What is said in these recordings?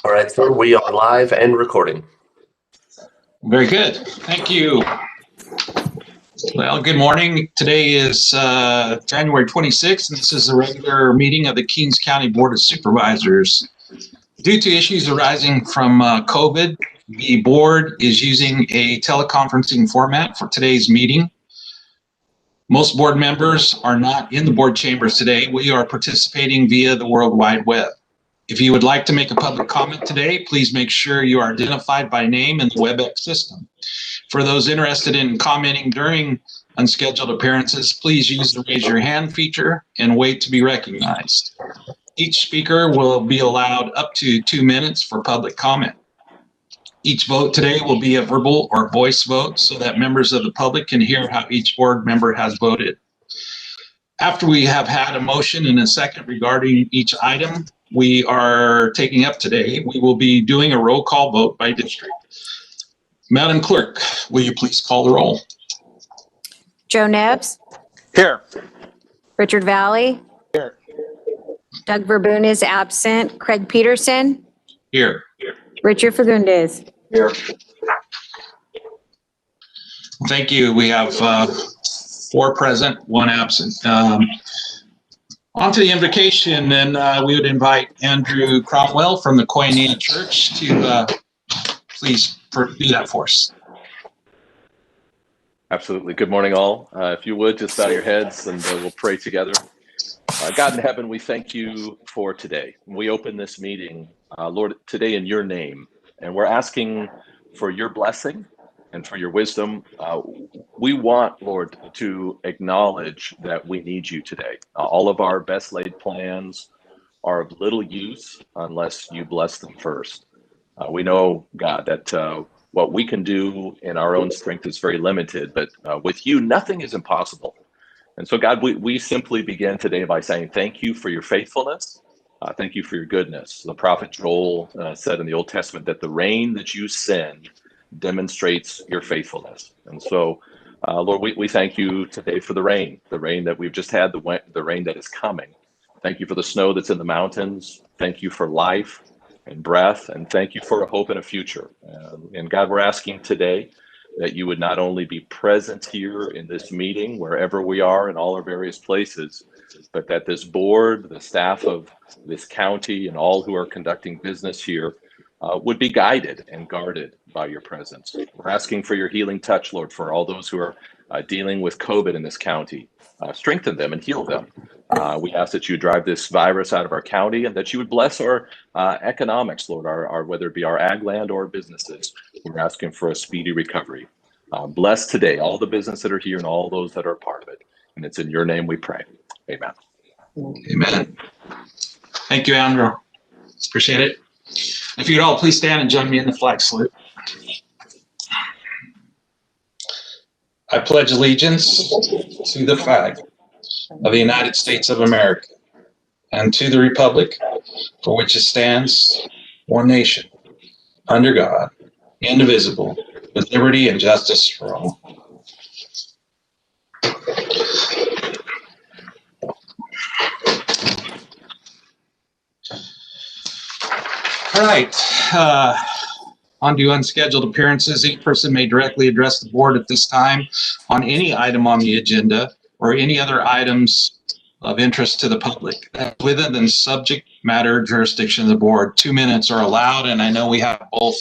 All right, sir, we are live and recording. Very good. Thank you. Well, good morning. Today is January 26th, and this is a regular meeting of the Kings County Board of Supervisors. Due to issues arising from COVID, the board is using a teleconferencing format for today's meeting. Most board members are not in the board chambers today. We are participating via the World Wide Web. If you would like to make a public comment today, please make sure you are identified by name in the WebEx system. For those interested in commenting during unscheduled appearances, please use the raise your hand feature and wait to be recognized. Each speaker will be allowed up to 2 minutes for public comment. Each vote today will be a verbal or voice vote so that members of the public can hear how each board member has voted. After we have had a motion and a second regarding each item we are taking up today, we will be doing a roll call vote by district. Madam Clerk, will you please call the roll? Joe Nebbs. Here. Richard Valley. Here. Doug Verboon is absent. Craig Peterson. Here. Richard Fagundes. Here. Thank you. We have 4 present, 1 absent. On to the invocation, and we would invite Andrew Cromwell from the Koinonia Church to please do that for us. Absolutely. Good morning, all. If you would, just bow your heads and we'll pray together. God in heaven, we thank you for today. We open this meeting, Lord, today in your name, and we're asking for your blessing and for your wisdom. We want, Lord, to acknowledge that we need you today. All of our best laid plans are of little use unless you bless them first. We know, God, that what we can do in our own strength is very limited, but with you, nothing is impossible. And so, God, we simply begin today by saying thank you for your faithfulness. Thank you for your goodness. The prophet Joel said in the Old Testament that the rain that you send demonstrates your faithfulness. And so, Lord, we thank you today for the rain that we've just had, the rain that is coming. Thank you for the snow that's in the mountains. Thank you for life and breath, and thank you for a hope and a future. And God, we're asking today that you would not only be present here in this meeting, wherever we are in all our various places, but that this board, the staff of this county, and all who are conducting business here would be guided and guarded by your presence. We're asking for your healing touch, Lord, for all those who are dealing with COVID in this county. Strengthen them and heal them. We ask that you drive this virus out of our county and that you would bless our economics, Lord, our whether it be our ag land or businesses. We're asking for a speedy recovery. Bless today all the businesses that are here and all those that are part of it. And it's in your name we pray. Amen. Amen. Thank you, Andrew. Appreciate it. If you'd all please stand and join me in the flag salute. I pledge allegiance to the flag of the United States of America and to the republic for which it stands, one nation, under God, indivisible, with liberty and justice for all. All right. On to unscheduled appearances. Each person may directly address the board at this time on any item on the agenda or any other items of interest to the public within the subject matter jurisdiction of the board. 2 minutes are allowed, and I know we have both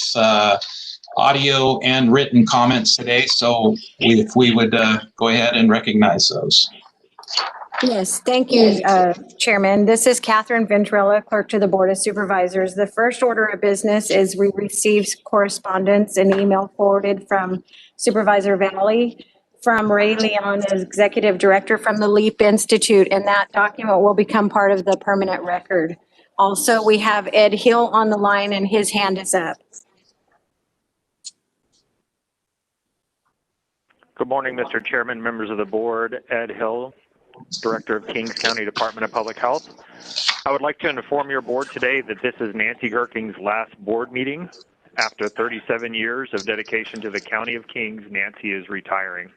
audio and written comments today, so if we would go ahead and recognize those. Yes, thank you, Chairman. This is Catherine Ventrella, Clerk to the Board of Supervisors. The first order of business is we received correspondence and email forwarded from Supervisor Valley from Ray Leon as Executive Director from the LEAP Institute, and that document will become part of the permanent record. Also, we have Ed Hill on the line, and his hand is up. Good morning, Mr. Chairman, members of the board. Ed Hill, Director of Kings County Department of Public Health. I would like to inform your board today that this is Nancy Gerking's last board meeting. After 37 years of dedication to the County of Kings, Nancy is retiring.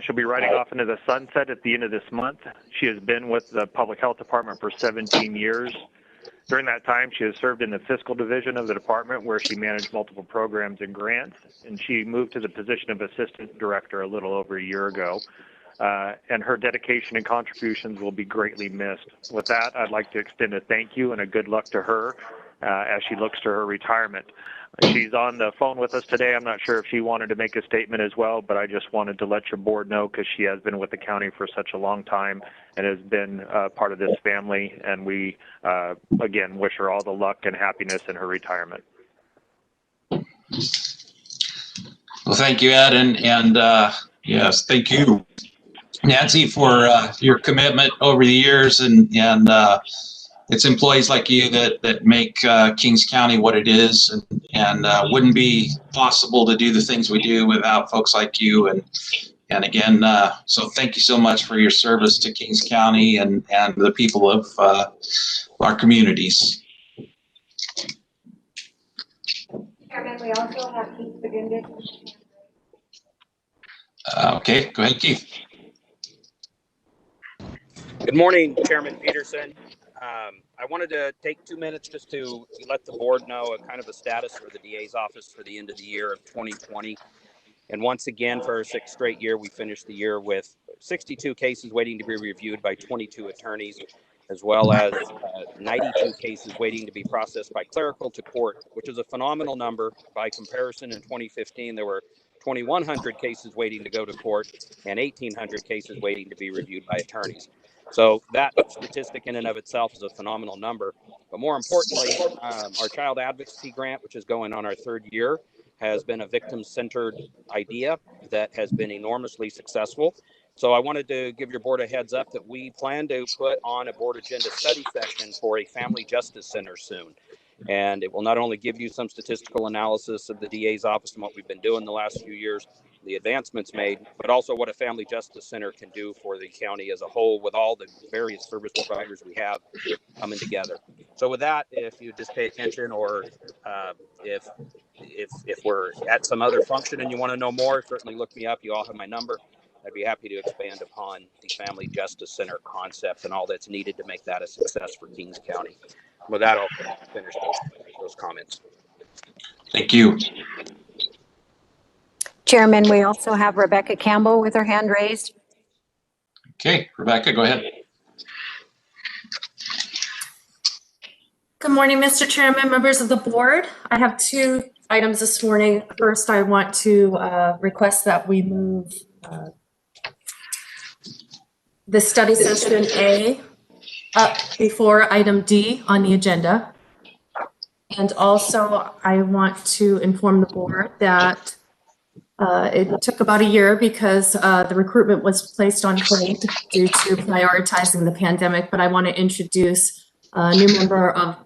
She'll be riding off into the sunset at the end of this month. She has been with the Public Health Department for 17 years. During that time, she has served in the fiscal division of the department where she managed multiple programs and grants, and she moved to the position of assistant director a little over a year ago. And her dedication and contributions will be greatly missed. With that, I'd like to extend a thank you and a good luck to her as she looks to her retirement. She's on the phone with us today. I'm not sure if she wanted to make a statement as well, but I just wanted to let your board know because she has been with the county for such a long time and has been part of this family. And we, again, wish her all the luck and happiness in her retirement. Well, thank you, Ed. And yes, thank you, Nancy, for your commitment over the years and it's employees like you that make Kings County what it is, and wouldn't be possible to do the things we do without folks like you. And again, so thank you so much for your service to Kings County and the people of our communities. Chairman, we also have Keith Fagundes. Okay, go ahead, Keith. Good morning, Chairman Peterson. I wanted to take 2 minutes just to let the board know a kind of a status for the DA's office for the end of the year of 2020. And once again, for our 6th straight year, we finished the year with 62 cases waiting to be reviewed by 22 attorneys, as well as 92 cases waiting to be processed by clerical to court, which is a phenomenal number. By comparison, in 2015, there were 2,100 cases waiting to go to court and 1,800 cases waiting to be reviewed by attorneys. So that statistic in and of itself is a phenomenal number. But more importantly, our child advocacy grant, which is going on our 3rd year, has been a victim-centered idea that has been enormously successful. So I wanted to give your board a heads up that we plan to put on a board agenda study session for a family justice center soon. And it will not only give you some statistical analysis of the DA's office and what we've been doing the last few years, the advancements made, but also what a family justice center can do for the county as a whole with all the various service providers we have coming together. So with that, if you just pay attention, or if we're at some other function and you want to know more, certainly look me up. You all have my number. I'd be happy to expand upon the family justice center concept and all that's needed to make that a success for Kings County. With that, I'll finish those comments. Thank you. Chairman, we also have Rebecca Campbell with her hand raised. Okay, Rebecca, go ahead. Good morning, Mr. Chairman, members of the board. I have 2 items this morning. First, I want to request that we move the study session A up before item D on the agenda. And also, I want to inform the board that it took about a year because the recruitment was placed on hold due to prioritizing the pandemic, but I want to introduce a new member of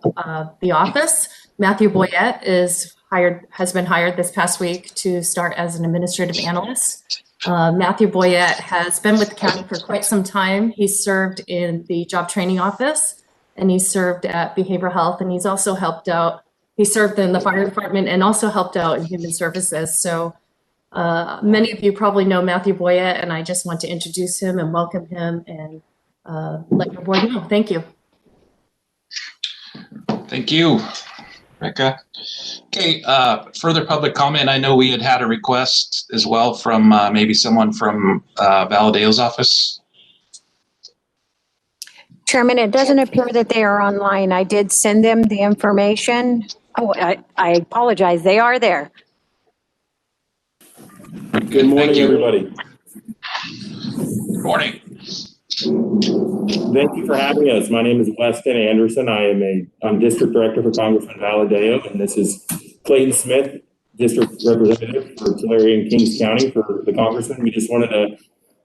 the office. Matthew Boyette has been hired this past week to start as an administrative analyst. Matthew Boyette has been with the county for quite some time. He served in the job training office, and he served at behavioral health, and he's also helped out. He served in the fire department and also helped out in human services. So many of you probably know Matthew Boyette, and I just want to introduce him and welcome him and let your board know. Thank you. Thank you, Rebecca. Okay, further public comment. I know we had a request as well from maybe someone from Valadeo's office. Chairman, it doesn't appear that they are online. I did send them the information. Oh, I apologize. They are there. Good morning, everybody. Good morning. Thank you for having us. My name is Weston Anderson. I'm District Director for Congressman Valadeo, and this is Clayton Smith, district representative for Tulare and Kings County for the congressman. We just wanted to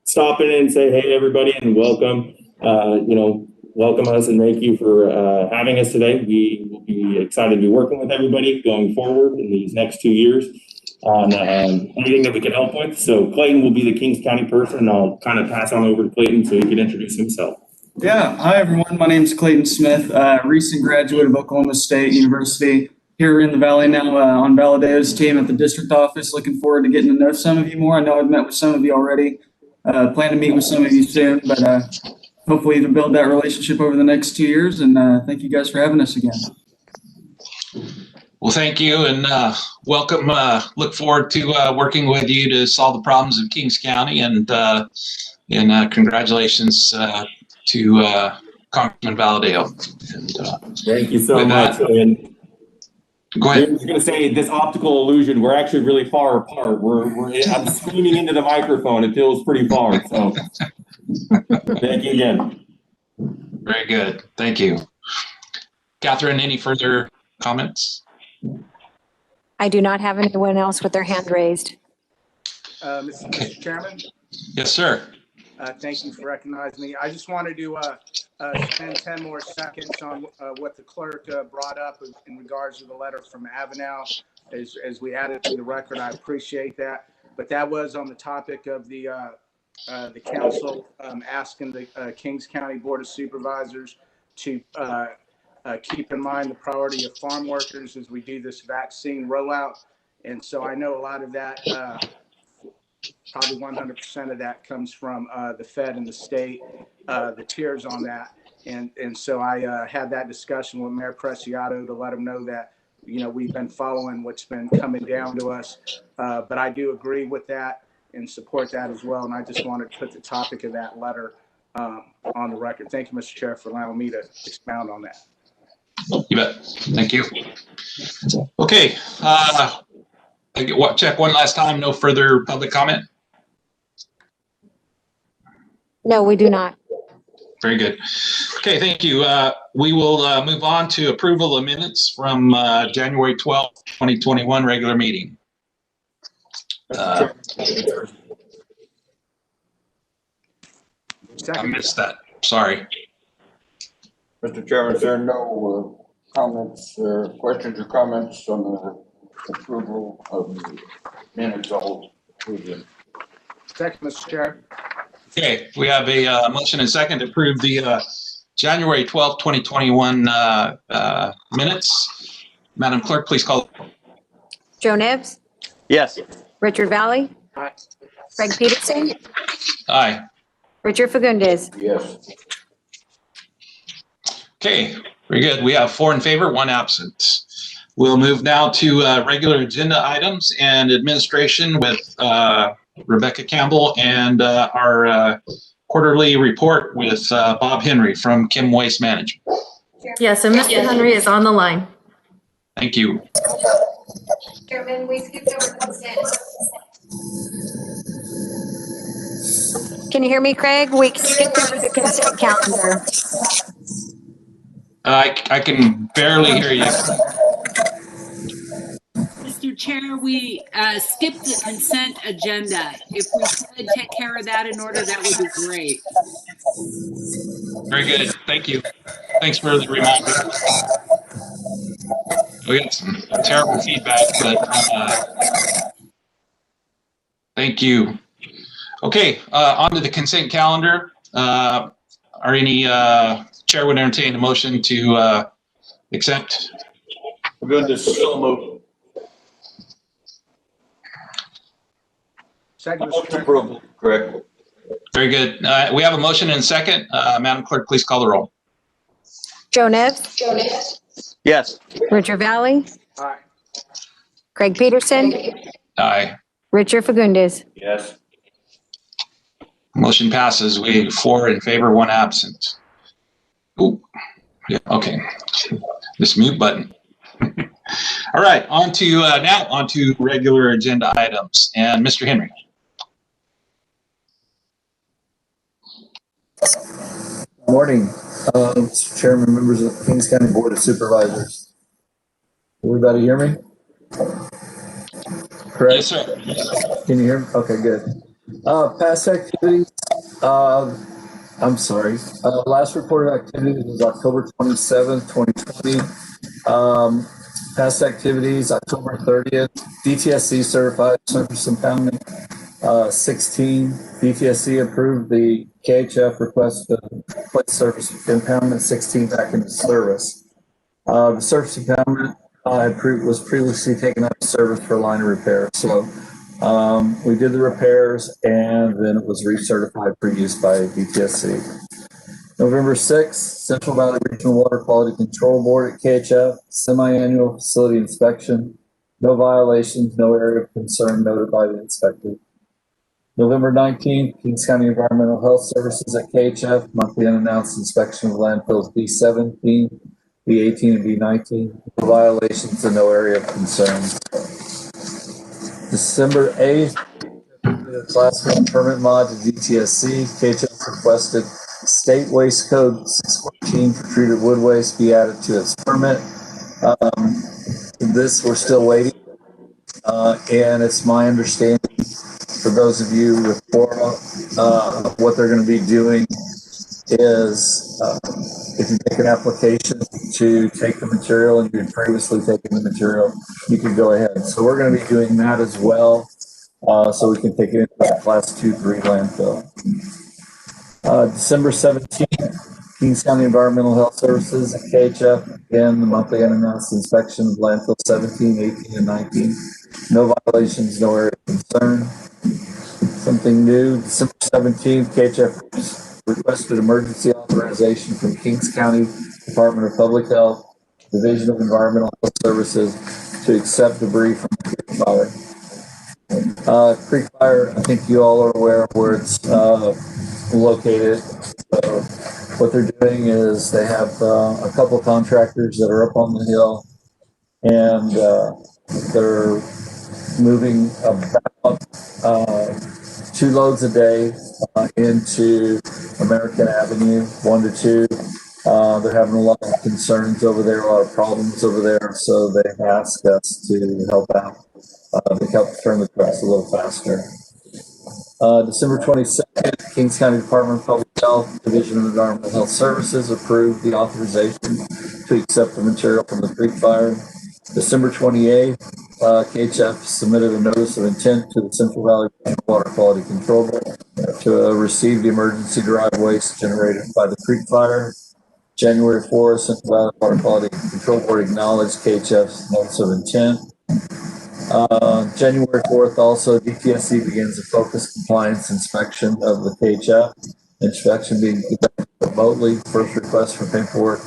stop in and say, hey, everybody, and welcome. Welcome us and thank you for having us today. We will be excited to be working with everybody going forward in these next 2 years on anything that we can help with. So Clayton will be the Kings County person, and I'll kind of pass on over to Clayton so he can introduce himself. Yeah, hi everyone. My name is Clayton Smith, recent graduate of Oklahoma State University. Here in the Valley now on Valadeo's team at the district office. Looking forward to getting to know some of you more. I know I've met with some of you already. Plan to meet with some of you soon, but hopefully to build that relationship over the next 2 years. And thank you guys for having us again. Well, thank you and welcome. Look forward to working with you to solve the problems of Kings County, and congratulations to Congressman Valadeo. And, thank you so much. And go ahead. I was going to say this optical illusion. We're actually really far apart. I'm screaming into the microphone. It feels pretty far. So thank you again. Very good. Thank you. Catherine, any further comments? I do not have anyone else with their hand raised. Mr. Chairman, Yes, sir. thank you for recognizing me. I just wanted to spend 10 more seconds on what the clerk brought up in regards to the letter from Avenel as we added to the record. I appreciate that. But that was on the topic of the council asking the Kings County Board of Supervisors to keep in mind the priority of farm workers as we do this vaccine rollout. And so I know a lot of that, probably 100% of that comes from the Fed and the state, the tiers on that. And so I had that discussion with Mayor Preciado to let him know that, we've been following what's been coming down to us. But I do agree with that and support that as well. And I just wanted to put the topic of that letter on the record. Thank you, Mr. Chair, for allowing me to expound on that. You bet. Thank you. Okay. Check one last time. No further public comment? No, we do not. Very good. Okay, thank you. We will move on to approval of minutes from January 12th, 2021 regular meeting. I missed that. Sorry. Mr. Chairman, is there no comments, questions or comments on the approval of the minutes? All approved. Second, Mr. Chair. Okay, we have a motion and second to approve the January 12th, 2021 minutes. Madam Clerk, please call. Joe Nibbs, Yes. Richard Valley, Aye. Craig Peterson, Aye. Richard Fagundes. Yes. Okay, very good. We have 4 in favor, 1 absent. We'll move now to regular agenda items and administration with Rebecca Campbell and our quarterly report with Bob Henry from Kim Waste Management. Yes, and Mr. Henry is on the line. Thank you. Chairman, we skipped over consent. Can you hear me, Craig? We skipped over the consent calendar. I can barely hear you. Mr. Chair, we skipped the consent agenda. If we could take care of that in order, that would be great. Very good. Thank you. Thanks for the reminder. We got some terrible feedback, but thank you. Okay, on to the consent calendar. Are any chair would entertain a motion to accept? We're going to so move. Second, Mr. Chair. Approval, correct. Very good. We have a motion and a second. Madam Clerk, please call the roll. Joe Nibbs, Yes. Richard Valley, Aye. Craig Peterson, Aye. Richard Fagundes. Yes. Motion passes. We have 4 in favor, 1 absent. Ooh. Yeah, okay. This mute button. All right, on to regular agenda items. And Mr. Henry. Good morning, Mr. Chairman, members of the Kings County Board of Supervisors. Everybody hear me? correct? Yes, sir. Can you hear me? Okay, good. Past activities, I'm sorry. Last reported activities was October 27th, 2020. Past activities, October 30th, DTSC certified surface impoundment, 16. DTSC approved the KHF request to place surface impoundment 16 back into service. The surface impoundment was previously taken out of service for line of repair. So we did the repairs and then it was recertified for use by DTSC. November 6th, Central Valley Regional Water Quality Control Board at KHF, semi-annual facility inspection. No violations, no area of concern noted by the inspector. November 19th, Kings County Environmental Health Services at KHF, monthly unannounced inspection of landfills B17, B18, and B19. No violations and no area of concern. December 8th, the Class 1 permit mod to DTSC. KHF requested State Waste Code 614 for treated wood waste be added to its permit. This we're still waiting, and it's my understanding for those of you with Quora, what they're going to be doing is if you make an application to take the material and you'd previously taken the material, you can go ahead. So we're going to be doing that as well, so we can take it into the Class 2-3 landfill. December 17th, Kings County Environmental Health Services at KHF, again, the monthly unannounced inspection of landfill 17, 18, and 19. No violations, no area of concern. Something new, December 17th, KHF requested emergency authorization from Kings County Department of Public Health, Division of Environmental Health Services to accept debris from the Creek Fire. Creek Fire, I think you all are aware of where it's located. What they're doing is they have a couple of contractors that are up on the hill, and they're moving about 2 loads a day into American Avenue, 1 to 2. They're having a lot of concerns over there, a lot of problems over there, so they asked us to help out. To help turn the trucks a little faster. December 22nd, Kings County Department of Public Health, Division of Environmental Health Services approved the authorization to accept the material from the Creek Fire. December 28th, KHF submitted a notice of intent to the Central Valley Regional Water Quality Control Board to receive the emergency derived waste generated by the Creek Fire. January 4th, Central Valley Water Quality Control Board acknowledged KHF's notice of intent. January 4th, also DTSC begins a focused compliance inspection of the KHF. Inspection being conducted remotely. First request for paperwork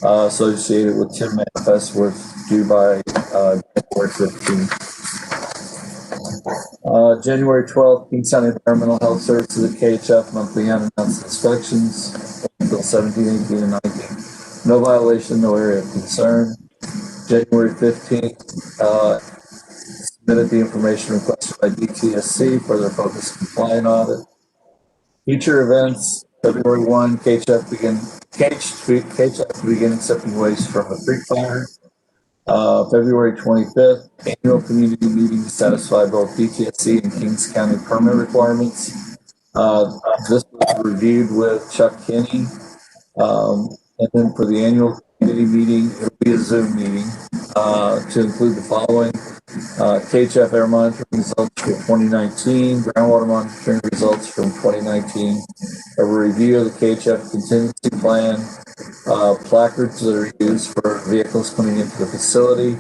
associated with 10 manifests were due by January 15th. January 12th, Kings County Environmental Health Services at KHF monthly unannounced inspections until 17, 18, and 19. No violation, no area of concern. January 15th, submitted the information requested by DTSC for their focused compliant audit. Future events, February 1, KHF to begin accepting waste from the Creek Fire. February 25th, annual community meeting to satisfy both DTSC and Kings County permit requirements. This was reviewed with Chuck Kinney. And then for the annual community meeting, it will be a Zoom meeting to include the following. KHF air monitoring results for 2019, groundwater monitoring results from 2019, a review of the KHF contingency plan, placards that are used for vehicles coming into the facility,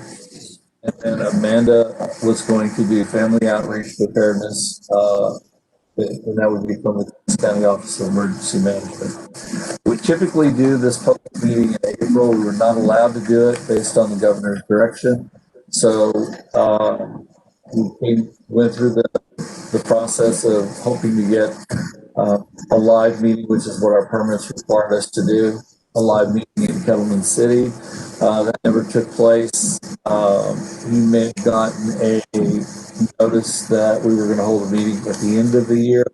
and then Amanda was going to do family outreach preparedness, and that would be from the Kings County Office of Emergency Management. We typically do this public meeting in April. We were not allowed to do it based on the governor's direction. So we went through the process of hoping to get a live meeting, which is what our permits required us to do, a live meeting in Kettleman City. That never took place. We may have gotten a notice that we were going to hold a meeting at the end of the year.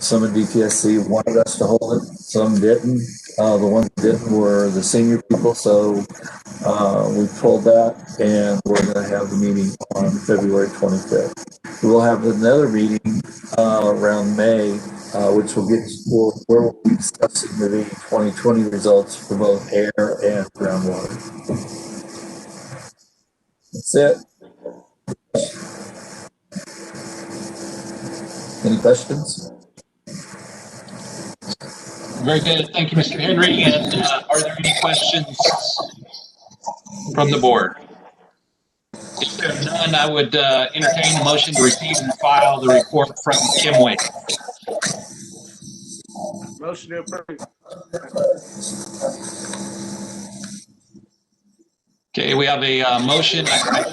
Some of DTSC wanted us to hold it, some didn't. The ones that didn't were the senior people, so We pulled that, and we're going to have the meeting on February 25th. We will have another meeting around May, which where we'll be discussing the 2020 results for both air and groundwater. That's it. Any questions? Very good. Thank you, Mr. Henry. And are there any questions from the board? If there are none, I would entertain the motion to receive and file the report from Kim Wade. Motion to approve. Okay, we have a motion. I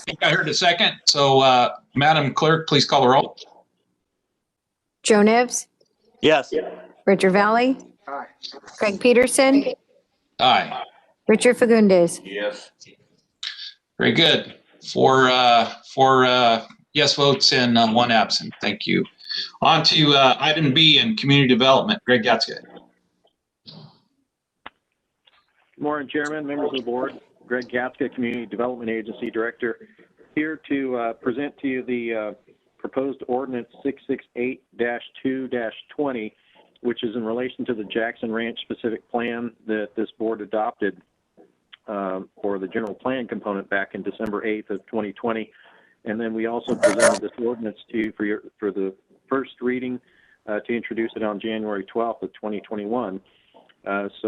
think I heard a second. So, Madam Clerk, please call the roll. Joe Nevs, Yes. Richard Valley, Aye. Craig Peterson, Aye. Richard Fagundes. Yes. Very good. Four yes votes and one absent. Thank you. On to item B in community development. Greg Gatzke. Good morning, Chairman, members of the board. Greg Gatzke, Community Development Agency Director, here to present to you the proposed ordinance 668-2-20, which is in relation to the Jackson Ranch specific plan that this board adopted for the general plan component back in December 8th of 2020. And then we also presented this ordinance to you for the first reading to introduce it on January 12th of 2021.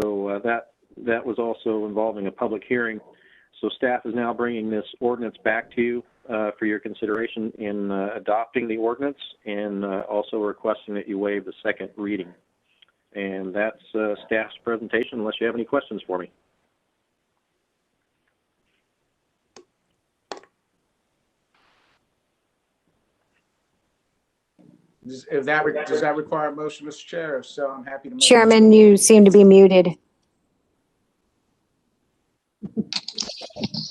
So that was also involving a public hearing. So staff is now bringing this ordinance back to you for your consideration in adopting the ordinance, and also requesting that you waive the second reading. And that's staff's presentation, unless you have any questions for me. Does that require a motion, Mr. Chair? If so, I'm happy to make it. Chairman, you seem to be muted.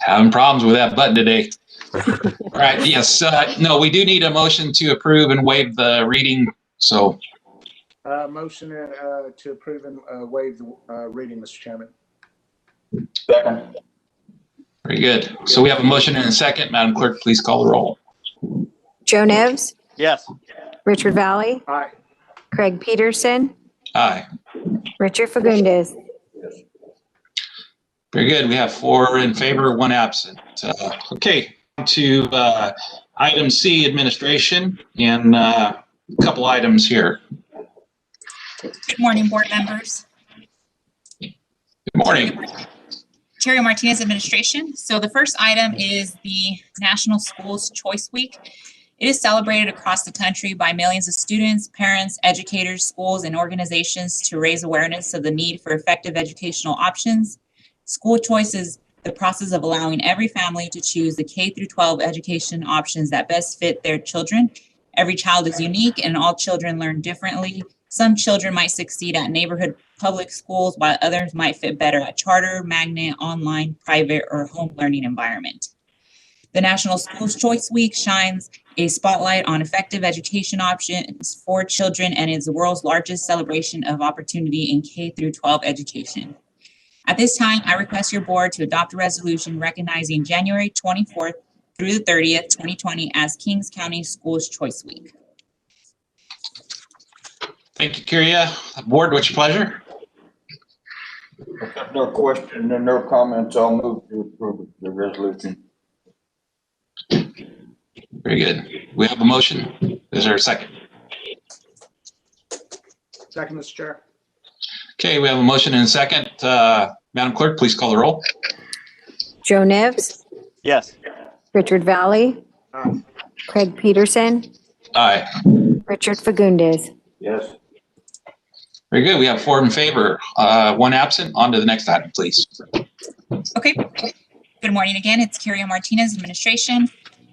Having problems with that button today. All right. Yes. No, we do need a motion to approve and waive the reading. So. Motion to approve and waive the reading, Mr. Chairman. Second. Very good. So we have a motion and a second. Madam Clerk, please call the roll. Joe Nevs, Yes. Richard Valley, Aye. Craig Peterson, Aye. Richard Fagundes. Very good. We have 4 in favor, 1 absent. Okay, on to item C, administration, and a couple items here. Good morning, board members. Good morning. Terry Martinez, administration. So the first item is the National Schools Choice Week. It is celebrated across the country by millions of students, parents, educators, schools, and organizations to raise awareness of the need for effective educational options. School choice is the process of allowing every family to choose the K-12 education options that best fit their children. Every child is unique and all children learn differently. Some children might succeed at neighborhood public schools, while others might fit better at charter, magnet, online, private, or home learning environment. The National Schools Choice Week shines a spotlight on effective education options for children and is the world's largest celebration of opportunity in K-12 education. At this time, I request your board to adopt a resolution recognizing January 24th through the 30th, 2020 as Kings County Schools Choice Week. Thank you, Kyria. Board, what's your pleasure? If there's no question and no comments, I'll move to approve the resolution. Very good. We have a motion. Is there a second? Second, Mr. Chair. Okay, we have a motion and a second. Madam Clerk, please call the roll. Joe Nevs, Yes. Richard Valley, Aye. Craig Peterson, Aye. Richard Fagundes. Yes. Very good. We have 4 in favor, 1 absent. On to the next item, please. Okay. Good morning again. It's Kyria Martinez, administration.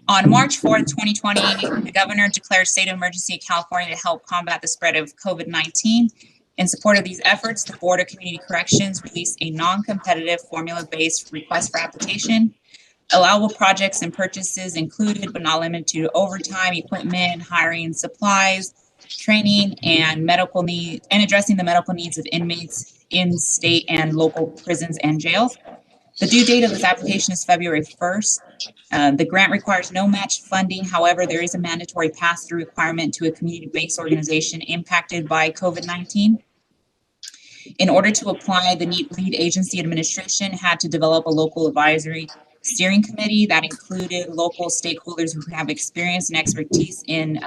On March 4th, 2020, the governor declared state of emergency in California to help combat the spread of COVID-19. In support of these efforts, the Board of Community Corrections released a non-competitive formula-based request for application. Allowable projects and purchases included but not limited to overtime, equipment, hiring, supplies, training, and medical needs, and addressing the medical needs of inmates in state and local prisons and jails. The due date of this application is February 1st. The grant requires no match funding. However, there is a mandatory pass-through requirement to a community-based organization impacted by COVID-19. In order to apply, the lead agency administration had to develop a local advisory steering committee that included local stakeholders who have experience and expertise in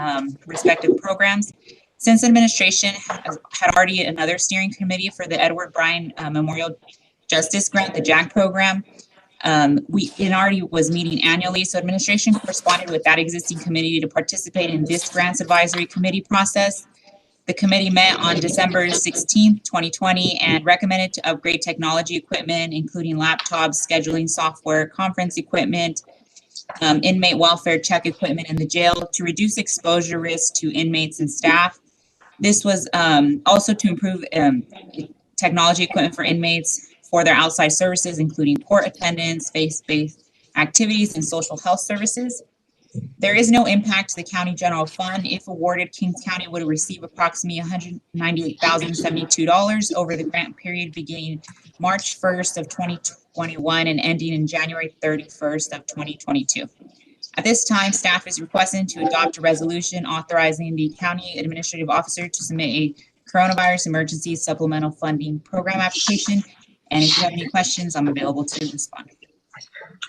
respective programs. Since administration had already another steering committee for the Edward Bryan Memorial Justice Grant, the JAG program, it already was meeting annually, so administration corresponded with that existing committee to participate in this grants advisory committee process. The committee met on December 16th, 2020, and recommended to upgrade technology equipment, including laptops, scheduling software, conference equipment, inmate welfare check equipment in the jail to reduce exposure risk to inmates and staff. This was also to improve technology equipment for inmates for their outside services, including court attendance, faith-based activities, and social health services. There is no impact to the county general fund. If awarded, Kings County would receive approximately $198,072 over the grant period beginning March 1st of 2021 and ending in January 31st of 2022. At this time, staff is requesting to adopt a resolution authorizing the county administrative officer to submit a coronavirus emergency supplemental funding program application. And if you have any questions, I'm available to respond.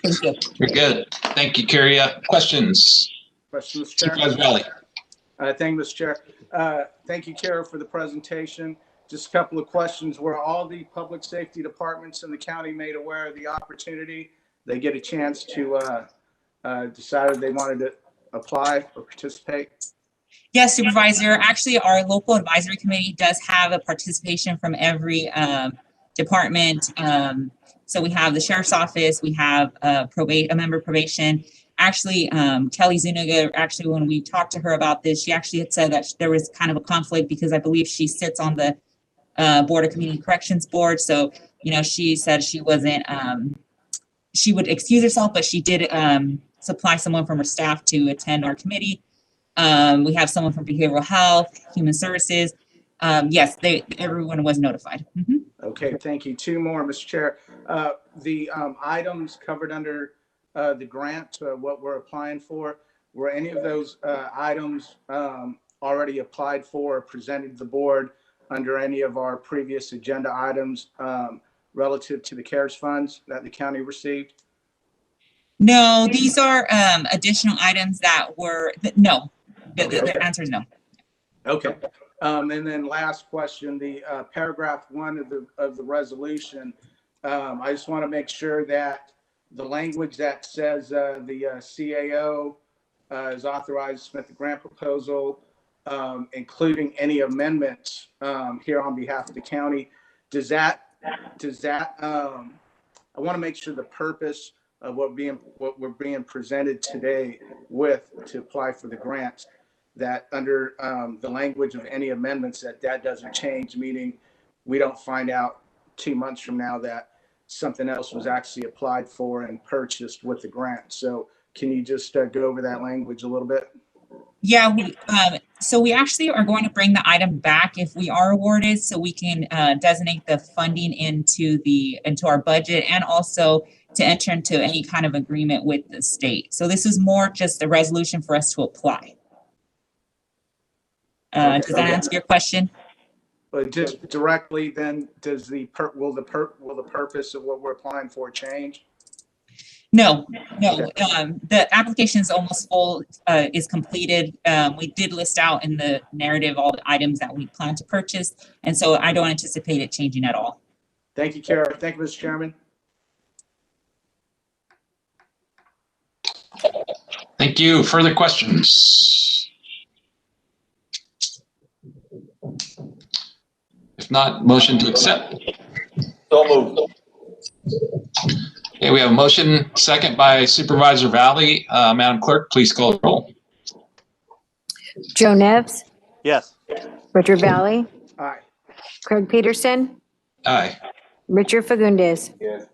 Thank you. Very good. Thank you, Carrie. Questions? Questions, Chair? Supervisor Valley. Thank you, Mr. Chair. Thank you, Kara, for the presentation. Just a couple of questions. Were all the public safety departments in the county made aware of the opportunity? They get a chance to decide if they wanted to apply or participate? Yes, Supervisor. Actually, our local advisory committee does have a participation from every department. So we have the sheriff's office, we have a member of probation. Actually, Kelly Zuniga, actually, when we talked to her about this, she actually had said that there was kind of a conflict because I believe she sits on the Board of Community Corrections Board. So, you know, she said she wasn't, she would excuse herself, but she did supply someone from her staff to attend our committee. We have someone from behavioral health, human services. Yes, everyone was notified. Mm-hmm. Okay, thank you. Two more, Mr. Chair. The items covered under the grant, what we're applying for, were any of those items already applied for or presented to the board under any of our previous agenda items relative to the CARES funds that the county received? No, these are additional items that were, no, the answer is no. Okay. And then last question, the paragraph 1 of the resolution. I just want to make sure that the language that says the CAO is authorized to submit the grant proposal, including any amendments here on behalf of the county. Does that I want to make sure the purpose of what we're being presented today with to apply for the grants, that under the language of any amendments that doesn't change, meaning we don't find out 2 months from now that something else was actually applied for and purchased with the grant. So can you just go over that language a little bit? Yeah, so we actually are going to bring the item back if we are awarded, so we can designate the funding into our budget and also to enter into any kind of agreement with the state. So this is more just a resolution for us to apply. Does that answer your question? But just directly, then, does will the purpose of what we're applying for change? No, no. Okay. The application is almost full, is completed. We did list out in the narrative all the items that we plan to purchase, and so I don't anticipate it changing at all. Thank you, Kara. Thank you, Mr. Chairman. Thank you. Further questions? If not, motion to accept. So moved. Okay, we have a motion, second by Supervisor Valley. Madam Clerk, please call the roll. Joe Nevs, Yes. Richard Valley, Aye. Craig Peterson, Aye. Richard Fagundes. Yes.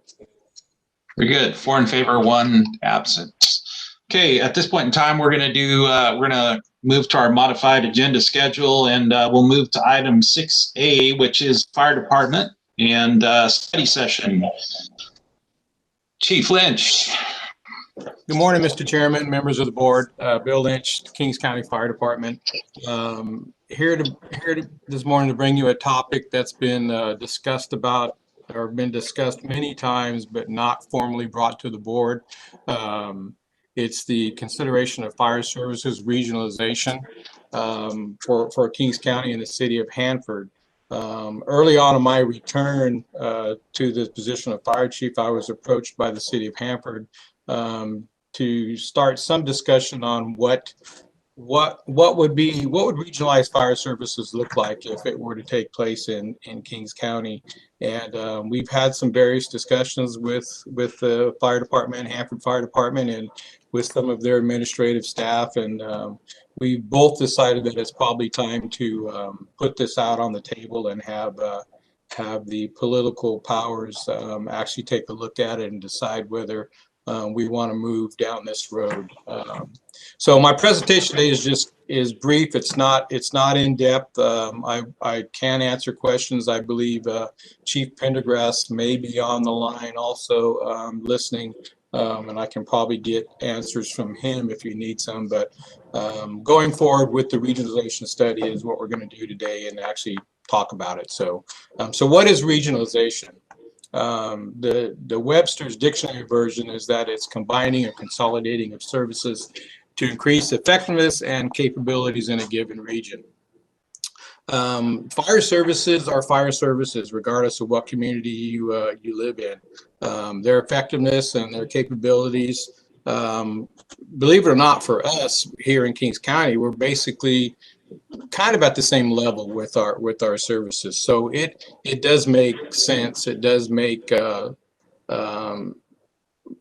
Very good. 4 in favor, 1 absent. Okay, at this point in time, we're going to move to our modified agenda schedule, and we'll move to item 6A, which is fire department and study session. Chief Lynch. Good morning, Mr. Chairman, members of the board. Bill Lynch, Kings County Fire Department. Here this morning to bring you a topic that's been discussed many times, but not formally brought to the board. It's the consideration of fire services regionalization for Kings County and the city of Hanford. Early on in my return to the position of fire chief, I was approached by the city of Hanford to start some discussion on what would regionalized fire services look like if it were to take place in Kings County. And we've had some various discussions with the fire department, Hanford Fire Department, and with some of their administrative staff. And we both decided that it's probably time to put this out on the table and have the political powers actually take a look at it and decide whether we want to move down this road. So my presentation today is brief. It's not in depth. I can answer questions. I believe Chief Pendergrass may be on the line also listening, and I can probably get answers from him if you need some. But going forward with the regionalization study is what we're going to do today and actually talk about it. So what is regionalization? The Webster's dictionary version is that it's combining or consolidating of services to increase effectiveness and capabilities in a given region. Fire services are fire services regardless of what community you live in. Their effectiveness and their capabilities, believe it or not, for us here in Kings County, we're basically kind of at the same level with our services. So it does make sense. It does make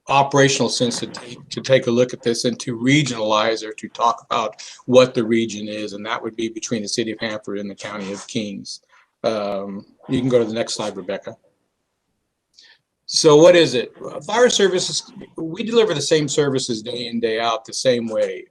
operational sense to take a look at this and to regionalize or to talk about what the region is, and that would be between the city of Hanford and the county of Kings. You can go to the next slide, Rebecca. So what is it? Fire services, we deliver the same services day in, day out the same way.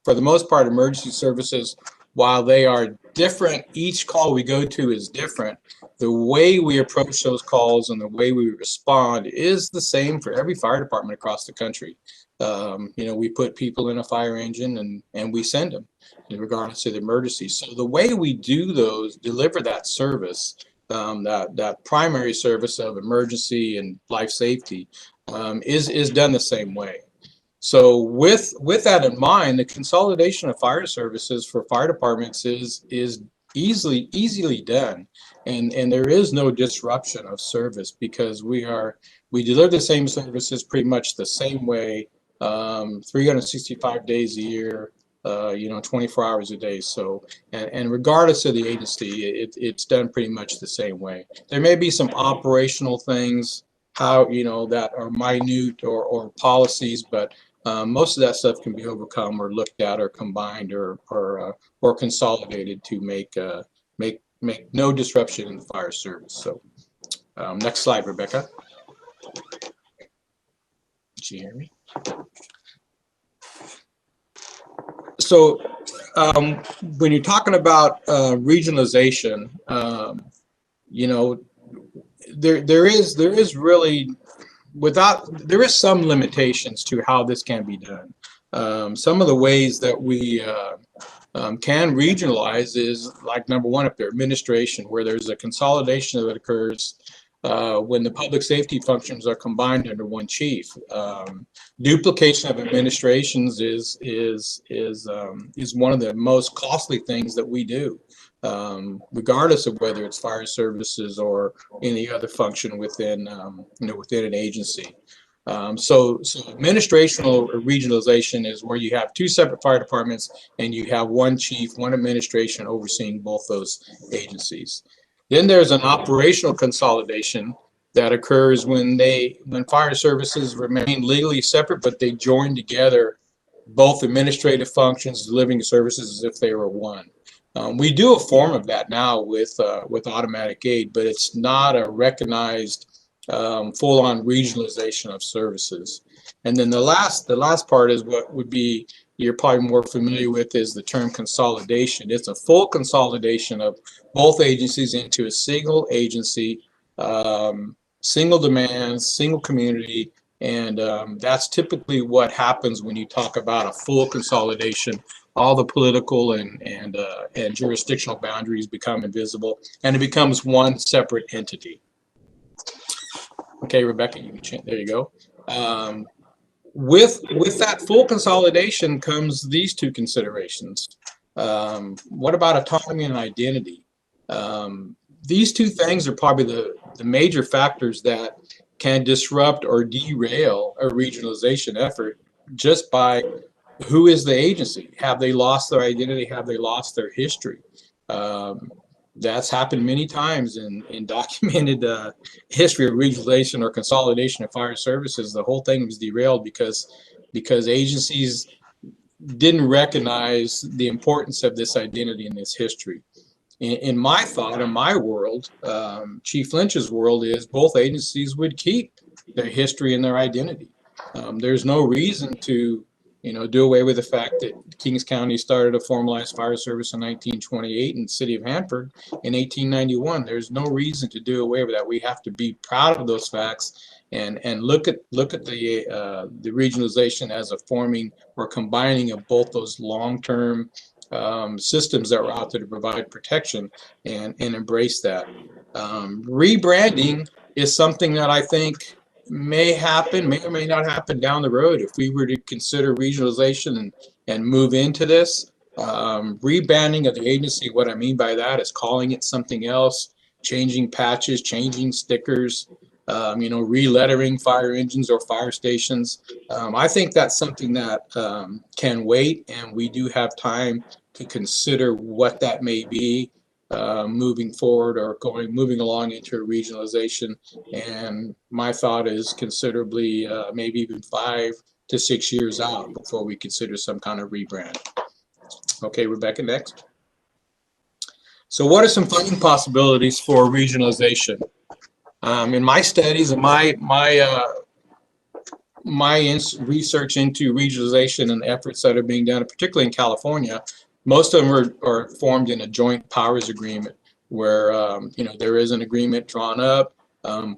For the most part, emergency services, while they are different, each call we go to is different. The way we approach those calls and the way we respond is the same for every fire department across the country. We put people in a fire engine and we send them regardless of the emergency. So the way we deliver that service, that primary service of emergency and life safety is done the same way. So with that in mind, the consolidation of fire services for fire departments is easily done, and there is no disruption of service because we deliver the same services pretty much the same way, 365 days a year, 24 hours a day. So and regardless of the agency, it's done pretty much the same way. There may be some operational things that are minute or policies, but most of that stuff can be overcome or looked at or combined or consolidated to make no disruption in the fire service. So next slide, Rebecca. Did you hear me? So when you're talking about regionalization, there is really there is some limitations to how this can be done. Some of the ways that we can regionalize is like number one up there, administration, where there's a consolidation that occurs when the public safety functions are combined under one chief. Duplication of administrations is one of the most costly things that we do. Regardless of whether it's fire services or any other function within an agency. So administrational regionalization is where you have two separate fire departments and you have one chief, one administration overseeing both those agencies. Then there's an operational consolidation that occurs when fire services remain legally separate, but they join together both administrative functions, delivering services as if they were one. We do a form of that now with automatic aid, but it's not a recognized full-on regionalization of services. And then the last part is what would be you're probably more familiar with is the term consolidation. It's a full consolidation of both agencies into a single agency single demands, single community, and that's typically what happens when you talk about a full consolidation. All the political and jurisdictional boundaries become invisible, and it becomes one separate entity. Okay, Rebecca, you can there you go. With that full consolidation comes these two considerations. What about autonomy and identity? These two things are probably the major factors that can disrupt or derail a regionalization effort just by who is the agency. Have they lost their identity? Have they lost their history? That's happened many times in documented history of regionalization or consolidation of fire services. The whole thing was derailed because agencies didn't recognize the importance of this identity and this history. In my thought, in my world, Chief Lynch's world is both agencies would keep their history and their identity. There's no reason to do away with the fact that Kings County started a formalized fire service in 1928 and the city of Hanford in 1891. There's no reason to do away with that. We have to be proud of those facts and look at the regionalization as a forming or combining of both those long-term systems that were out there to provide protection and embrace that. Rebranding is something that I think may happen, may or may not happen down the road if we were to consider regionalization and move into this. Rebranding of the agency, what I mean by that is calling it something else, changing patches, changing stickers, re-lettering fire engines or fire stations. I think that's something that can wait, and we do have time to consider what that may be moving forward or moving along into a regionalization. And my thought is considerably, maybe even 5 to 6 years out before we consider some kind of rebrand. Okay, Rebecca, next. So what are some funding possibilities for regionalization? In my studies and my research into regionalization and efforts that are being done, particularly in California, most of them are formed in a joint powers agreement where there is an agreement drawn up,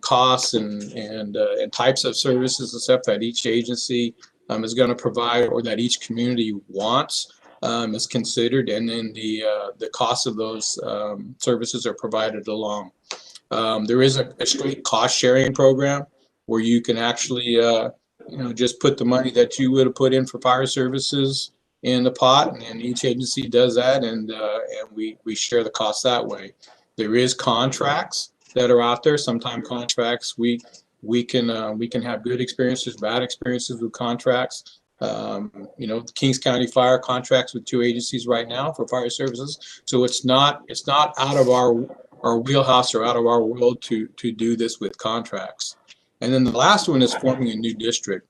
costs and types of services and stuff that each agency is going to provide or that each community wants is considered, and then the cost of those services are provided along. There is a straight cost sharing program where you can actually just put the money that you would have put in for fire services in the pot, and each agency does that, and we share the cost that way. There is contracts that are out there. Sometimes contracts we can have good experiences, bad experiences with contracts. The Kings County Fire contracts with 2 agencies right now for fire services, so it's not out of our wheelhouse or out of our world to do this with contracts. And then the last one is forming a new district.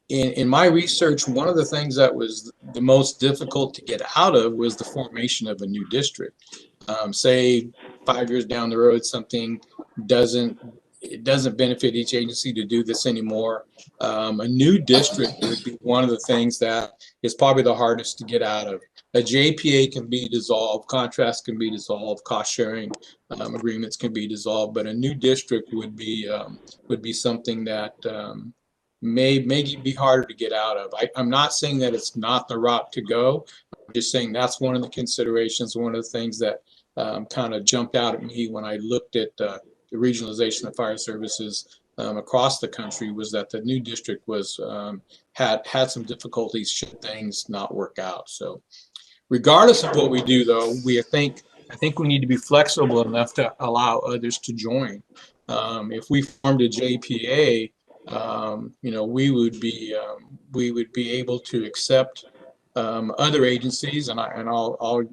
In my research, one of the things that was the most difficult to get out of was the formation of a new district. Say 5 years down the road, something doesn't benefit each agency to do this anymore. A new district would be one of the things that is probably the hardest to get out of. A JPA can be dissolved, contracts can be dissolved, cost sharing agreements can be dissolved, but a new district would be something that may be harder to get out of. I'm not saying that it's not the route to go. I'm just saying that's one of the considerations, one of the things that kind of jumped out at me when I looked at the regionalization of fire services across the country, was that the new district was had some difficulties should things not work out. So regardless of what we do, though, I think we need to be flexible enough to allow others to join. If we formed a JPA, we would be able to accept other agencies, and I'll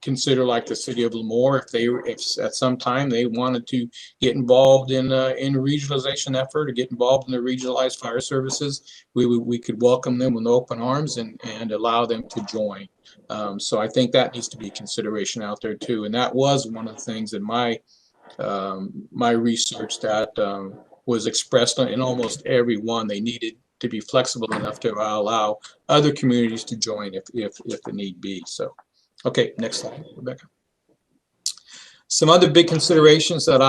consider like the city of Lemoore, if at some time they wanted to get involved in a regionalization effort or get involved in the regionalized fire services, we could welcome them with open arms and allow them to join. So I think that needs to be consideration out there too, and that was one of the things in my research that was expressed in almost every one. They needed to be flexible enough to allow other communities to join if the need be. So, okay, next slide, Rebecca. Some other big considerations that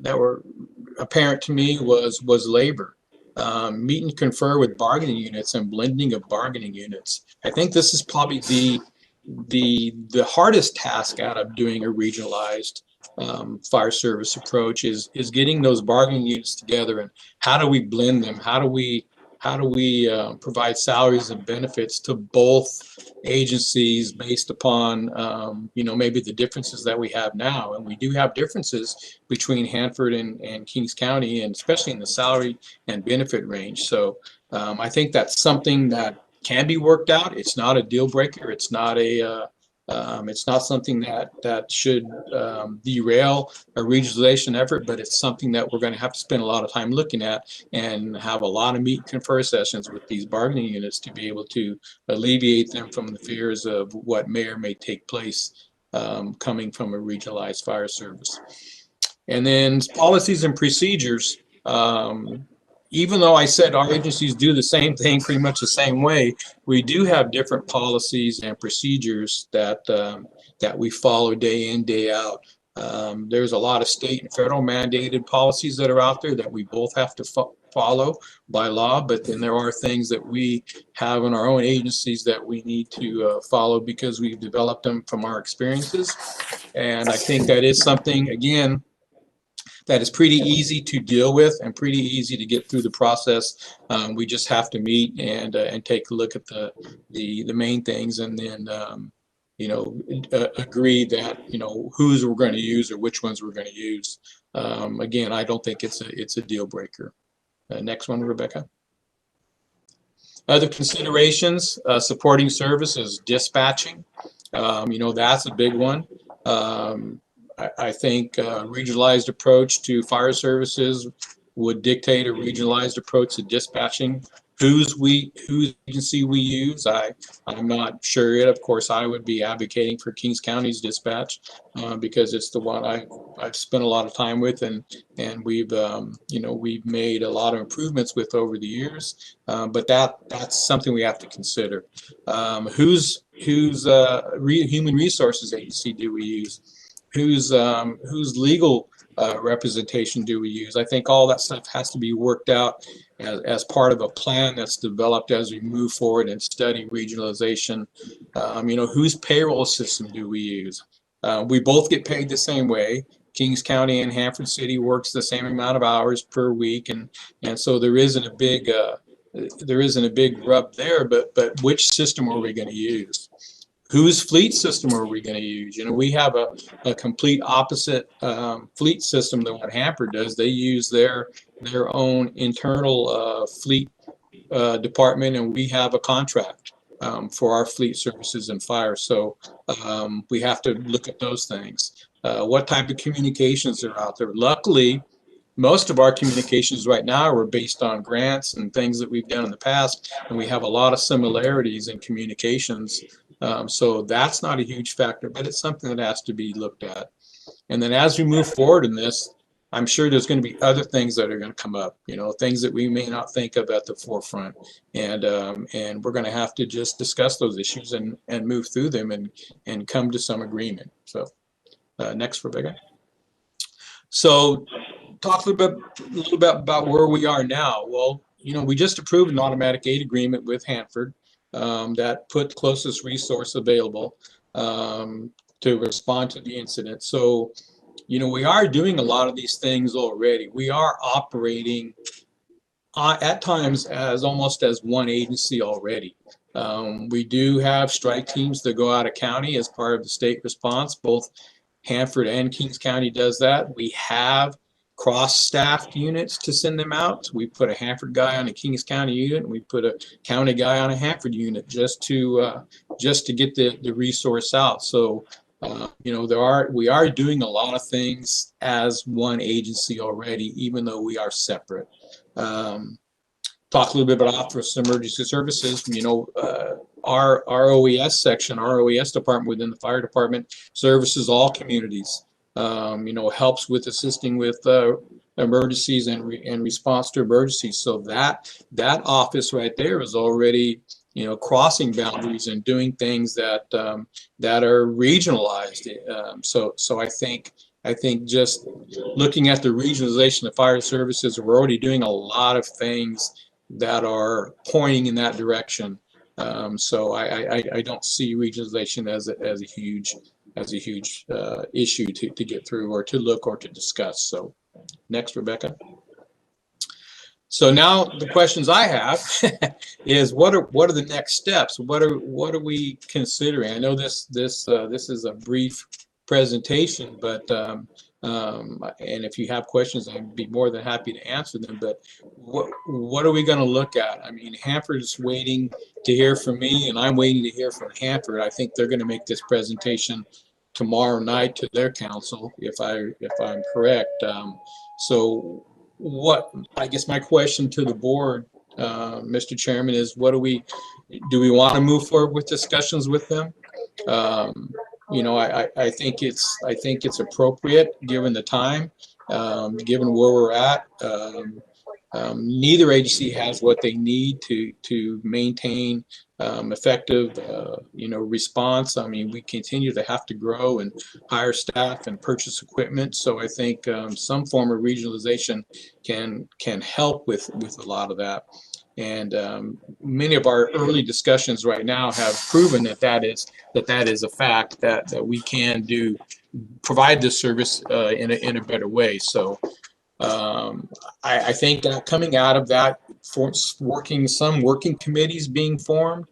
were apparent to me was labor. Meet and confer with bargaining units and blending of bargaining units. I think this is probably the hardest task out of doing a regionalized fire service approach is getting those bargaining units together, and how do we blend them? How do we provide salaries and benefits to both agencies based upon maybe the differences that we have now, and we do have differences between Hanford and Kings County, and especially in the salary and benefit range. So I think that's something that can be worked out. It's not a deal breaker. It's not something that should derail a regionalization effort, but it's something that we're going to have to spend a lot of time looking at and have a lot of meet and confer sessions with these bargaining units to be able to alleviate them from the fears of what may or may take place coming from a regionalized fire service. And then policies and procedures. Even though I said our agencies do the same thing pretty much the same way, we do have different policies and procedures that we follow day in, day out. There's a lot of state and federal mandated policies that are out there that we both have to follow by law, but then there are things that we have in our own agencies that we need to follow because we've developed them from our experiences. And I think that is something, again, that is pretty easy to deal with and pretty easy to get through the process. We just have to meet and take a look at the main things, and then agree that whose we're going to use or which ones we're going to use. Again, I don't think it's a deal breaker. Next one, Rebecca. Other considerations: supporting services, dispatching. That's a big one. I think a regionalized approach to fire services would dictate a regionalized approach to dispatching. Whose agency we use, I'm not sure yet. Of course, I would be advocating for Kings County's dispatch because it's the one I've spent a lot of time with, and we've made a lot of improvements with over the years. But that's something we have to consider. Whose human resources agency do we use? Whose legal representation do we use? I think all that stuff has to be worked out as part of a plan that's developed as we move forward and study regionalization. Whose payroll system do we use? We both get paid the same way. Kings County and Hanford City works the same amount of hours per week, and so there isn't a big rub there. But which system are we going to use? Whose fleet system are we going to use? We have a complete opposite fleet system than what Hanford does. They use their own internal fleet department, and we have a contract for our fleet services and fire. So we have to look at those things. What type of communications are out there? Luckily, most of our communications right now are based on grants and things that we've done in the past, and we have a lot of similarities in communications. So that's not a huge factor, but it's something that has to be looked at. And then as we move forward in this, I'm sure there's going to be other things that are going to come up, things that we may not think of at the forefront. And we're going to have to just discuss those issues and move through them and come to some agreement. So next, Rebecca. So talk a little bit about where we are now. Well, we just approved an automatic aid agreement with Hanford that put closest resource available to respond to the incident. So, we are doing a lot of these things already. We are operating at times as almost as one agency already. We do have strike teams that go out of county as part of the state response. Both Hanford and Kings County does that. We have cross-staffed units to send them out. We put a Hanford guy on a Kings County unit, and we put a county guy on a Hanford unit just to get the resource out. So we are doing a lot of things as one agency already, even though we are separate. Talk a little bit about Office of Emergency Services. Our OES section, our OES department within the fire department services all communities. Helps with assisting with emergencies and response to emergencies. So that office right there is already crossing boundaries and doing things that that are regionalized. So I think just looking at the regionalization of fire services, we're already doing a lot of things that are pointing in that direction. So I don't see regionalization as a huge issue to get through or to look or to discuss. So next, Rebecca. So now the questions I have is what are the next steps? What are we considering? I know this is a brief presentation, but and if you have questions, I'd be more than happy to answer them. But what are we going to look at? I mean, Hanford's waiting to hear from me, and I'm waiting to hear from Hanford. I think they're going to make this presentation tomorrow night to their council, if I'm correct. So what I guess my question to the board, Mr. Chairman, is do we want to move forward with discussions with them? I think it's appropriate given the time, given where we're at. Neither agency has what they need to maintain effective, response. I mean, we continue to have to grow and hire staff and purchase equipment. So I think some form of regionalization can help with a lot of that. And many of our early discussions right now have proven that is a fact, that we can provide this service in a better way. So I think coming out of that, some working committees being formed,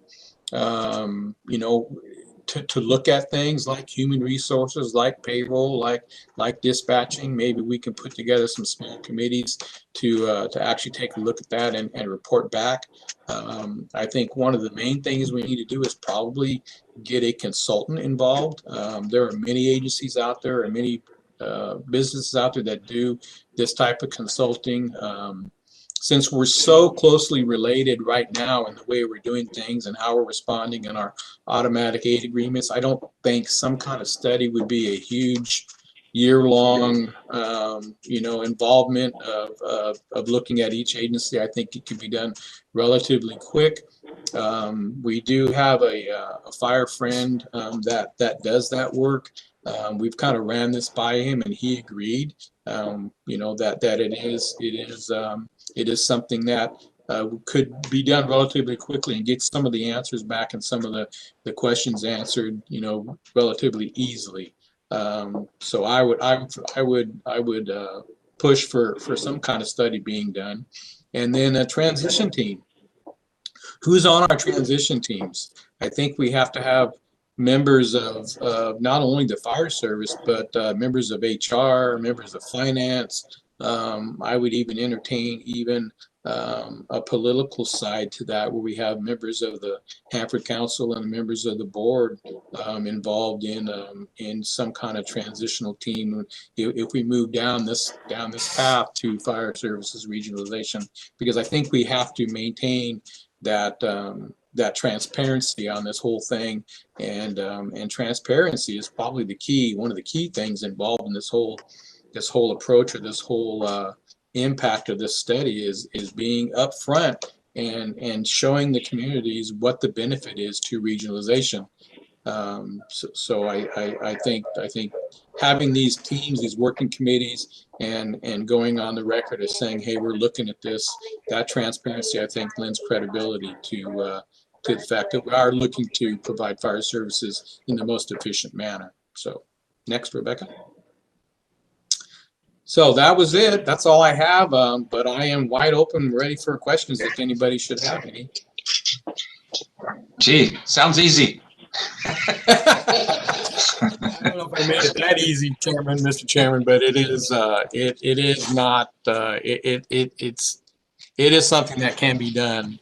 to look at things like human resources, like payroll, like dispatching. Maybe we can put together some small committees to actually take a look at that and report back. I think one of the main things we need to do is probably get a consultant involved. There are many agencies out there and many businesses out there that do this type of consulting. Since we're so closely related right now in the way we're doing things and how we're responding in our automatic aid agreements, I don't think some kind of study would be a huge year-long, involvement of looking at each agency. I think it could be done relatively quick. We do have a fire friend that does that work. We've kind of ran this by him, and he agreed. That it is something that could be done relatively quickly and get some of the answers back and some of the questions answered, relatively easily. So I would push for some kind of study being done, and then a transition team. Who's on our transition teams? I think we have to have members of not only the fire service, but members of HR, members of finance. I would even entertain a political side to that, where we have members of the Hanford Council and members of the board involved in some kind of transitional team if we move down this path to fire services regionalization, because I think we have to maintain that transparency on this whole thing, and transparency is probably one of the key things involved in this whole approach, or this whole impact of this study is being upfront and showing the communities what the benefit is to regionalization. So I think having these teams, these working committees, and going on the record as saying, hey, we're looking at this, that transparency, I think, lends credibility to the fact that we are looking to provide fire services in the most efficient manner. So next, Rebecca. So that was it. That's all I have. But I am wide open, ready for questions if anybody should have any. Gee, sounds easy. I don't know if I made it that easy, Mr. Chairman, but it is. It is not. It is something that can be done.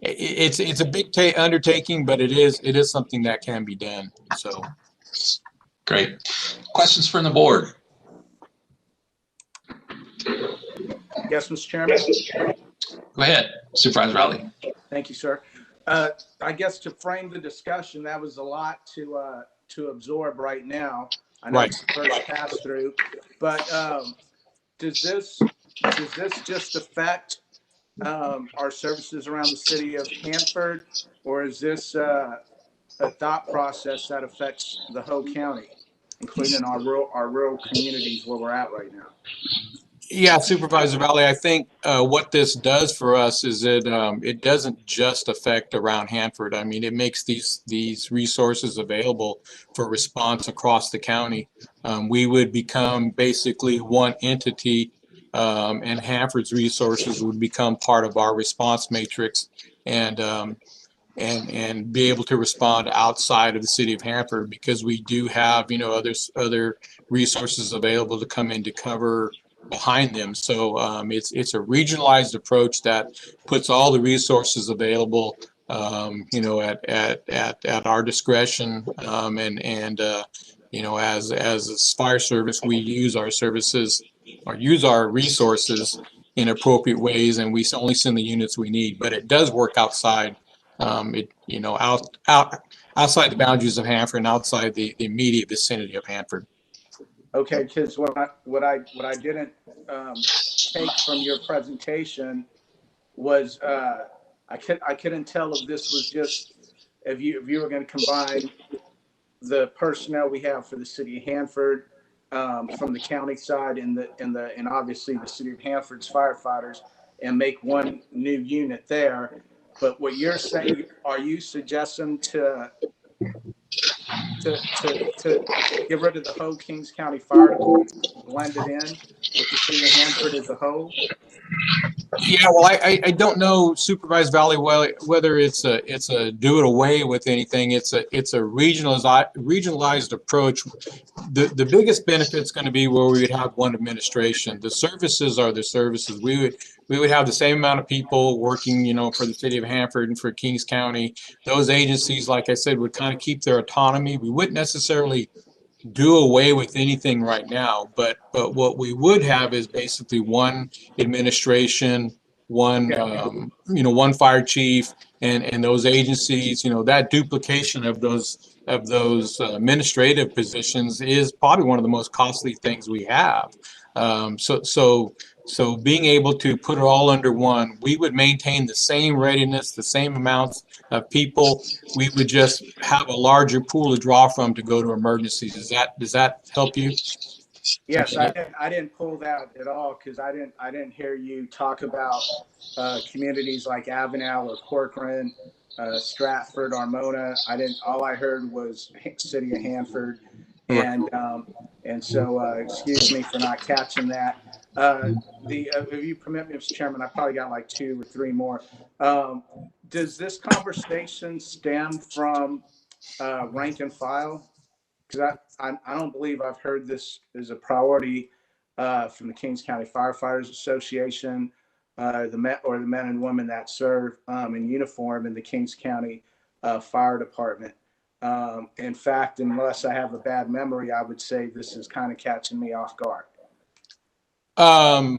It's a big undertaking, but it is something that can be done. So. Great. Questions from the board? Yes, Mr. Chairman. Go ahead, Supervisor Rowley. Thank you, sir. I guess to frame the discussion, that was a lot to absorb right now. I know it's the first pass through, but does this just affect our services around the city of Hanford, or is this a thought process that affects the whole county, including our rural communities where we're at right now? Yeah, Supervisor Valley, I think what this does for us is it doesn't just affect around Hanford. I mean, it makes these resources available for response across the county. We would become basically one entity, and Hanford's resources would become part of our response matrix, and and be able to respond outside of the city of Hanford, because we do have, you know, other resources available to come in to cover behind them. So it's a regionalized approach that puts all the resources available, you know, at our discretion, and you know, as a fire service, we use our services or use our resources in appropriate ways, and we only send the units we need. But it does work outside, you know, outside the boundaries of Hanford and outside the immediate vicinity of Hanford. Okay, because what I didn't take from your presentation was I couldn't tell if this was just if you were going to combine the personnel we have for the city of Hanford from the county side and obviously the city of Hanford's firefighters and make one new unit there. But what you're saying, are you suggesting to get rid of the whole Kings County Fire Department, blend it in with the city of Hanford as a whole? Yeah, well, I don't know, Supervised Valley, whether it's a do it away with anything. It's a regionalized approach. The biggest benefit is going to be where we would have one administration. The services are the services. We would have the same amount of people working, you know, for the city of Hanford and for Kings County. Those agencies, like I said, would kind of keep their autonomy. We wouldn't necessarily do away with anything right now, but what we would have is basically one administration, one you know, one fire chief, and those agencies. You know, that duplication of those administrative positions is probably one of the most costly things we have. So being able to put it all under one, we would maintain the same readiness, the same amounts of people. We would just have a larger pool to draw from to go to emergencies. Does that help you? Yes, I didn't pull that at all because I didn't hear you talk about communities like Avenel or Corcoran, Stratford, Armona. All I heard was city of Hanford, and so excuse me for not catching that. If you permit me, Mr. Chairman, I probably got like 2 or 3 more. Does this conversation stem from rank and file? Because I don't believe I've heard this as a priority from the Kings County Firefighters Association, the men and women that serve in uniform in the Kings County Fire Department. In fact, unless I have a bad memory, I would say this is kind of catching me off guard. I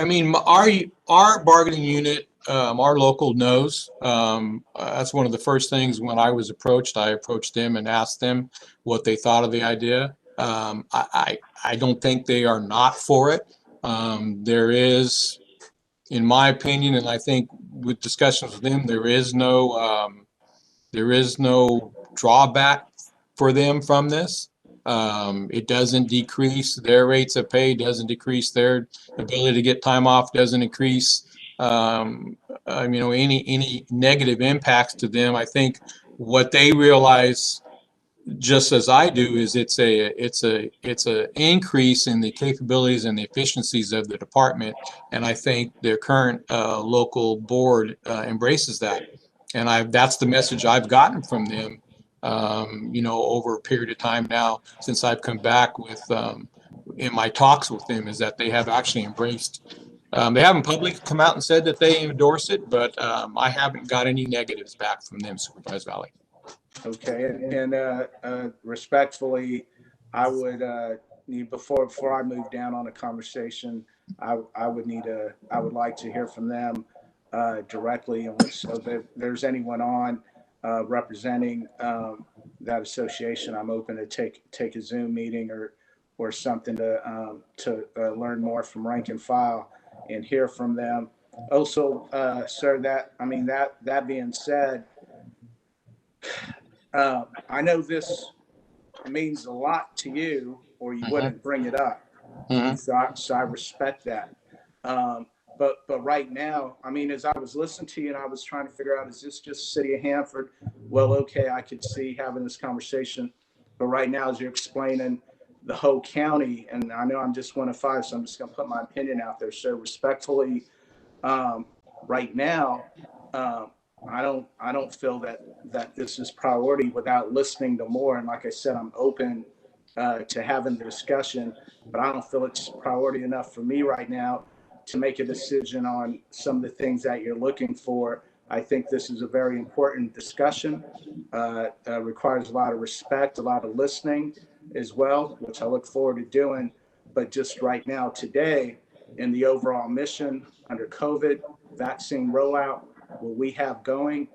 mean, our bargaining unit, our local knows. That's one of the first things when I was approached. I approached them and asked them what they thought of the idea. I don't think they are not for it. There is, in my opinion, and I think with discussions with them, there is no drawback for them from this. It doesn't decrease their rates of pay, doesn't decrease their ability to get time off, doesn't increase you know, any negative impacts to them. I think what they realize, just as I do, is it's a increase in the capabilities and the efficiencies of the department, and I think their current local board embraces that, and that's the message I've gotten from them, you know, over a period of time now since I've come back with in my talks with them, is that they have actually embraced. They haven't publicly come out and said that they endorse it, but I haven't got any negatives back from them, Supervised Valley. Okay, and respectfully, I would need before I move down on a conversation, I would like to hear from them directly, and so if there's anyone on representing that association, I'm open to take a Zoom meeting or something to learn more from rank and file and hear from them. Also, sir, that being said, I know this means a lot to you, or you wouldn't bring it up. So I respect that. But right now, I mean, as I was listening to you and I was trying to figure out, is this just City of Hanford? Well, okay, I could see having this conversation. But right now, as you're explaining the whole county, and I know I'm just one of five, so I'm just going to put my opinion out there. So respectfully, right now, I don't feel that this is priority without listening to more. And like I said, I'm open to having the discussion, but I don't feel it's priority enough for me right now to make a decision on some of the things that you're looking for. I think this is a very important discussion. Requires a lot of respect, a lot of listening as well, which I look forward to doing. But just right now, today, in the overall mission under COVID, vaccine rollout, what we have going,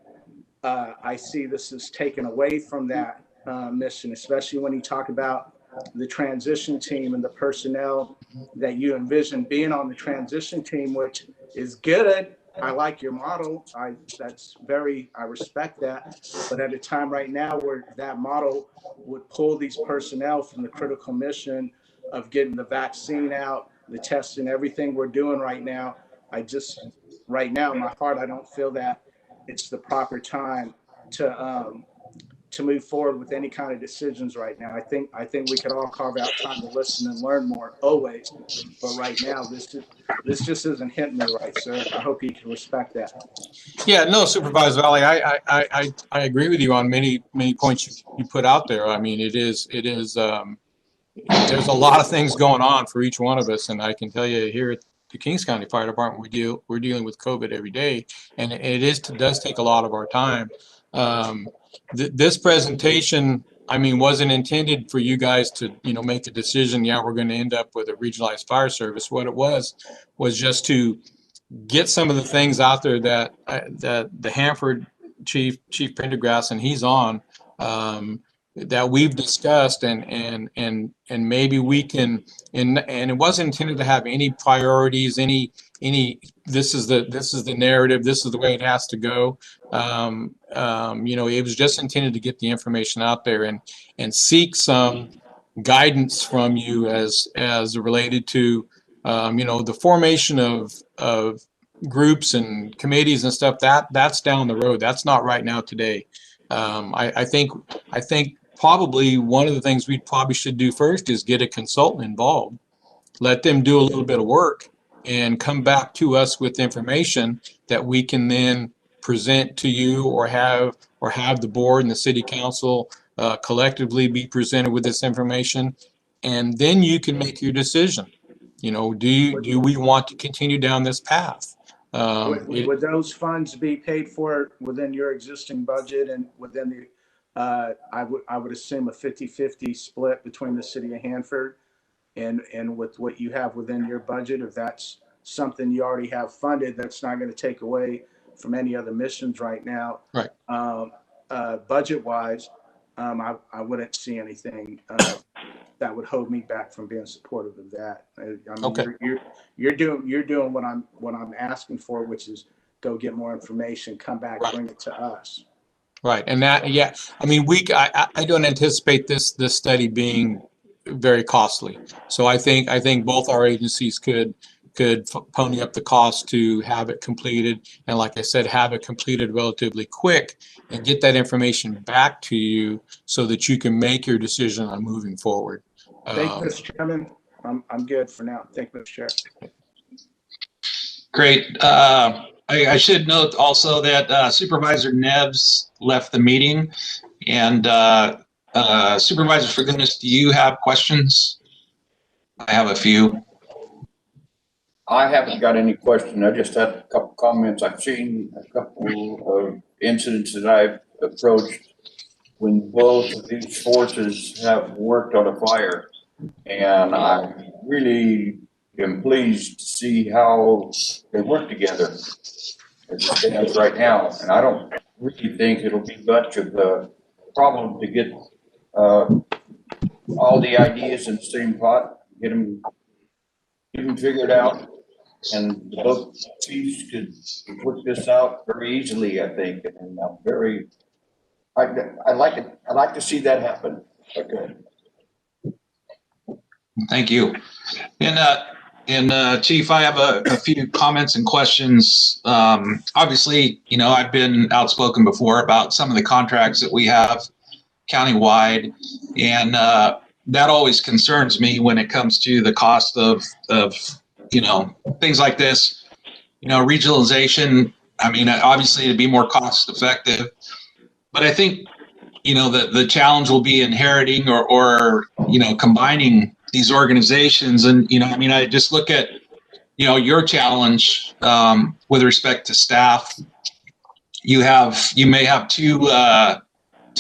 I see this is taken away from that mission, especially when you talk about the transition team and the personnel that you envision being on the transition team, which is good. I like your model. I respect that. But at a time right now where that model would pull these personnel from the critical mission of getting the vaccine out, the testing, everything we're doing right now, right now in my heart, I don't feel that it's the proper time to move forward with any kind of decisions right now. I think we could all carve out time to listen and learn more always, but right now this just isn't hitting me right, sir. I hope you can respect that. Yeah, no, Supervisor Valley, I agree with you on many points you put out there. I mean, it is there's a lot of things going on for each one of us, and I can tell you here at the Kings County Fire Department, we're dealing with COVID every day, and it does take a lot of our time. This presentation, I mean, wasn't intended for you guys to, make a decision. Yeah, we're going to end up with a regionalized fire service. What it was just to get some of the things out there that the Hanford Chief Pendergrass, and he's on, that we've discussed, and maybe we can, and it wasn't intended to have any priorities, any this is the narrative, this is the way it has to go. It was just intended to get the information out there and seek some guidance from you as related to the formation of groups and committees and stuff. That's down the road. That's not right now today. I think probably one of the things we probably should do first is get a consultant involved, let them do a little bit of work, and come back to us with information that we can then present to you, or have the board and the city council collectively be presented with this information, and then you can make your decision. Do we want to continue down this path? Would those funds be paid for within your existing budget and within the I would assume a 50-50 split between the city of Hanford and with what you have within your budget? If that's something you already have funded, that's not going to take away from any other missions right now. Right. Budget wise, I wouldn't see anything that would hold me back from being supportive of that. I mean, okay. You're doing what I'm asking for, which is go get more information, come back, right, bring it to us. Right, and that, yeah, I mean, I don't anticipate this study being very costly. So I think both our agencies could pony up the cost to have it completed, and like I said, have it completed relatively quick and get that information back to you so that you can make your decision on moving forward. Thank you, Mr. Chairman. I'm good for now. Thank you, Mr. Chair. Great. I should note also that Supervisor Neves left the meeting, and Supervisor Forgiveness, do you have questions? I have a few. I haven't got any question. I just had a couple comments. I've seen a couple of incidents that I've approached when both of these forces have worked on a fire, and I really am pleased to see how they work together as it stands right now. And I don't really think it'll be much of a problem to get all the ideas in the same pot, get them figured out, And both chiefs could work this out very easily, I think, and I'm very, I like it. I like to see that happen. Okay. Thank you. And Chief, I have a few comments and questions. Obviously, I've been outspoken before about some of the contracts that we have countywide, and that always concerns me when it comes to the cost of things like this. Regionalization. I mean, obviously, to be more cost effective, but I think the challenge will be inheriting or combining these organizations. And I just look at your challenge with respect to staff. You may have two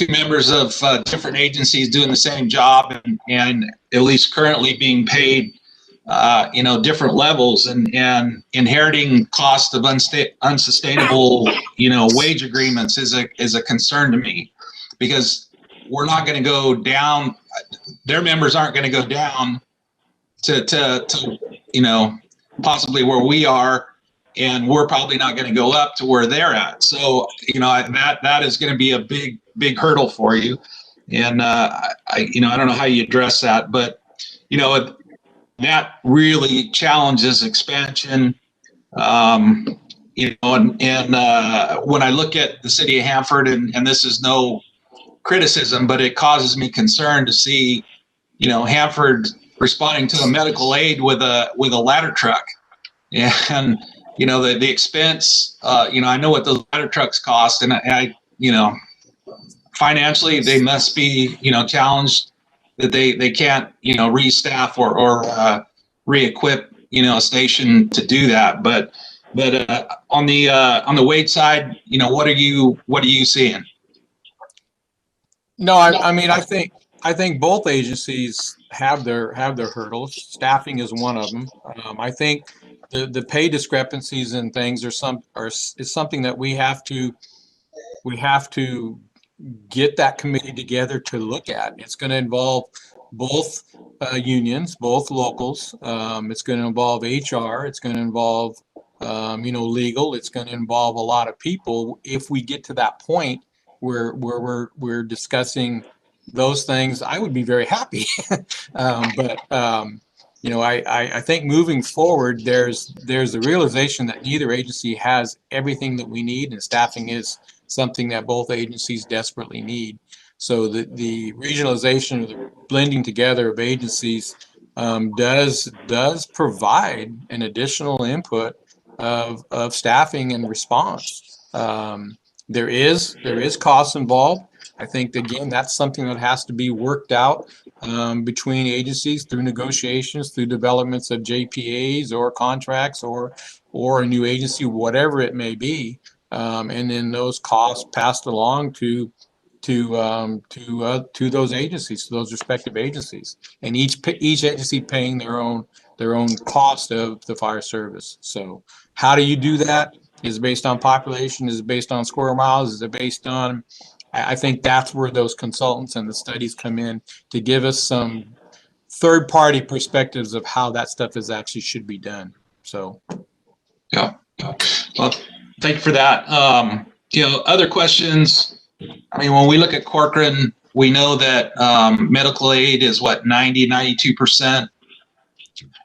members of different agencies doing the same job, and at least currently being paid different levels, and inheriting cost of unsustainable wage agreements is a concern to me, because we're not going to go down. Their members aren't going to go down to possibly where we are, and we're probably not going to go up to where they're at. So that is going to be a big hurdle for you, and I don't know how you address that, but that really challenges expansion. And when I look at the city of Hanford, and this is no criticism, but it causes me concern to see, Hanford responding to a medical aid with a ladder truck, and the expense. I know what those ladder trucks cost, and I financially they must be challenged that they can't restaff or re-equip a station to do that. But on the wage side, what are you seeing? No, I mean, I think both agencies have their hurdles. Staffing is one of them. I think the pay discrepancies and things is something that we have to get that committee together to look at. It's going to involve both unions, both locals. It's going to involve HR. It's going to involve legal. It's going to involve a lot of people. If we get to that point where we're discussing those things, I would be very happy. I think moving forward, there's the realization that neither agency has everything that we need, and staffing is something that both agencies desperately need. So the regionalization, the blending together of agencies does provide an additional input of staffing and response. There is costs involved. I think, again, that's something that has to be worked out between agencies through negotiations, through developments of JPAs or contracts or a new agency, whatever it may be, and then those costs passed along to those agencies, to those respective agencies, and each agency paying their own cost of the fire service. So how do you do that? Is it based on population? Is it based on square miles? Is it based on, I think that's where those consultants and the studies come in to give us some third-party perspectives of how that stuff actually should be done. So, yeah. Well, thank you for that. Other questions. I mean, when we look at Corcoran, we know that medical aid is 92%.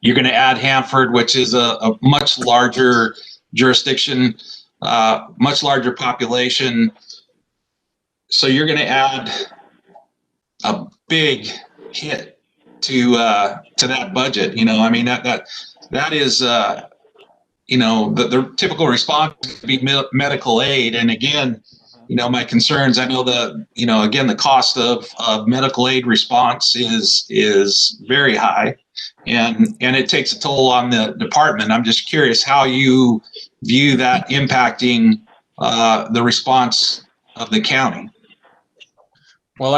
You're going to add Hanford, which is a much larger jurisdiction, much larger population. So you're going to add a big hit to that budget. I mean, that is the typical response could be medical aid. And again, my concerns, I know again, the cost of medical aid response is very high, and it takes a toll on the department. I'm just curious how you view that impacting the response of the county. Well,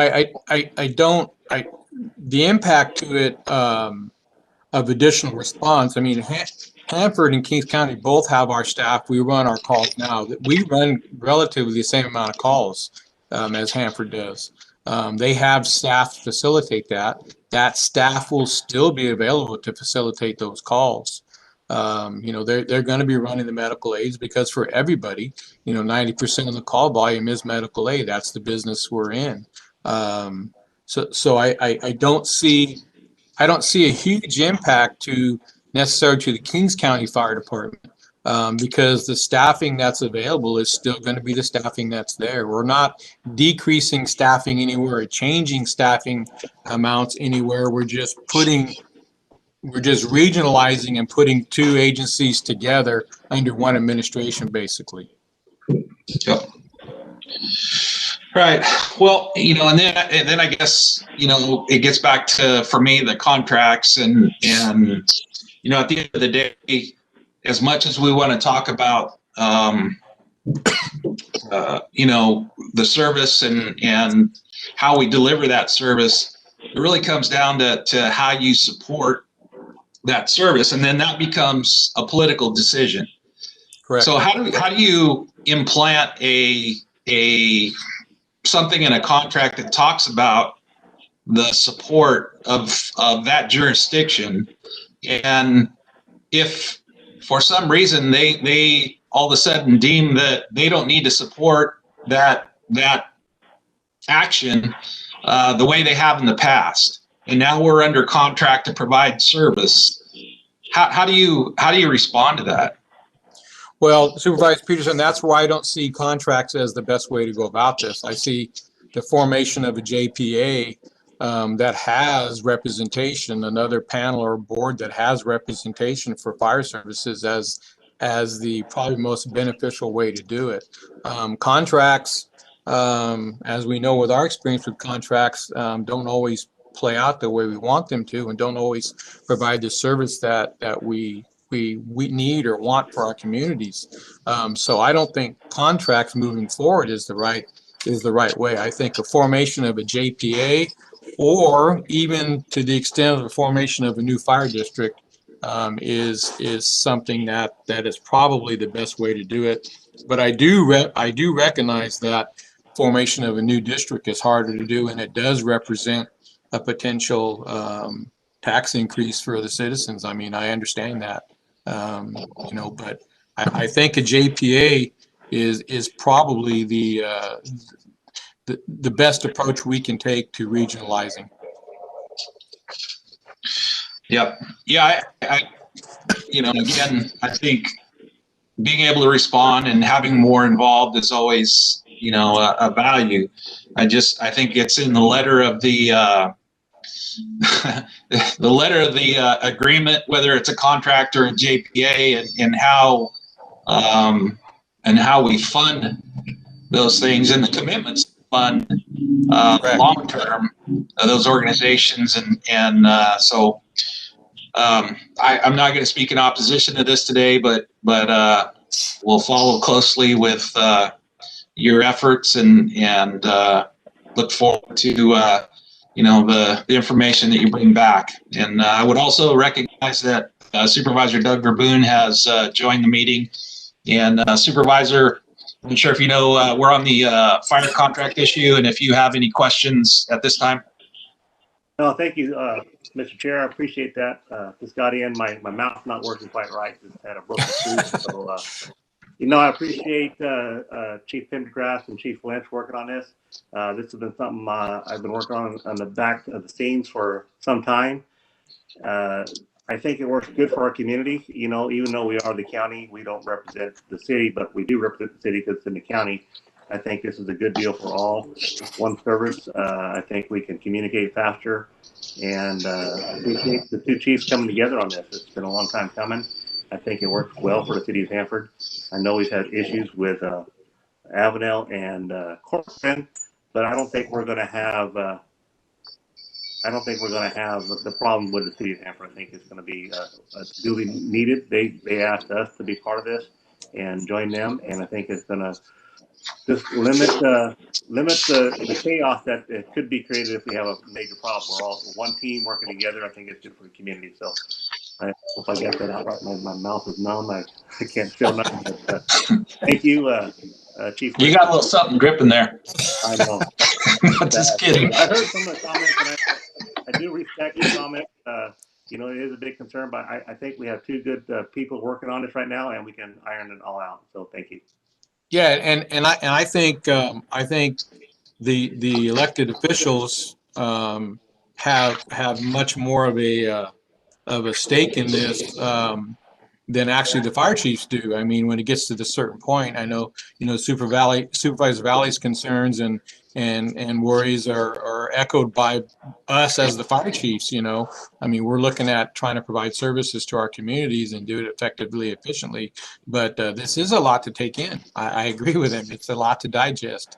the impact to it of additional response. I mean, Hanford and Kings County both have our staff. We run our calls now. We run relatively the same amount of calls as Hanford does. They have staff to facilitate that. That staff will still be available to facilitate those calls. They're going to be running the medical aids because for everybody, 90% of the call volume is medical aid. That's the business we're in. So I don't see a huge impact necessarily to the Kings County Fire Department. Because the staffing that's available is still going to be the staffing that's there. We're not decreasing staffing anywhere or changing staffing amounts anywhere. We're just regionalizing and putting two agencies together under one administration, basically. Yep. Right. Well, and then I guess, it gets back to, for me, the contracts and at the end of the day, as much as we want to talk about, the service and how we deliver that service, it really comes down to how you support that service, and then that becomes a political decision. Correct. So how do you implant a something in a contract that talks about the support of that jurisdiction, and if for some reason they all of a sudden deem that they don't need to support that action the way they have in the past, and now we're under contract to provide service, how do you respond to that? Well, Supervisor Peterson, that's why I don't see contracts as the best way to go about this. I see the formation of a JPA that has representation, another panel or board that has representation for fire services as the probably most beneficial way to do it. Contracts, as we know with our experience with contracts, don't always play out the way we want them to, and don't always provide the service that we need or want for our communities. So I don't think contracts moving forward is the right way. I think a formation of a JPA, or even to the extent of the formation of a new fire district, is something that is probably the best way to do it. But I do recognize that formation of a new district is harder to do, and it does represent a potential tax increase for the citizens. I mean, I understand that, but I think a JPA is probably the best approach we can take to regionalizing. Yep. Yeah. Again, I think being able to respond and having more involved is always, a value. I think it's in the letter of the agreement, whether it's a contract or a JPA, and how we fund those things, and the commitments to fund long term those organizations, so I'm not going to speak in opposition to this today, but we'll follow closely with your efforts and look forward to the information that you bring back. And I would also recognize that Supervisor Doug Verboon has joined the meeting, and Supervisor, I'm not sure if we're on the fire contract issue, and if you have any questions at this time. No, thank you, Mr. Chair. I appreciate that. Just got in, my mouth's not working quite right. Just had a broken tooth. So, I appreciate Chief Pendergrass and Chief Lynch working on this. This has been something I've been working on the back of the scenes for some time. I think it works good for our community. Even though we are the county, we don't represent the city, but we do represent the city because it's in the county. I think this is a good deal for all. One service. I think we can communicate faster, and appreciate the two chiefs coming together on this. It's been a long time coming. I think it works well for the city of Hanford. I know we've had issues with Avenel and Corcoran, but I don't think we're going to have. I don't think we're going to have the problem with the city of Hanford. I think it's going to be duly needed. They asked us to be part of this and join them, and I think it's going to just limit the chaos that it could be created if we have a major problem. We're all one team working together. I think it's good for the community. So I hope I got that out right. My mouth is numb. I can't feel nothing. But, thank you, Chief. You got a little something dripping there. I know. Just kidding. I heard some of the comments, and I do respect your comment. you know, it is a big concern, but I think we have two good people working on this right now, and we can iron it all out. So thank you. Yeah, and I think the elected officials have much more of a stake in this than actually the fire chiefs do. I mean, when it gets to the certain point, I know, you know, Supervisor Valley's concerns and worries are echoed by us as the fire chiefs, you know. I mean, we're looking at trying to provide services to our communities and do it effectively, efficiently. But this is a lot to take in. I agree with him. It's a lot to digest.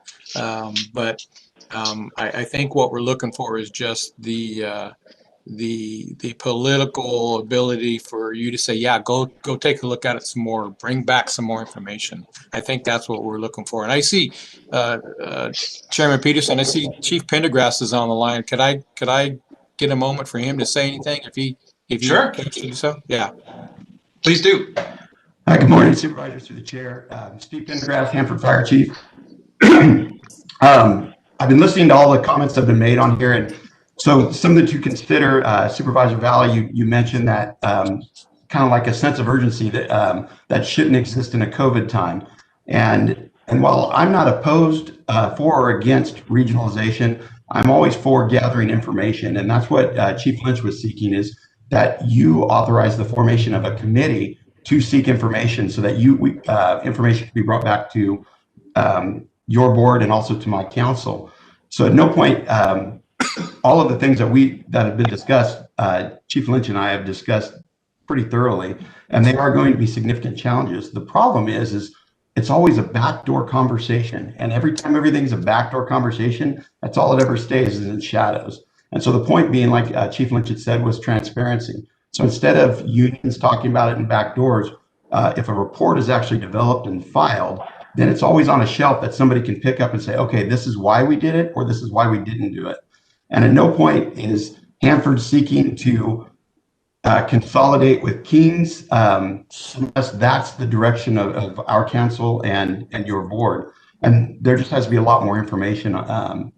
But I think what we're looking for is just the political ability for you to say, yeah, go take a look at it some more, bring back some more information. I think that's what we're looking for. And I see Chairman Peterson, I see Chief Pendergrass is on the line. Could I get a moment for him to say anything if Sure. cares to do so? Yeah. Please do. Hi, good morning, Supervisors, through the chair. Steve Pendergrass, Hanford Fire Chief. I've been listening to all the comments that have been made on here, and so something to consider, Supervisor Valley, you mentioned that kind of like a sense of urgency that that shouldn't exist in a COVID time. And while I'm not opposed for or against regionalization, I'm always for gathering information. And that's what Chief Lynch was seeking, is that you authorize the formation of a committee to seek information so that information can be brought back to your board and also to my council. So at no point, all of the things that have been discussed, Chief Lynch and I have discussed pretty thoroughly, and they are going to be significant challenges. The problem is it's always a backdoor conversation, and every time everything's a backdoor conversation, that's all it ever stays, is in shadows. And so the point being, like Chief Lynch had said, was transparency. So instead of unions talking about it in back doors, if a report is actually developed and filed, then it's always on a shelf that somebody can pick up and say, okay, this is why we did it, or this is why we didn't do it. And at no point is Hanford seeking to consolidate with Kings, unless that's the direction of our council and your board. And there just has to be a lot more information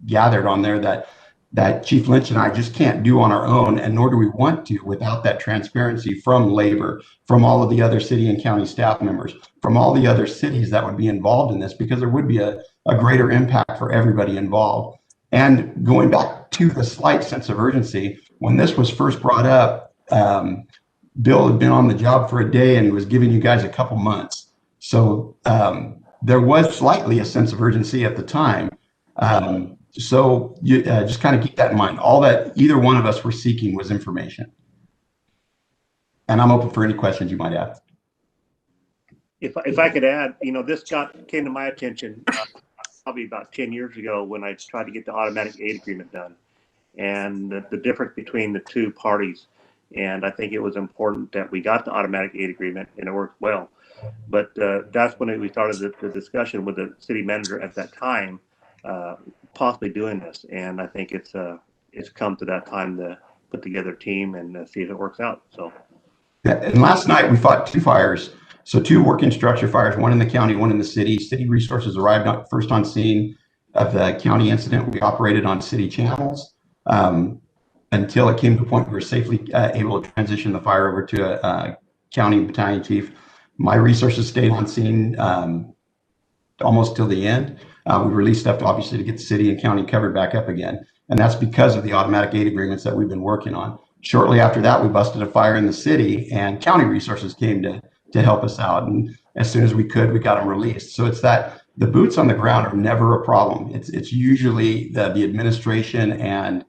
gathered on there that Chief Lynch and I just can't do on our own, and nor do we want to without that transparency from labor, from all of the other city and county staff members, from all the other cities that would be involved in this, because there would be a greater impact for everybody involved. And going back to the slight sense of urgency, when this was first brought up, Bill had been on the job for a day and he was giving you guys a couple months. So there was slightly a sense of urgency at the time. So you just kind of keep that in mind. All that either one of us were seeking was information. And I'm open for any questions you might have. If I could add, you know, this came to my attention probably about 10 years ago when I tried to get the automatic aid agreement done, and the difference between the two parties. And I think it was important that we got the automatic aid agreement, and it worked well. But that's when we started the discussion with the city manager at that time, possibly doing this. And I think it's come to that time to put together a team and see if it works out. So. Yeah, and last night we fought two fires. So two working structure fires, one in the county, one in the city. City resources arrived first on scene of the county incident. We operated on city channels until it came to a point we were safely able to transition the fire over to a county battalion chief. My resources stayed on scene almost till the end. We released stuff obviously to get the city and county covered back up again. And that's because of the automatic aid agreements that we've been working on. Shortly after that, we busted a fire in the city and county resources came to help us out. And as soon as we could, we got them released. So it's that the boots on the ground are never a problem. It's usually the administration and,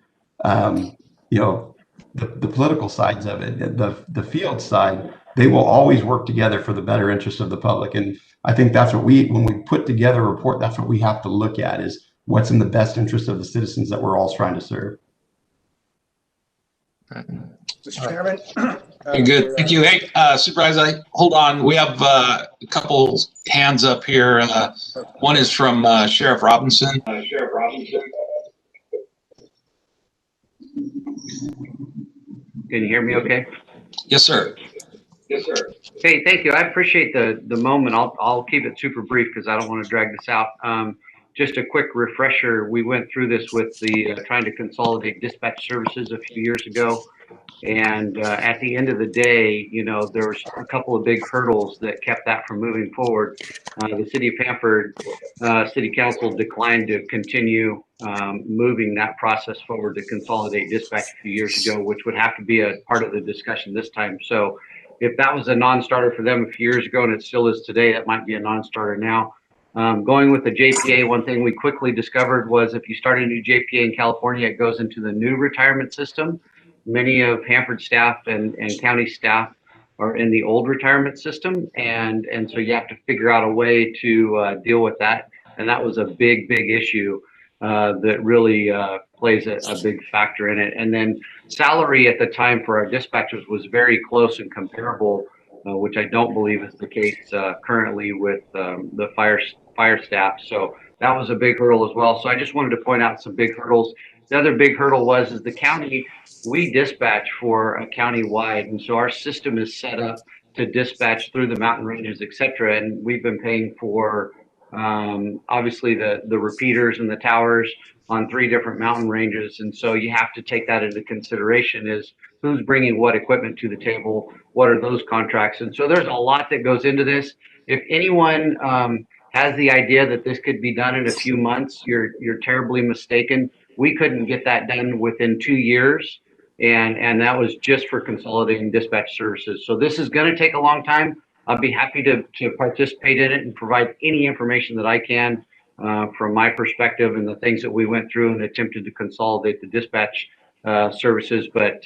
you know, the political sides of it, the field side, they will always work together for the better interest of the public. And I think that's what when we put together a report, that's what we have to look at, is what's in the best interest of the citizens that we're all trying to serve. Mr. Chairman. Good. Thank you. Hey, Supervisor, hold on. We have a couple hands up here. One is from Sheriff Robinson. Sheriff Robinson. Can you hear me okay? Yes, sir. Yes, sir. Hey, thank you. I appreciate the moment. I'll keep it super brief because I don't want to drag this out. Just a quick refresher. We went through this with the trying to consolidate dispatch services a few years ago. And at the end of the day, you know, there was a couple of big hurdles that kept that from moving forward. The city of Hanford City Council declined to continue moving that process forward to consolidate dispatch a few years ago, which would have to be a part of the discussion this time. So if that was a non-starter for them a few years ago and it still is today, that might be a non-starter now. Going with the JPA, one thing we quickly discovered was if you start a new JPA in California, it goes into the new retirement system. Many of Hanford staff and county staff are in the old retirement system, and so you have to figure out a way to deal with that. And that was a big issue that really plays a big factor in it. And then salary at the time for our dispatchers was very close and comparable, which I don't believe is the case currently with the fire staff. So that was a big hurdle as well. So I just wanted to point out some big hurdles. The other big hurdle is the county, we dispatch for a county-wide, and so our system is set up to dispatch through the mountain ranges, et cetera. And we've been paying for obviously the repeaters and the towers on 3 different mountain ranges. And so you have to take that into consideration, is who's bringing what equipment to the table, what are those contracts. And so there's a lot that goes into this. If anyone has the idea that this could be done in a few months, you're terribly mistaken. We couldn't get that done within 2 years. And that was just for consolidating dispatch services. So this is going to take a long time. I'll be happy to participate in it and provide any information that I can from my perspective and the things that we went through and attempted to consolidate the dispatch services. But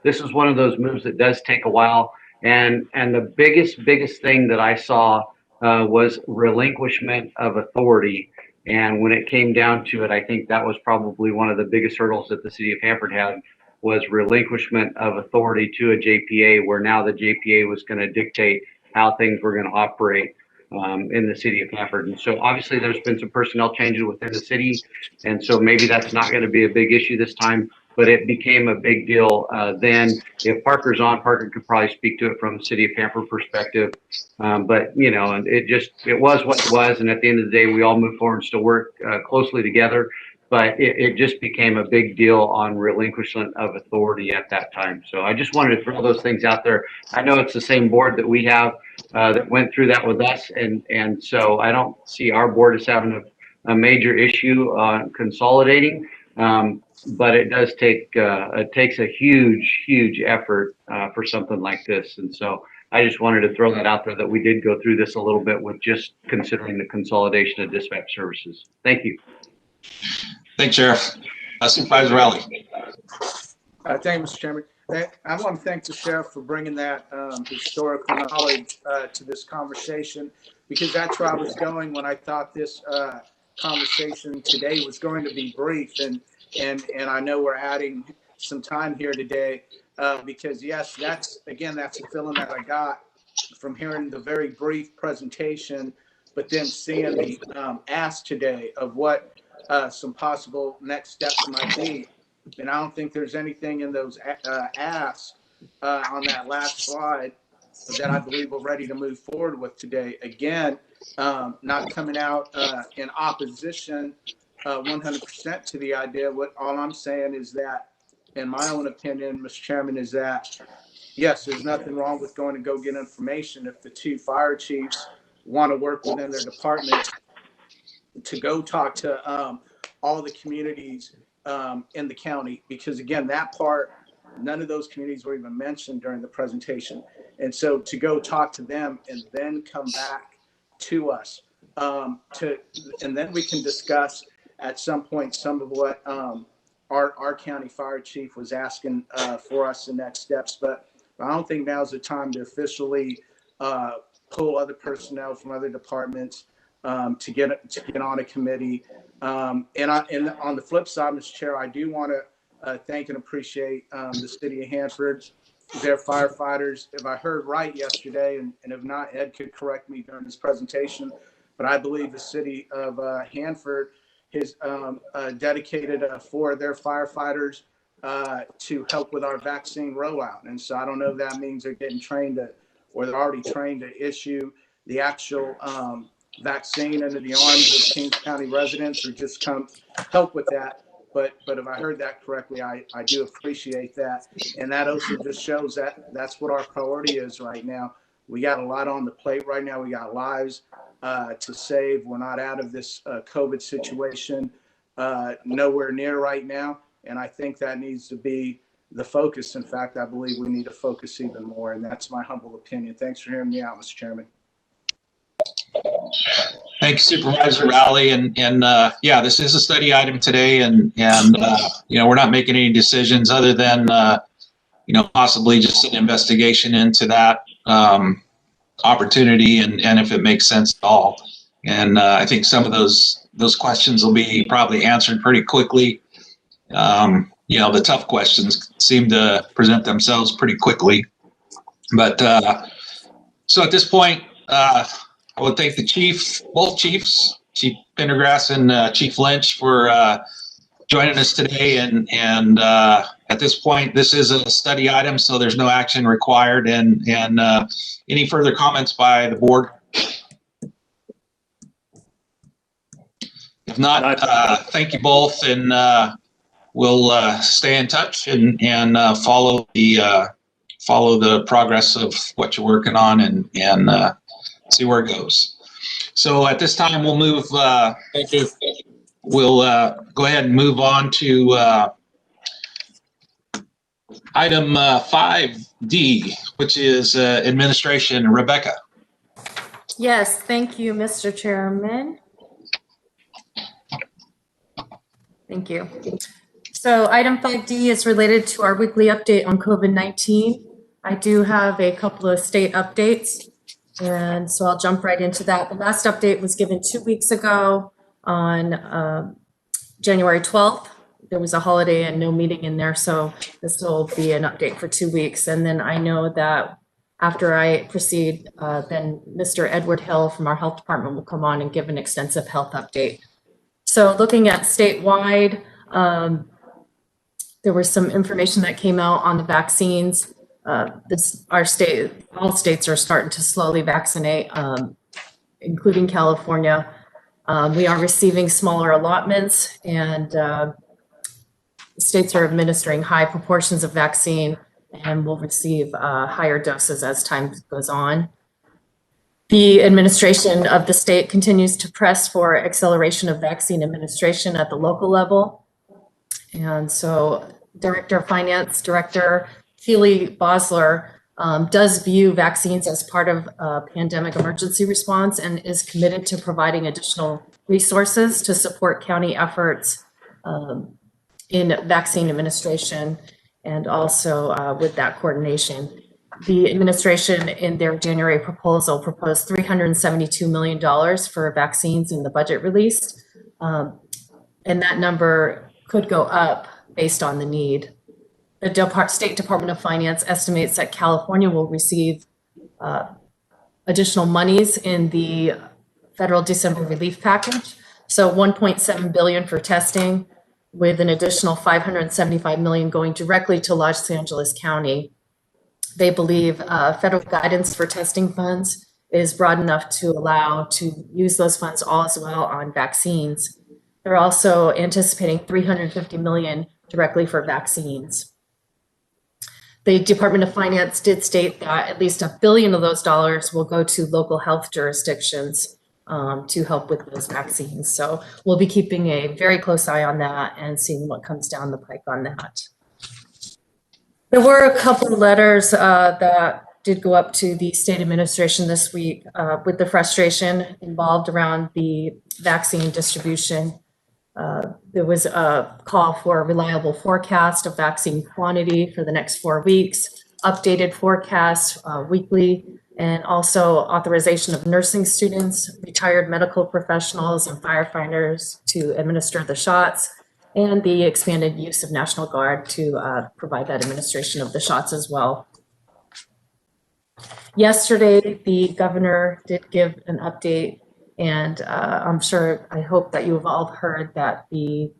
this is one of those moves that does take a while. And the biggest thing that I saw was relinquishment of authority. And when it came down to it, I think that was probably one of the biggest hurdles that the city of Hanford had, was relinquishment of authority to a JPA, where now the JPA was going to dictate how things were going to operate in the city of Hanford. And so obviously there's been some personnel changes within the city. And so maybe that's not going to be a big issue this time, but it became a big deal then. If Parker's on, Parker could probably speak to it from the city of Hanford perspective. But, you know, it was what it was. And at the end of the day, we all move forward and still work closely together. But it just became a big deal on relinquishment of authority at that time. So I just wanted to throw those things out there. I know it's the same board that we have that went through that with us. And so I don't see our board as having a major issue on consolidating. But it does it takes a huge effort for something like this. And so I just wanted to throw that out there, that we did go through this a little bit with just considering the consolidation of dispatch services. Thank you. Thanks, Sheriff. Supervisor Rowley. Thank you, Mr. Chairman. I want to thank the sheriff for bringing that historical knowledge to this conversation, because that's where I was going when I thought this conversation today was going to be brief. And I know we're adding some time here today because, yes, that's a feeling that I got from hearing the very brief presentation, but then seeing the ask today of what some possible next steps might be. And I don't think there's anything in those asks on that last slide that I believe we're ready to move forward with today. Again, not coming out in opposition 100% to the idea. All I'm saying is that, in my own opinion, Mr. Chairman, is that, yes, there's nothing wrong with going to go get information if the 2 fire chiefs want to work within their department to go talk to all the communities in the county, because again, that part, none of those communities were even mentioned during the presentation. And so to go talk to them and then come back to us and then we can discuss at some point some of what our county fire chief was asking for us, the next steps. But I don't think now's the time to officially pull other personnel from other departments to get on a committee. And on the flip side, Mr. Chair, I do want to thank and appreciate the city of Hanford, their firefighters. If I heard right yesterday, and if not, Ed could correct me during this presentation, but I believe the city of Hanford has dedicated 4 of their firefighters to help with our vaccine rollout. And so I don't know if that means they're getting trained or they're already trained to issue the actual vaccine into the arms of Kings County residents, or just come help with that. but if I heard that correctly, I do appreciate that. And that also just shows that that's what our priority is right now. We got a lot on the plate right now. We got lives to save. We're not out of this COVID situation nowhere near right now. And I think that needs to be the focus. In fact, I believe we need to focus even more. And that's my humble opinion. Thanks for hearing me out, Mr. Chairman. Thanks, Supervisor Rowley. And yeah, this is a study item today, and you know, we're not making any decisions other than you know, possibly just an investigation into that opportunity, and if it makes sense at all. And I think some of those questions will be probably answered pretty quickly. You know, the tough questions seem to present themselves pretty quickly. But so at this point, I would thank the both chiefs, Chief Pendergrass and Chief Lynch, for joining us today. And at this point, this is a study item, so there's no action required. And any further comments by the board? If not, thank you both, and we'll stay in touch and follow the progress of what you're working on, and see where it goes. So at this time, we'll move. Thank you. We'll go ahead and move on to item 5D, which is administration. Rebecca. Yes, thank you, Mr. Chairman. Thank you. So item 5D is related to our weekly update on COVID-19. I do have a couple of state updates, and so I'll jump right into that. The last update was given 2 weeks ago on January 12th. There was a holiday and no meeting in there, so this will be an update for 2 weeks. And then I know that after I proceed, then Mr. Edward Hill from our health department will come on and give an extensive health update. So looking at statewide, there was some information that came out on the vaccines. All states are starting to slowly vaccinate, including California. We are receiving smaller allotments, and states are administering high proportions of vaccine and will receive higher doses as time goes on. The administration of the state continues to press for acceleration of vaccine administration at the local level. And so Director of Finance, Director Keely Bosler, does view vaccines as part of a pandemic emergency response and is committed to providing additional resources to support county efforts in vaccine administration, and also with that coordination. The administration in their January proposal proposed $372 million for vaccines in the budget released. And that number could go up based on the need. The State Department of Finance estimates that California will receive additional monies in the federal December relief package. So $1.7 billion for testing, with an additional $575 million going directly to Los Angeles County. They believe federal guidance for testing funds is broad enough to allow to use those funds all as well on vaccines. They're also anticipating $350 million directly for vaccines. The Department of Finance did state that at least $1 billion of those dollars will go to local health jurisdictions to help with those vaccines. So we'll be keeping a very close eye on that and seeing what comes down the pike on that. There were a couple of letters that did go up to the state administration this week with the frustration involved around the vaccine distribution. There was a call for a reliable forecast of vaccine quantity for the next 4 weeks, updated forecasts weekly, and also authorization of nursing students, retired medical professionals, and firefighters to administer the shots, and the expanded use of National Guard to provide that administration of the shots as well. Yesterday, the governor did give an update, and I hope that you have all heard that the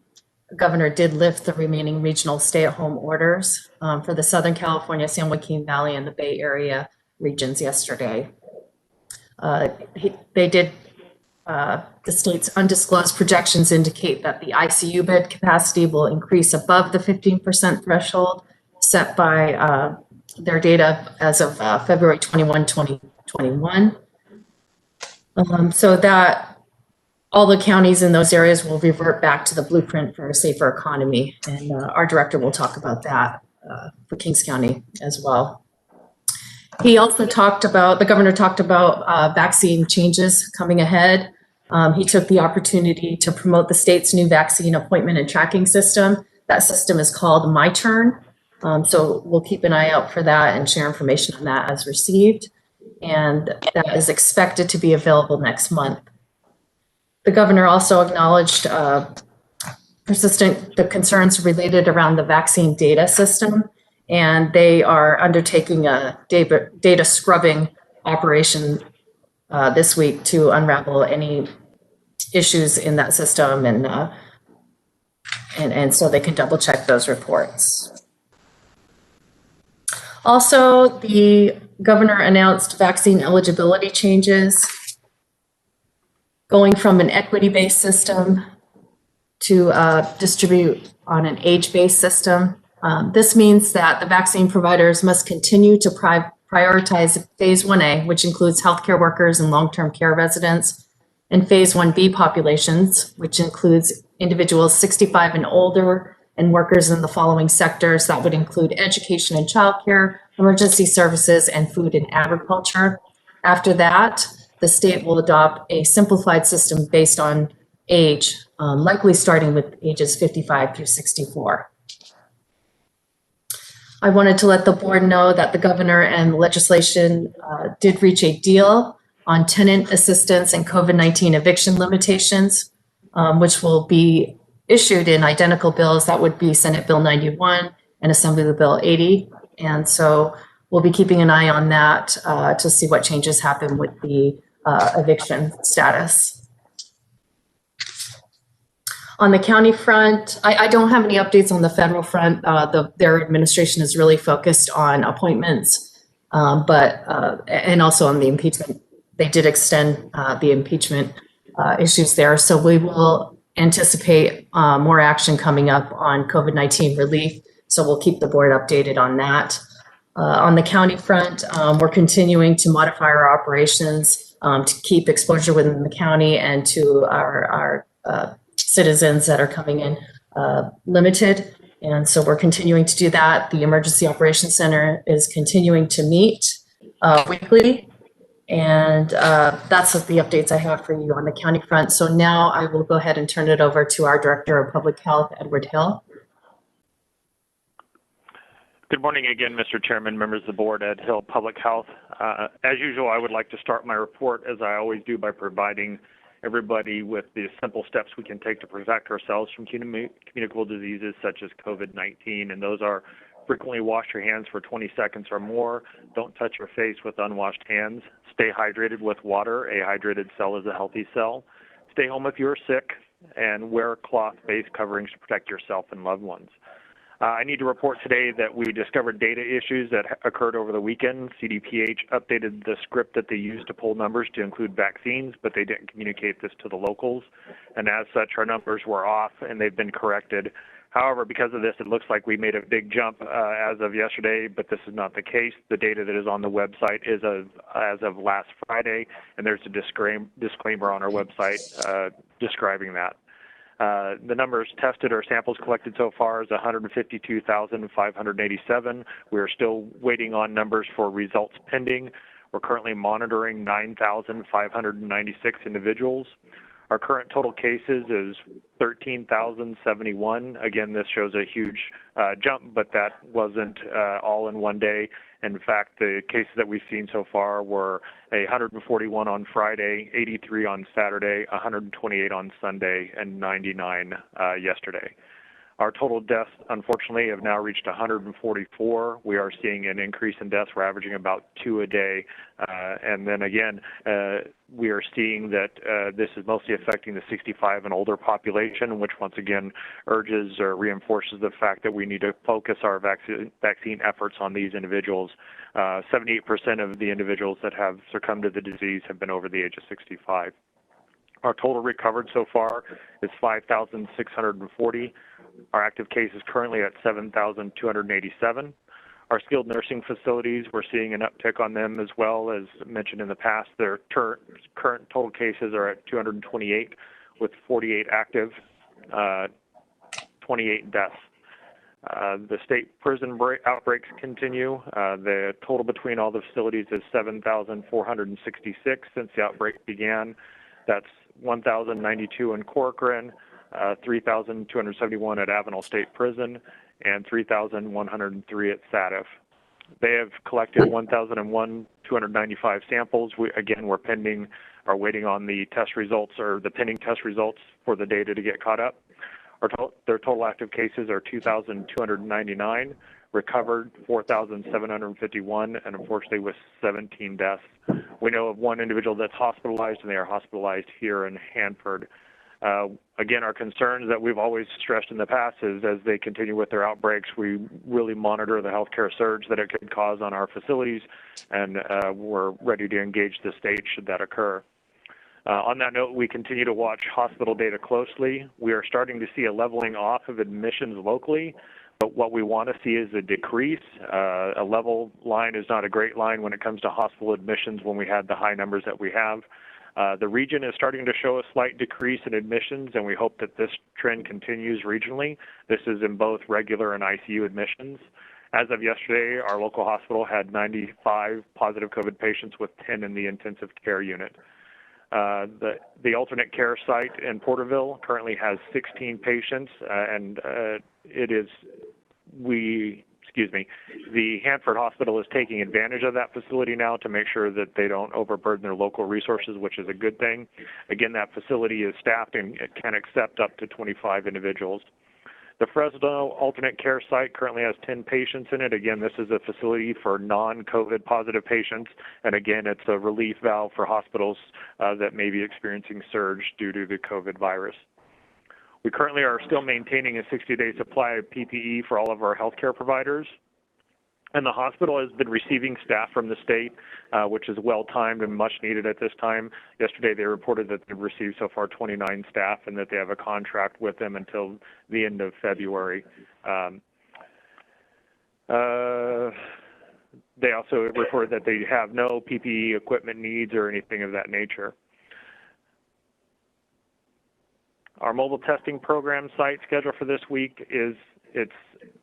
governor did lift the remaining regional stay-at-home orders for the Southern California, San Joaquin Valley, and the Bay Area regions yesterday. They did the state's undisclosed projections indicate that the ICU bed capacity will increase above the 15% threshold set by their data as of February 21, 2021. So that all the counties in those areas will revert back to the blueprint for a safer economy. And our director will talk about that for Kings County as well. He also talked about, the governor talked about vaccine changes coming ahead. He took the opportunity to promote the state's new vaccine appointment and tracking system. That system is called My Turn. So we'll keep an eye out for that and share information on that as received. And that is expected to be available next month. The governor also acknowledged the concerns related around the vaccine data system, and they are undertaking a data scrubbing operation this week to unravel any issues in that system, and so they can double check those reports. Also, the governor announced vaccine eligibility changes, going from an equity-based system to distribute on an age-based system. This means that the vaccine providers must continue to prioritize Phase 1A, which includes healthcare workers and long-term care residents, and Phase 1B populations, which includes individuals 65 and older and workers in the following sectors. That would include education and childcare, emergency services, and food and agriculture. After that, the state will adopt a simplified system based on age, likely starting with ages 55 through 64. I wanted to let the board know that the governor and legislation did reach a deal on tenant assistance and COVID-19 eviction limitations, which will be issued in identical bills. That would be Senate Bill 91 and Assembly Bill 80. And so we'll be keeping an eye on that to see what changes happen with the eviction status. On the county front, I don't have any updates on the federal front. Their administration is really focused on appointments, and also on the impeachment. They did extend the impeachment issues there. So we will anticipate more action coming up on COVID-19 relief. So we'll keep the board updated on that. On the county front, we're continuing to modify our operations to keep exposure within the county and to our citizens that are coming in limited. And so we're continuing to do that. The Emergency Operations Center is continuing to meet weekly. And that's the updates I have for you on the county front. So now I will go ahead and turn it over to our Director of Public Health, Edward Hill. Good morning again, Mr. Chairman, members of the board. Ed Hill, Public Health. As usual, I would like to start my report, as I always do, by providing everybody with the simple steps we can take to protect ourselves from communicable diseases such as COVID-19, and those are frequently wash your hands for 20 seconds or more. Don't touch your face with unwashed hands. Stay hydrated with water. A hydrated cell is a healthy cell. Stay home if you're sick, and wear cloth face coverings to protect yourself and loved ones. I need to report today that we discovered data issues that occurred over the weekend. CDPH updated the script that they used to pull numbers to include vaccines, but they didn't communicate this to the locals. And as such, our numbers were off and they've been corrected. However, because of this, it looks like we made a big jump as of yesterday, but this is not the case. The data that is on the website is as of last Friday, and there's a disclaimer on our website describing that. The numbers tested or samples collected so far is 152,587. We are still waiting on numbers for results pending. We're currently monitoring 9,596 individuals. Our current total cases is 13,071. Again, this shows a huge jump, but that wasn't all in one day. In fact, the cases that we've seen so far were 141 on Friday, 83 on Saturday, 128 on Sunday, and 99 yesterday. Our total deaths, unfortunately, have now reached 144. We are seeing an increase in deaths. We're averaging about 2 a day. And then again, we are seeing that this is mostly affecting the 65 and older population, which once again urges or reinforces the fact that we need to focus our vaccine efforts on these individuals. 78% of the individuals that have succumbed to the disease have been over the age of 65. Our total recovered so far is 5,640. Our active cases currently at 7,287. Our skilled nursing facilities, we're seeing an uptick on them as well. As mentioned in the past, their current total cases are at 228 with 48 active, 28 deaths. The state prison outbreaks continue. The total between all the facilities is 7,466 since the outbreak began. That's 1,092 in Corcoran, 3,271 at Avenel State Prison, and 3,103 at SATF. They have collected 1,295 samples. We're pending, are waiting on the test results or the pending test results for the data to get caught up. Their total active cases are 2,299, recovered 4,751, and unfortunately with 17 deaths. We know of one individual that's hospitalized, and they are hospitalized here in Hanford. Again, our concerns that we've always stressed in the past is as they continue with their outbreaks, we really monitor the healthcare surge that it could cause on our facilities, and we're ready to engage the state should that occur. On that note, we continue to watch hospital data closely. We are starting to see a leveling off of admissions locally, but what we want to see is a decrease. A level line is not a great line when it comes to hospital admissions when we had the high numbers that we have. The region is starting to show a slight decrease in admissions, and we hope that this trend continues regionally. This is in both regular and ICU admissions. As of yesterday, our local hospital had 95 positive COVID patients with 10 in the intensive care unit. The alternate care site in Porterville currently has 16 patients, and the Hanford Hospital is taking advantage of that facility now to make sure that they don't overburden their local resources, which is a good thing. Again, that facility is staffed and it can accept up to 25 individuals. The Fresno alternate care site currently has 10 patients in it. Again, this is a facility for non-COVID positive patients, and again, it's a relief valve for hospitals that may be experiencing surge due to the COVID virus. We currently are still maintaining a 60-day supply of PPE for all of our healthcare providers. And the hospital has been receiving staff from the state, which is well-timed and much needed at this time. Yesterday, they reported that they've received so far 29 staff and that they have a contract with them until the end of February. They also reported that they have no PPE equipment needs or anything of that nature. Our mobile testing program site schedule for this week is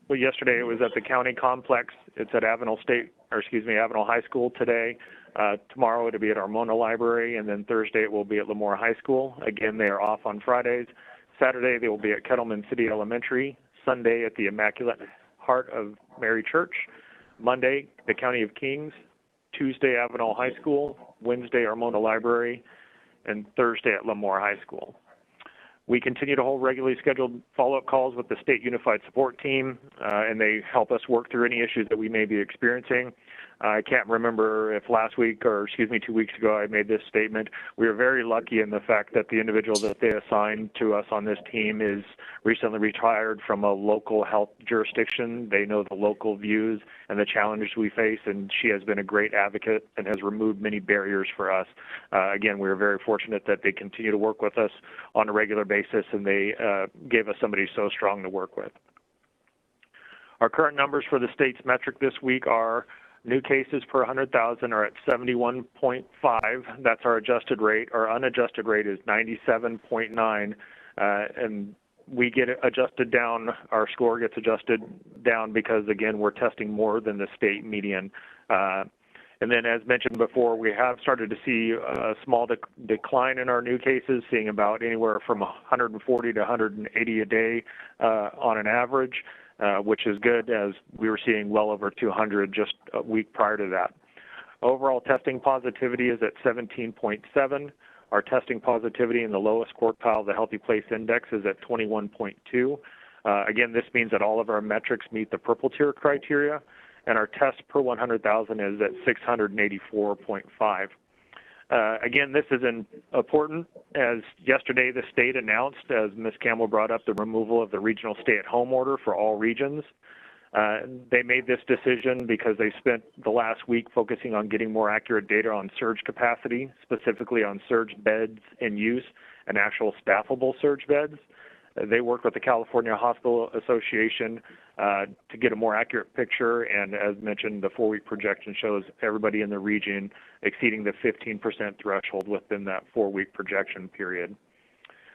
yesterday it was at the county complex. It's at Avenel High School today. Tomorrow it'll be at Armona Library, and then Thursday it will be at Lemoore High School. Again, they are off on Fridays. Saturday they will be at Kettleman City Elementary. Sunday at the Immaculate Heart of Mary Church. Monday, the County of Kings. Tuesday, Avenel High School. Wednesday, Armona Library. And Thursday at Lemoore High School. We continue to hold regularly scheduled follow-up calls with the State Unified Support Team, and they help us work through any issues that we may be experiencing. I can't remember if 2 weeks ago I made this statement. We are very lucky in the fact that the individual that they assigned to us on this team is recently retired from a local health jurisdiction. They know the local views and the challenges we face, and she has been a great advocate and has removed many barriers for us. Again, we are very fortunate that they continue to work with us on a regular basis, and they gave us somebody so strong to work with. Our current numbers for the state's metric this week are new cases per 100,000 are at 71.5. That's our adjusted rate. Our unadjusted rate is 97.9, and we get adjusted down. Our score gets adjusted down because, again, we're testing more than the state median. And then, as mentioned before, we have started to see a small decline in our new cases, seeing about anywhere from 140 to 180 a day on an average. Which is good, as we were seeing well over 200 just a week prior to that. Overall testing positivity is at 17.7. Our testing positivity in the lowest quartile of the Healthy Place Index is at 21.2. Again, this means that all of our metrics meet the purple tier criteria, and our tests per 100,000 is at 684.5. Again, this is important, as yesterday the state announced, as Ms. Campbell brought up, the removal of the regional stay-at-home order for all regions. They made this decision because they spent the last week focusing on getting more accurate data on surge capacity, specifically on surge beds in use, and actual staffable surge beds. They worked with the California Hospital Association to get a more accurate picture, and as mentioned, the 4-week projection shows everybody in the region exceeding the 15% threshold within that 4-week projection period.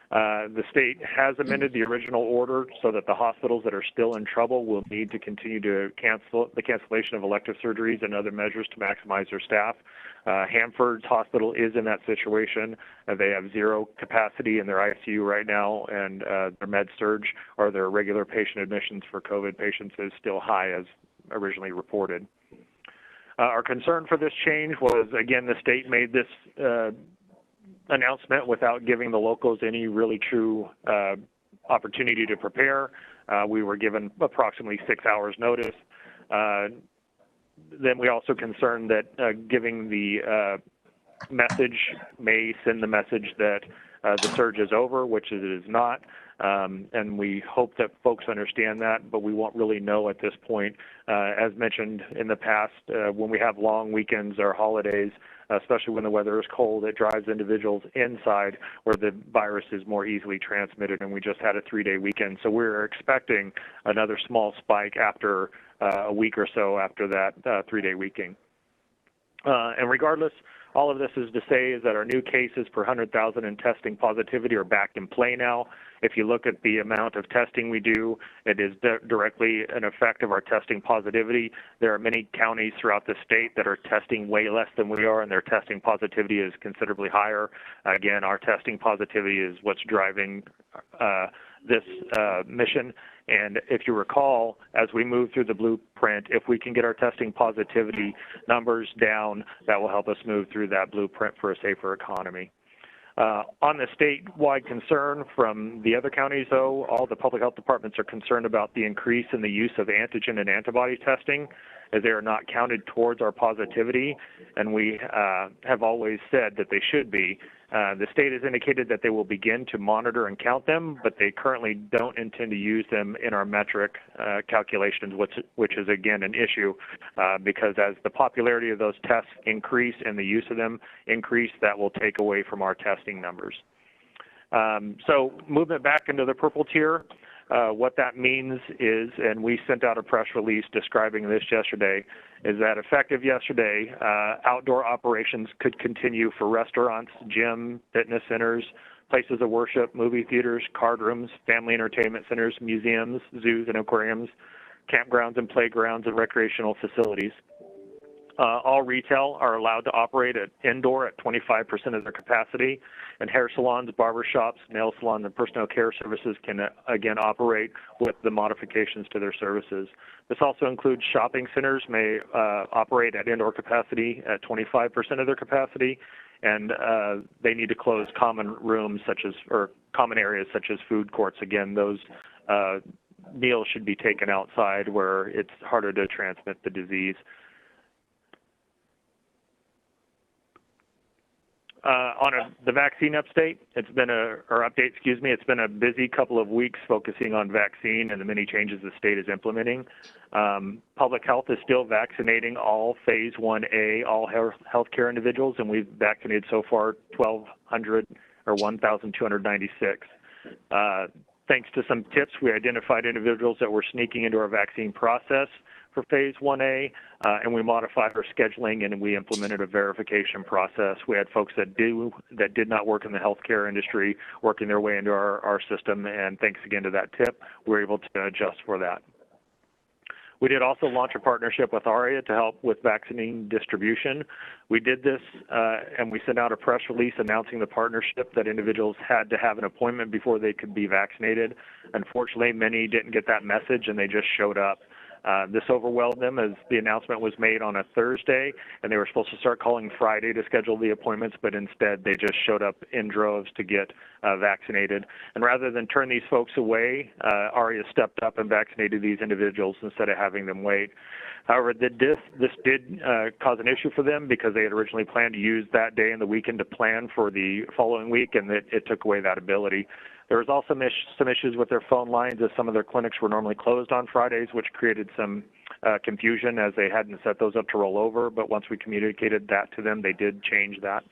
The state has amended the original order so that the hospitals that are still in trouble will need to continue to cancel the cancellation of elective surgeries and other measures to maximize their staff. Hanford's hospital is in that situation. They have 0 capacity in their ICU right now, and their med surge or their regular patient admissions for COVID patients is still high as originally reported. Our concern for this change was, again, the state made this announcement without giving the locals any really true opportunity to prepare. We were given approximately 6 hours notice. Then we also concerned that giving the message may send the message that the surge is over, which it is not. And we hope that folks understand that, but we won't really know at this point. As mentioned in the past, when we have long weekends or holidays, especially when the weather is cold, it drives individuals inside where the virus is more easily transmitted, and we just had a 3-day weekend. So we're expecting another small spike after a week or so after that 3-day weekend. And regardless, all of this is to say is that our new cases per 100,000 in testing positivity are back in play now. If you look at the amount of testing we do, it is directly an effect of our testing positivity. There are many counties throughout the state that are testing way less than we are, and their testing positivity is considerably higher. Again, our testing positivity is what's driving this mission. And if you recall, as we move through the blueprint, if we can get our testing positivity numbers down, that will help us move through that blueprint for a safer economy. On the statewide concern from the other counties, though, all the public health departments are concerned about the increase in the use of antigen and antibody testing, as they are not counted towards our positivity, and we have always said that they should be. The state has indicated that they will begin to monitor and count them, but they currently don't intend to use them in our metric calculations, which is, again, an issue because as the popularity of those tests increase and the use of them increase, that will take away from our testing numbers. So movement back into the purple tier, what that means is, and we sent out a press release describing this yesterday, is that effective yesterday, outdoor operations could continue for restaurants, gym, fitness centers, places of worship, movie theaters, card rooms, family entertainment centers, museums, zoos and aquariums, campgrounds and playgrounds, and recreational facilities. All retail are allowed to operate indoor at 25% of their capacity, and hair salons, barber shops, nail salons, and personal care services can again operate with the modifications to their services. This also includes shopping centers may operate at indoor capacity at 25% of their capacity, and they need to close common rooms or common areas such as food courts. Again, those meals should be taken outside where it's harder to transmit the disease. The vaccine update, it's been a busy couple of weeks focusing on vaccine and the many changes the state is implementing. Public health is still vaccinating all phase 1A, all healthcare individuals, and we've vaccinated so far 1,296. Thanks to some tips, we identified individuals that were sneaking into our vaccine process for phase 1A, and we modified our scheduling and we implemented a verification process. We had folks that did not work in the healthcare industry working their way into our system, and thanks again to that tip, we were able to adjust for that. We did also launch a partnership with ARIA to help with vaccine distribution. We did this and we sent out a press release announcing the partnership that individuals had to have an appointment before they could be vaccinated. Unfortunately, many didn't get that message and they just showed up. This overwhelmed them as the announcement was made on a Thursday, and they were supposed to start calling Friday to schedule the appointments, but instead they just showed up in droves to get vaccinated. And rather than turn these folks away, ARIA stepped up and vaccinated these individuals instead of having them wait. However, this did cause an issue for them because they had originally planned to use that day and the weekend to plan for the following week, and it took away that ability. There was also some issues with their phone lines as some of their clinics were normally closed on Fridays, which created some confusion as they hadn't set those up to roll over. But once we communicated that to them, they did change that.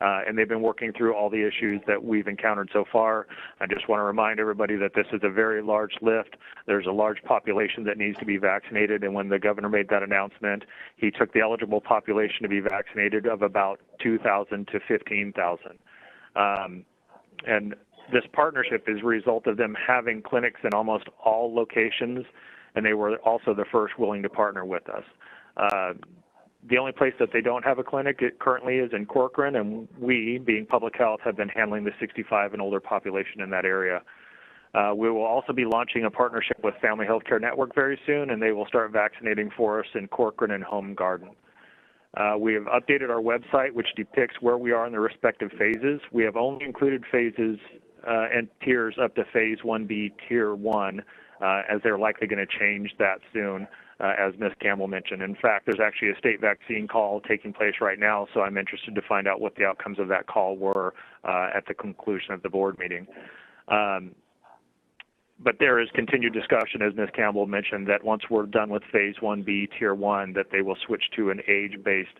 and they've been working through all the issues that we've encountered so far. I just want to remind everybody that this is a very large lift. There's a large population that needs to be vaccinated, and when the governor made that announcement, he took the eligible population to be vaccinated of about 2,000 to 15,000. And this partnership is a result of them having clinics in almost all locations, and they were also the first willing to partner with us. The only place that they don't have a clinic currently is in Corcoran, and we, being public health, have been handling the 65 and older population in that area. We will also be launching a partnership with Family Healthcare Network very soon, and they will start vaccinating for us in Corcoran and Home Garden. We have updated our website, which depicts where we are in the respective phases. We have only included phases and tiers up to phase 1B, tier 1, as they're likely going to change that soon, as Ms. Campbell mentioned. In fact, there's actually a state vaccine call taking place right now, so I'm interested to find out what the outcomes of that call were at the conclusion of the board meeting. But there is continued discussion, as Ms. Campbell mentioned, that once we're done with phase 1B, tier 1, that they will switch to an age-based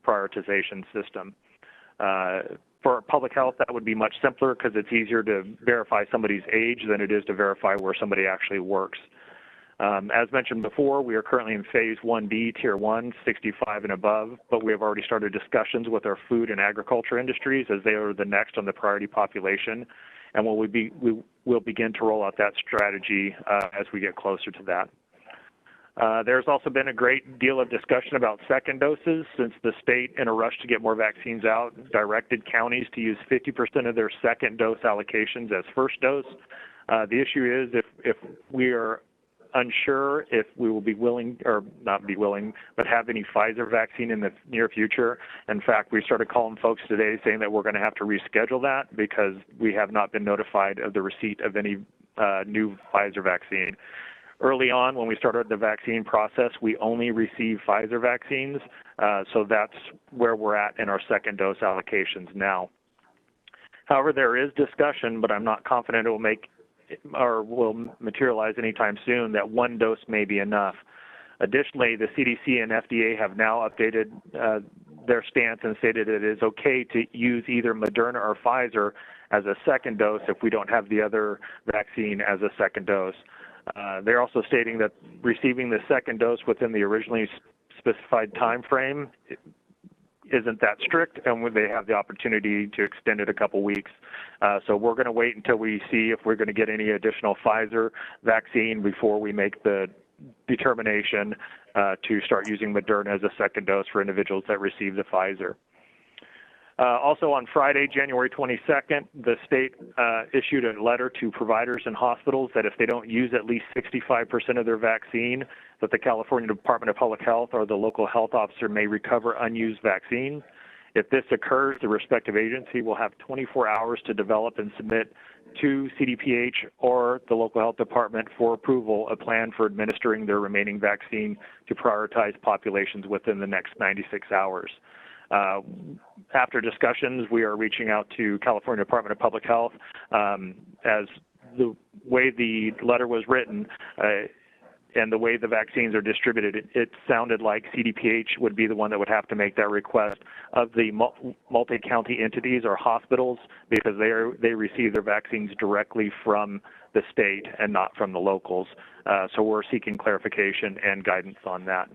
prioritization system. For public health, that would be much simpler because it's easier to verify somebody's age than it is to verify where somebody actually works. As mentioned before, we are currently in phase 1B, tier 1, 65 and above, but we have already started discussions with our food and agriculture industries as they are the next on the priority population, and we will begin to roll out that strategy as we get closer to that. There's also been a great deal of discussion about second doses since the state, in a rush to get more vaccines out, directed counties to use 50% of their second dose allocations as first dose. The issue is if we are unsure if we will be willing, or not be willing, but have any Pfizer vaccine in the near future. In fact, we started calling folks today saying that we're going to have to reschedule that because we have not been notified of the receipt of any new Pfizer vaccine. Early on, when we started the vaccine process, we only received Pfizer vaccines, so that's where we're at in our second dose allocations now. However, there is discussion, but I'm not confident it will make or will materialize anytime soon, that one dose may be enough. Additionally, the CDC and FDA have now updated their stance and stated it is okay to use either Moderna or Pfizer as a second dose if we don't have the other vaccine as a second dose. They're also stating that receiving the second dose within the originally specified time frame isn't that strict, and they have the opportunity to extend it a couple weeks. So we're going to wait until we see if we're going to get any additional Pfizer vaccine before we make the determination to start using Moderna as a second dose for individuals that receive the Pfizer. Also on Friday, January 22nd, the state issued a letter to providers and hospitals that if they don't use at least 65% of their vaccine, that the California Department of Public Health or the local health officer may recover unused vaccine. If this occurs, the respective agency will have 24 hours to develop and submit to CDPH or the local health department for approval a plan for administering their remaining vaccine to prioritize populations within the next 96 hours. After discussions, we are reaching out to California Department of Public Health. As the way the letter was written and the way the vaccines are distributed, it sounded like CDPH would be the one that would have to make that request of the multi-county entities or hospitals, because they receive their vaccines directly from the state and not from the locals. So we're seeking clarification and guidance on that.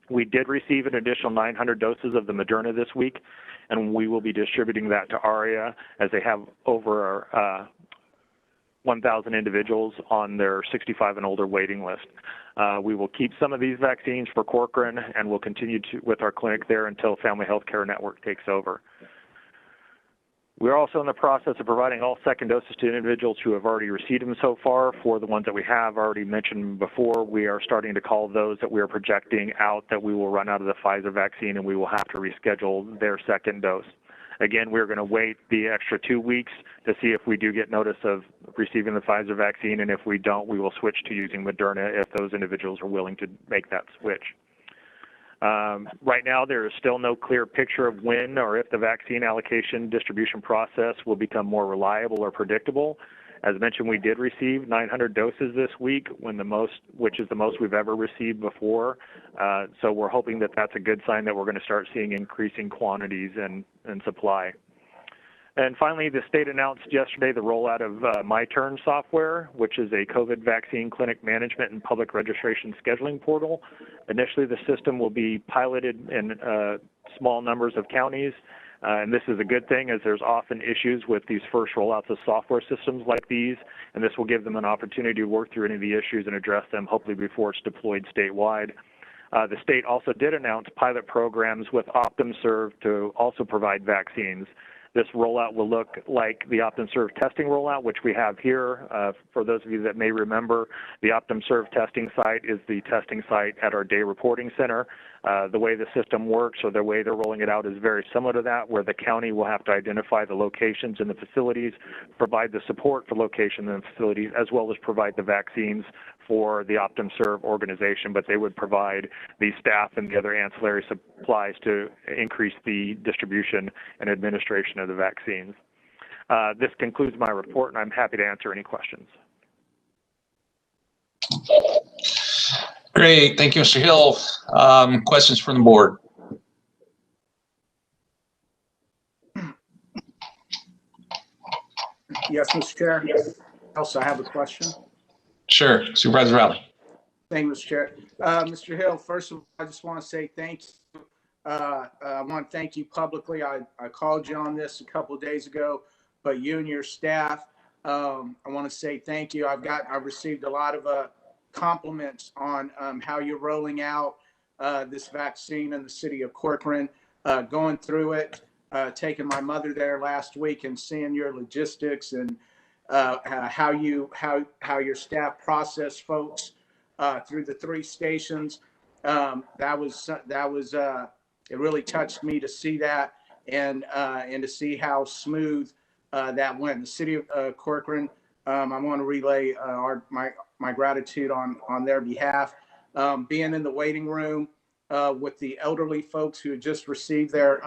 We did receive an additional 900 doses of the Moderna this week, and we will be distributing that to ARIA as they have over 1,000 individuals on their 65 and older waiting list. We will keep some of these vaccines for Corcoran, and we'll continue with our clinic there until Family Healthcare Network takes over. We're also in the process of providing all second doses to individuals who have already received them so far. For the ones that we have already mentioned before, we are starting to call those that we are projecting out that we will run out of the Pfizer vaccine and we will have to reschedule their second dose. Again, we're going to wait the extra 2 weeks to see if we do get notice of receiving the Pfizer vaccine, and if we don't, we will switch to using Moderna if those individuals are willing to make that switch. Right now, there is still no clear picture of when or if the vaccine allocation distribution process will become more reliable or predictable. As mentioned, we did receive 900 doses this week, which is the most we've ever received before. So we're hoping that that's a good sign that we're going to start seeing increasing quantities and supply. And finally, the state announced yesterday the rollout of MyTurn software, which is a COVID vaccine clinic management and public registration scheduling portal. Initially, the system will be piloted in small numbers of counties. And this is a good thing, as there's often issues with these first rollouts of software systems like these, and this will give them an opportunity to work through any of the issues and address them, hopefully before it's deployed statewide. The state also did announce pilot programs with OptumServe to also provide vaccines. This rollout will look like the OptumServe testing rollout, which we have here. For those of you that may remember, the OptumServe testing site is the testing site at our day reporting center. The way the system works, or the way they're rolling it out, is very similar to that, where the county will have to identify the locations and the facilities, provide the support for location and facilities, as well as provide the vaccines for the OptumServe organization, but they would provide the staff and the other ancillary supplies to increase the distribution and administration of the vaccines. This concludes my report, and I'm happy to answer any questions. Great, thank you, Mr. Hill. Questions from the board? Yes, Mr. Chair. Also, I have a question. Sure, Supervisor Valley. Thank you, Mr. Chair. Mr. Hill, first of all, I just want to say thank you. I want to thank you publicly. I called you on this a couple of days ago, but you and your staff, I want to say thank you. I've received a lot of compliments on how you're rolling out this vaccine in the city of Corcoran, going through it, taking my mother there last week and seeing your logistics and how your staff process folks through the 3 stations. It really touched me to see that and to see how smooth that went. The city of Corcoran, I want to relay my gratitude on their behalf. Being in the waiting room with the elderly folks who had just received their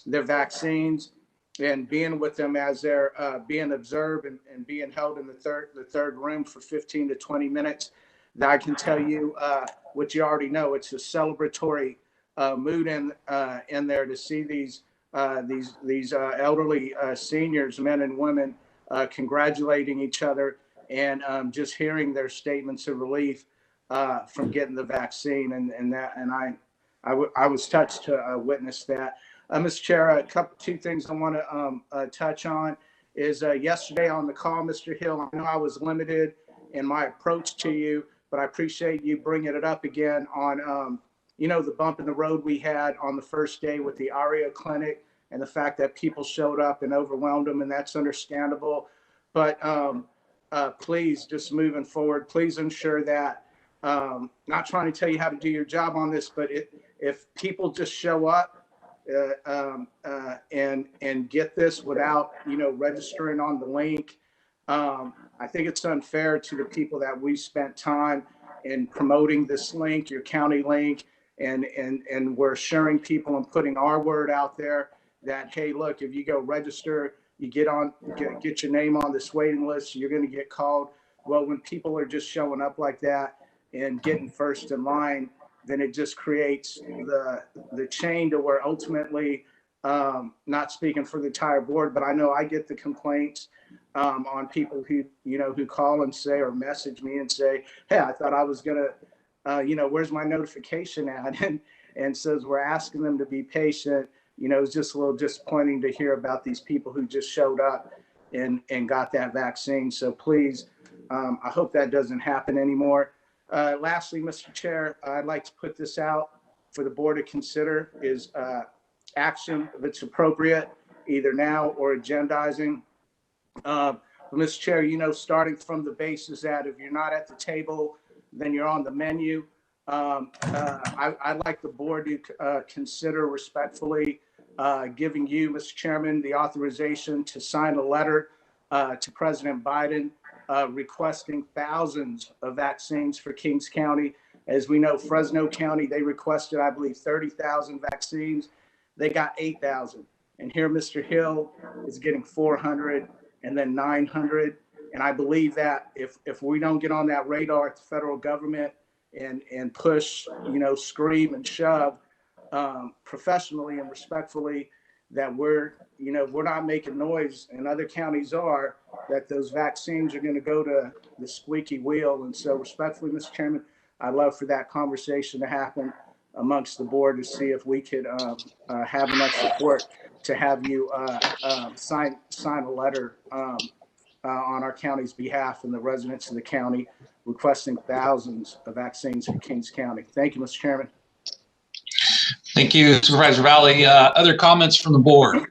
vaccines, and being with them as they're being observed and being held in the third room for 15 to 20 minutes. I can tell you what you already know. It's a celebratory mood in there to see these elderly seniors, men and women, congratulating each other and just hearing their statements of relief from getting the vaccine, and I was touched to witness that. Mr. Chair, two things I want to touch on is yesterday on the call, Mr. Hill, I know I was limited in my approach to you, but I appreciate you bringing it up again on, the bump in the road we had on the first day with the ARIA clinic and the fact that people showed up and overwhelmed them, and that's understandable. But please, just moving forward, please ensure that, not trying to tell you how to do your job on this, but if people just show up, and get this without registering on the link, I think it's unfair to the people that we spent time in promoting this link, your county link, and we're assuring people and putting our word out there that, hey, look, if you go register, you get your name on this waiting list, you're going to get called. Well, when people are just showing up like that and getting first in line, then it just creates the chain to where ultimately, not speaking for the entire board, but I know I get the complaints on people who call and say or message me and say, hey, I thought I was gonna, where's my notification at? And says we're asking them to be patient. It's just a little disappointing to hear about these people who just showed up and got that vaccine. So please, I hope that doesn't happen anymore. Lastly, Mr. Chair, I'd like to put this out for the board to consider is action, if it's appropriate, either now or agendizing. Mr. Chair, starting from the basis that if you're not at the table, then you're on the menu. I'd like the board to consider respectfully giving you, Mr. Chairman, the authorization to sign a letter to President Biden requesting thousands of vaccines for Kings County. As we know, Fresno County, they requested, I believe, 30,000 vaccines. They got 8,000. And here Mr. Hill is getting 400 and then 900. And I believe that if we don't get on that radar at the federal government and push, scream and shove professionally and respectfully, that we're not making noise and other counties are, that those vaccines are going to go to the squeaky wheel. And so respectfully, Mr. Chairman, I'd love for that conversation to happen amongst the board to see if we could have enough support to have you sign a letter on our county's behalf and the residents of the county requesting thousands of vaccines for Kings County. Thank you, Mr. Chairman. Thank you, Supervisor Valley. Other comments from the board?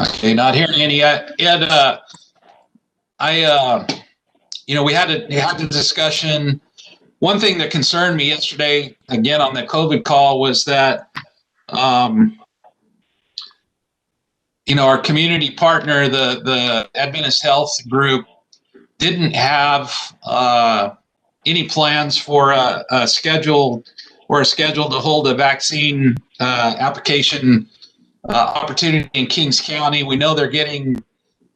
Okay, not hearing any. Ed, we had a discussion. One thing that concerned me yesterday, again on the COVID call, was that, our community partner, the Adventist Health Group, didn't have any plans for a schedule to hold a vaccine application opportunity in Kings County. We know they're getting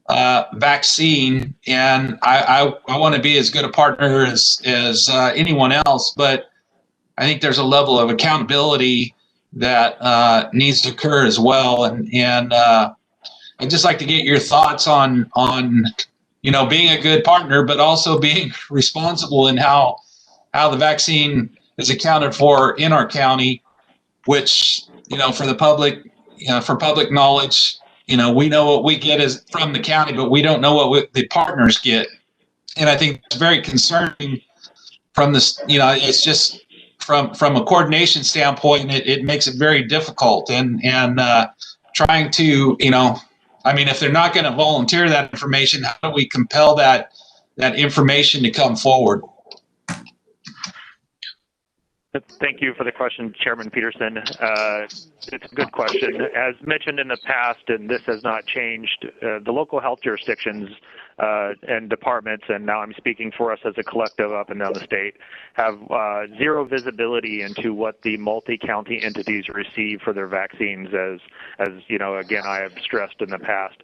vaccine, and I want to be as good a partner as anyone else, but I think there's a level of accountability that needs to occur as well. And I'd just like to get your thoughts on being a good partner, but also being responsible in how the vaccine is accounted for in our county, which, for the public, for public knowledge, we know what we get is from the county, but we don't know what the partners get. And I think it's very concerning from this, it's just from a coordination standpoint, it makes it very difficult and trying to, if they're not going to volunteer that information, how do we compel that information to come forward? Thank you for the question, Chairman Peterson. It's a good question. As mentioned in the past, and this has not changed, the local health jurisdictions and departments, and now I'm speaking for us as a collective up and down the state, have zero visibility into what the multi-county entities receive for their vaccines, as again, I have stressed in the past.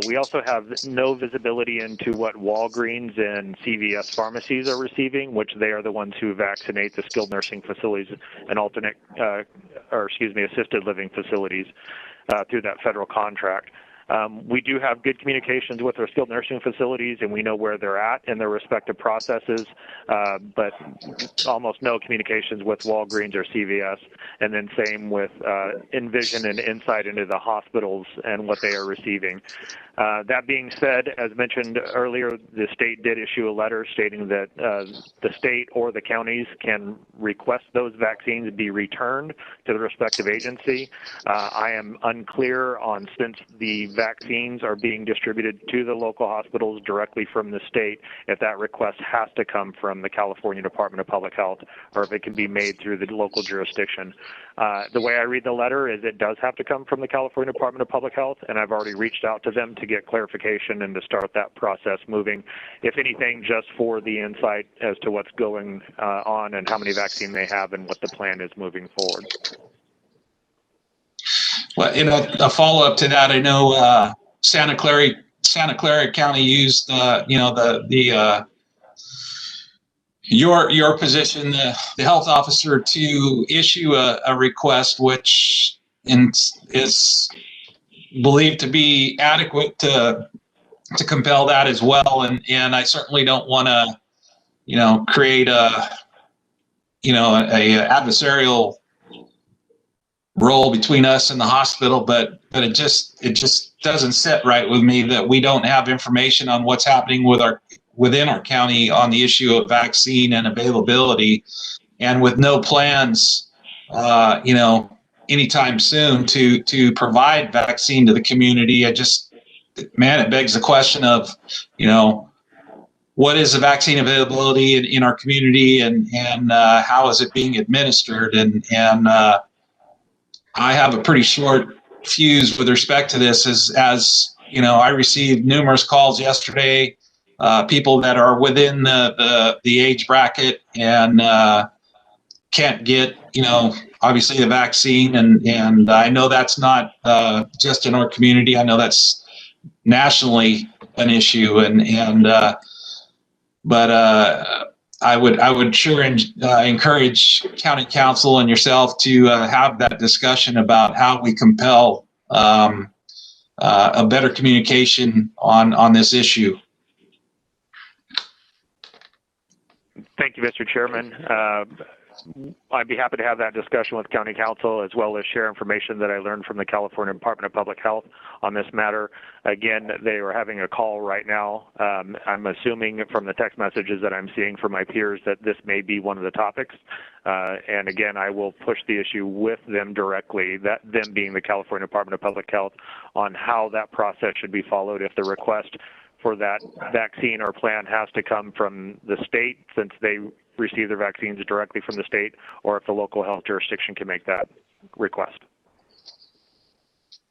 We also have no visibility into what Walgreens and CVS pharmacies are receiving, which they are the ones who vaccinate the skilled nursing facilities and assisted living facilities through that federal contract. We do have good communications with our skilled nursing facilities, and we know where they're at in their respective processes, but almost no communications with Walgreens or CVS, and then same with Envision and insight into the hospitals and what they are receiving. That being said, as mentioned earlier, the state did issue a letter stating that the state or the counties can request those vaccines be returned to the respective agency. I am unclear on, since the vaccines are being distributed to the local hospitals directly from the state, if that request has to come from the California Department of Public Health or if it can be made through the local jurisdiction. The way I read the letter is it does have to come from the California Department of Public Health, and I've already reached out to them to get clarification and to start that process moving, if anything, just for the insight as to what's going on and how many vaccines they have and what the plan is moving forward. Well, in a follow-up to that, I know Santa Clara County used your position, the health officer, to issue a request which is believed to be adequate to compel that as well. And I certainly don't want to, create a adversarial role between us and the hospital, but it just doesn't sit right with me that we don't have information on what's happening within our county on the issue of vaccine and availability, and with no plans, anytime soon to provide vaccine to the community. It begs the question of, what is the vaccine availability in our community, and how is it being administered? And I have a pretty short fuse with respect to this, as I received numerous calls yesterday, people that are within the age bracket and can't get obviously the vaccine, and I know that's not just in our community. I know that's nationally an issue, but I would sure encourage county council and yourself to have that discussion about how we compel a better communication on this issue. Thank you, Mr. Chairman. I'd be happy to have that discussion with County Council, as well as share information that I learned from the California Department of Public Health on this matter. Again, they are having a call right now. I'm assuming from the text messages that I'm seeing from my peers that this may be one of the topics. And again, I will push the issue with them directly, that them being the California Department of Public Health, on how that process should be followed if the request for that vaccine or plan has to come from the state, since they receive their vaccines directly from the state, or if the local health jurisdiction can make that request.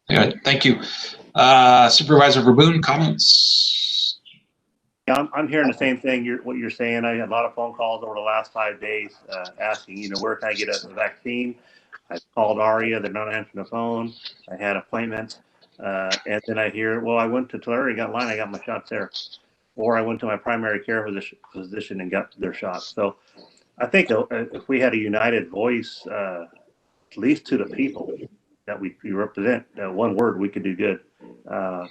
Good, thank you. Supervisor Verboen, comments? Yeah, I'm hearing the same thing. What you're saying. I had a lot of phone calls over the last 5 days asking, where can I get a vaccine? I called ARIA. They're not answering the phone. I had appointments. And then I hear, well, I went to Tulare, got in line, I got my shots there. Or I went to my primary care physician and got their shots. So I think if we had a united voice, at least to the people that we represent, one word, we could do good. I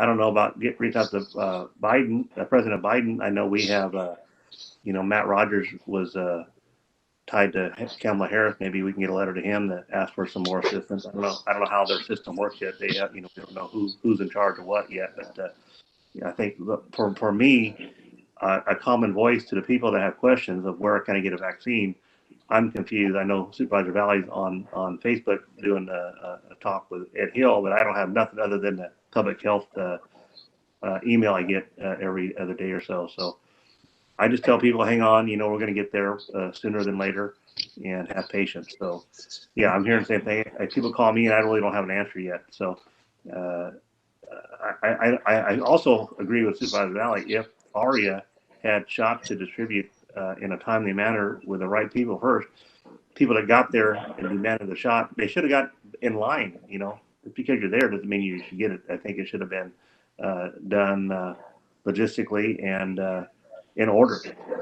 don't know about reach out to Biden, President Biden. I know we have, Matt Rogers was tied to Kamala Harris. Maybe we can get a letter to him that asks for some more assistance. I don't know how their system works yet. They have, we don't know who's in charge of what yet. But I think for me, a common voice to the people that have questions of where can I get a vaccine. I'm confused. I know Supervisor Valley's on Facebook doing a talk with Ed Hill, but I don't have nothing other than the public health email I get every other day or so. So I just tell people, hang on, we're going to get there sooner than later, and have patience. So, yeah, I'm hearing the same thing. People call me, and I really don't have an answer yet. So, I also agree with Supervisor Valley. If ARIA had shots to distribute in a timely manner with the right people first, people that got there and demanded the shot, they should have got in line. Just because you're there doesn't mean you should get it. I think it should have been done logistically and in order,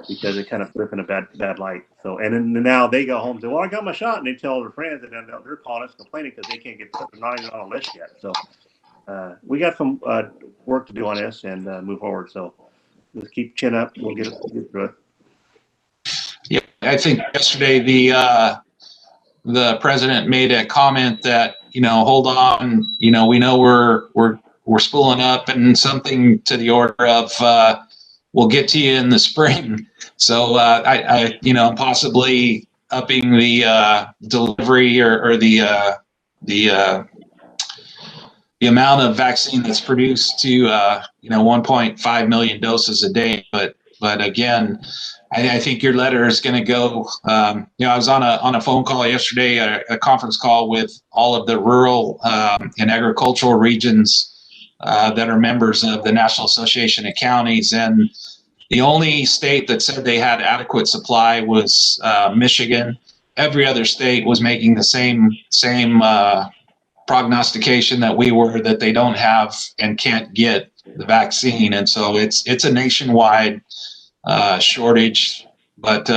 because it kind of flipped in a bad light. So, and then now they go home and say, well, I got my shot, and they tell their friends, and then they're calling us complaining because they can't get put. They're not even on a list yet. So we got some work to do on this and move forward. So let's keep chin up. We'll get through it. Yeah, I think yesterday the president made a comment that, hold on, we know we're spooling up, and something to the order of we'll get to you in the spring. So I possibly upping the delivery or the amount of vaccine that's produced to 1.5 million doses a day. But again, I think your letter is going to go. I was on a phone call yesterday, a conference call with all of the rural and agricultural regions that are members of the National Association of Counties, and the only state that said they had adequate supply was Michigan. Every other state was making the same prognostication that we were, that they don't have and can't get the vaccine, and so it's a nationwide shortage. But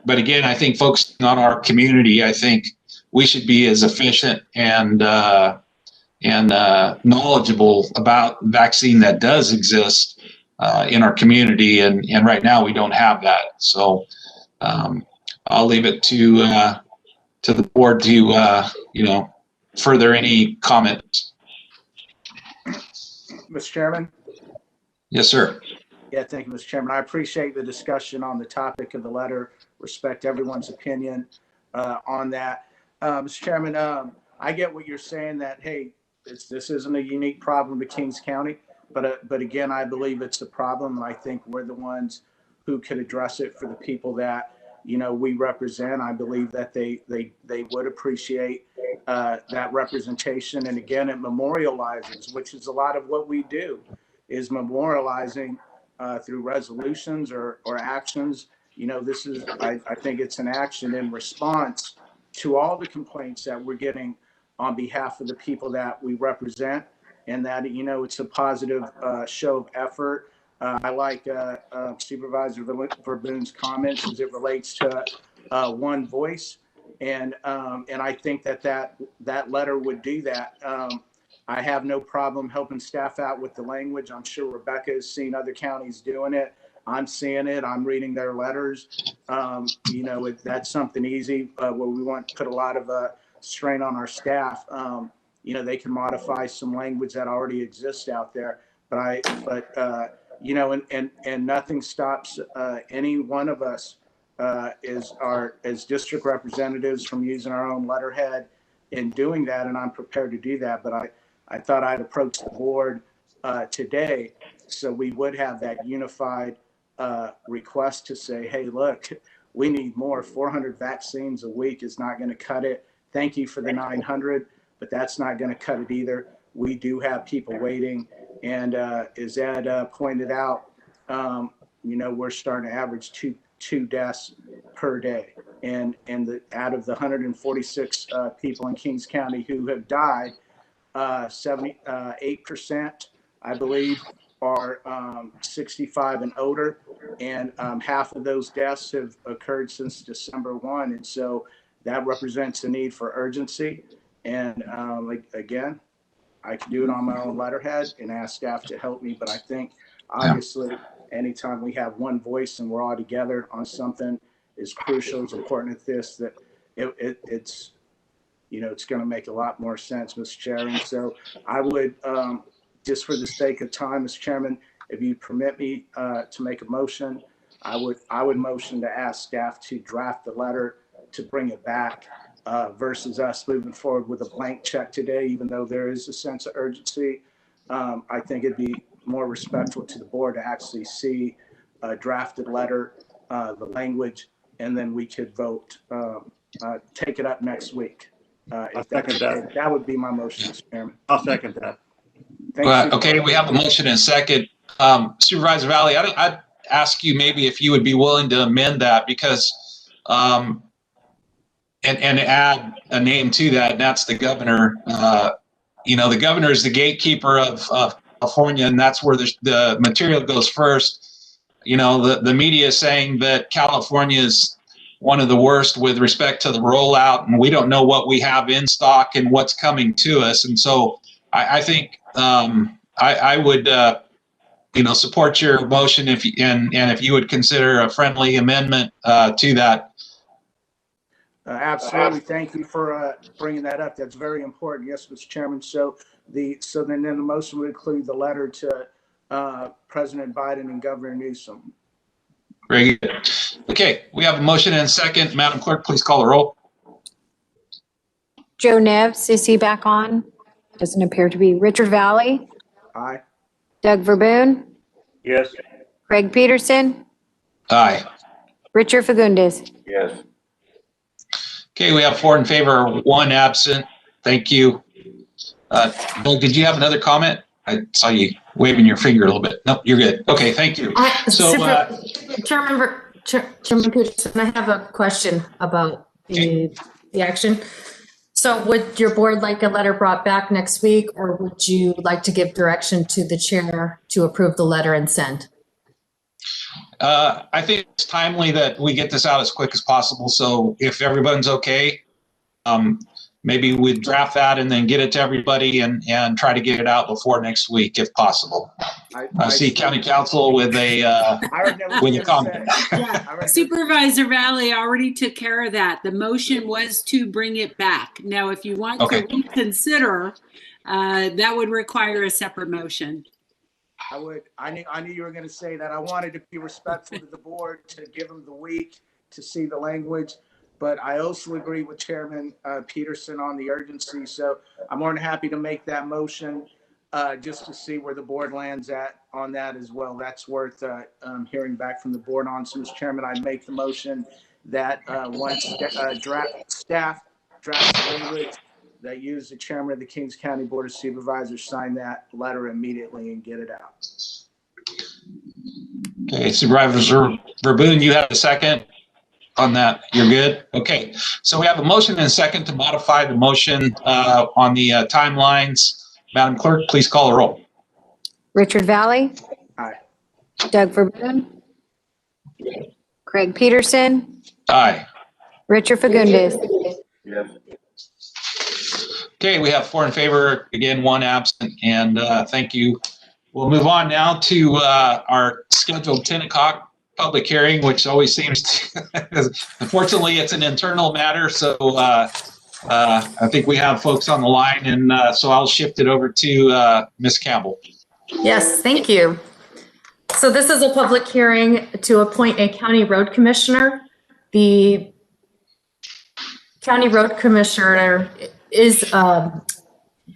again, I think focusing on our community, I think we should be as efficient and knowledgeable about vaccine that does exist in our community, and right now we don't have that. So I'll leave it to the board to further any comments. Mr. Chairman? Yes, sir. Yeah, thank you, Mr. Chairman. I appreciate the discussion on the topic of the letter. Respect everyone's opinion on that. Mr. Chairman, I get what you're saying, that, hey, this isn't a unique problem to Kings County, but again, I believe it's a problem, and I think we're the ones who could address it for the people that we represent. I believe that they would appreciate that representation, and again, it memorializes, which is a lot of what we do, is memorializing through resolutions or actions. This is, I think it's an action in response to all the complaints that we're getting on behalf of the people that we represent, and that, you know, it's a positive show of effort. I like Supervisor Verboon's comments as it relates to one voice, and I think that letter would do that. I have no problem helping staff out with the language. I'm sure Rebecca has seen other counties doing it. I'm seeing it. I'm reading their letters. You know, that's something easy where we want to put a lot of strain on our staff. You know, they can modify some language that already exists out there. But you know, and nothing stops any one of us as district representatives from using our own letterhead in doing that. And I'm prepared to do that. But I thought I'd approach the board today so we would have that unified request to say, hey, look, we need more. 400 vaccines a week is not going to cut it. Thank you for the 900, but that's not going to cut it either. We do have people waiting. And as Ed pointed out, you know, we're starting to average two deaths per day. And out of the 146 people in Kings County who have died, 78%, I believe, are 65 and older, and half of those deaths have occurred since December 1. And so that represents a need for urgency. And again, I can do it on my own letterhead and ask staff to help me. But I think obviously anytime we have one voice and we're all together on something as crucial, as important as this, that it's, you know, it's going to make a lot more sense, Mr. Chairman. So I would, just for the sake of time, Mr. Chairman, if you permit me to make a motion, I would motion to ask staff to draft the letter to bring it back versus us moving forward with a blank check today, even though there is a sense of urgency. I think it'd be more respectful to the board to actually see a drafted letter, the language, and then we could vote, take it up next week. I'll second that. That would be my motion, Mr. Chairman. I'll second that. Okay, we have a motion and a second. Supervisor Valley, I'd ask you maybe if you would be willing to amend that, because and add a name to that, and that's the governor. You know, the governor is the gatekeeper of California, and that's where the material goes first. You know, the media is saying that California is one of the worst with respect to the rollout, and we don't know what we have in stock and what's coming to us. And so I think I would, you know, support your motion and if you would consider a friendly amendment to that. Absolutely. Thank you for bringing that up. That's very important. Yes, Mr. Chairman. So then the motion would include the letter to President Biden and Governor Newsom. Very good. Okay, we have a motion and a second. Madam Clerk, please call the roll. Joe Nevs, is he back on? Doesn't appear to be. Richard Valley? Aye. Doug Verboon? Yes. Craig Peterson? Aye. Richard Fagundes? Yes. Okay, we have 4 in favor, 1 absent. Thank you. Doug, did you have another comment? I saw you waving your finger a little bit. Nope, you're good. Okay, thank you. Chairman Peterson, I have a question about the action. So would your board like a letter brought back next week, or would you like to give direction to the chair to approve the letter and send? I think it's timely that we get this out as quick as possible. So if everyone's okay, maybe we draft that and then get it to everybody and try to get it out before next week if possible. I see County Council with a comment. Yeah. Supervisor Valley already took care of that. The motion was to bring it back. Now, if you want to reconsider, that would require a separate motion. I knew you were going to say that. I wanted to be respectful to the board, to give them the week to see the language. But I also agree with Chairman Peterson on the urgency. So I'm more than happy to make that motion just to see where the board lands at on that as well. That's worth hearing back from the board on. So, Mr. Chairman, I make the motion that once staff drafts the language, that use the chairman of the Kings County Board of Supervisors sign that letter immediately and get it out. Okay, Supervisor Verboon, you have a second? on that? You're good? Okay. So we have a motion and a second to modify the motion on the timelines. Madam Clerk, please call the roll. Richard Valley. Aye. Doug Verboon. Craig Peterson. Aye. Richard Fagundes. Yes. Okay, we have 4 in favor, again, 1 absent, and thank you. We'll move on now to our scheduled 10 o'clock public hearing, which always seems to, unfortunately, it's an internal matter, so I think we have folks on the line, and so I'll shift it over to Ms. Campbell. Yes, thank you. So this is a public hearing to appoint a county road commissioner. The county road commissioner is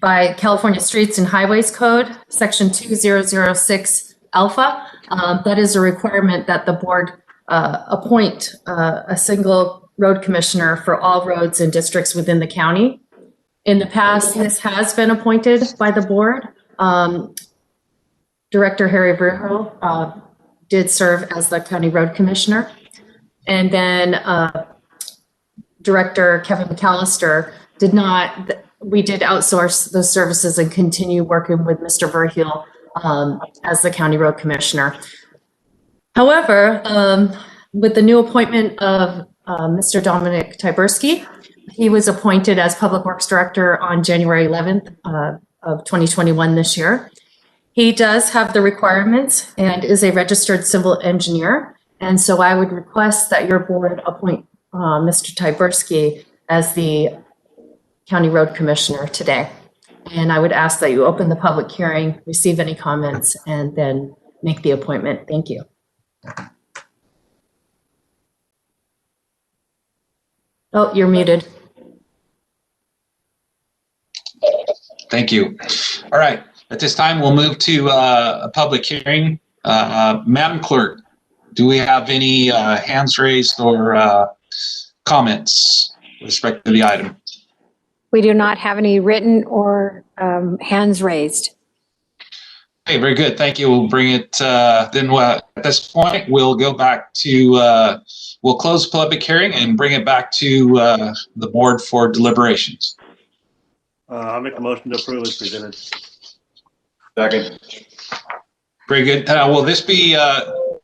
by California Streets and Highways Code, Section 2006 Alpha. That is a requirement that the board appoint a single road commissioner for all roads and districts within the county. In the past, this has been appointed by the board. Director Harry Verhul did serve as the county road commissioner. And then Director Kevin McAllister did not, we did outsource those services and continue working with Mr. Verhul as the county road commissioner. However, with the new appointment of Mr. Dominic Tyberski, he was appointed as Public Works Director on January 11th of 2021 this year. He does have the requirements and is a registered civil engineer. And so I would request that your board appoint Mr. Tyberski as the County Road Commissioner today. And I would ask that you open the public hearing, receive any comments, and then make the appointment. Thank you. Oh, you're muted. Thank you. All right. At this time, we'll move to a public hearing. Madam Clerk, do we have any hands raised or comments with respect to the item? We do not have any written or hands raised. Okay, very good. Thank you. We'll bring it then at this point, we'll go back to, we'll close the public hearing and bring it back to the board for deliberations. I'll make a motion to approve as presented. Second. Very good. Will this be,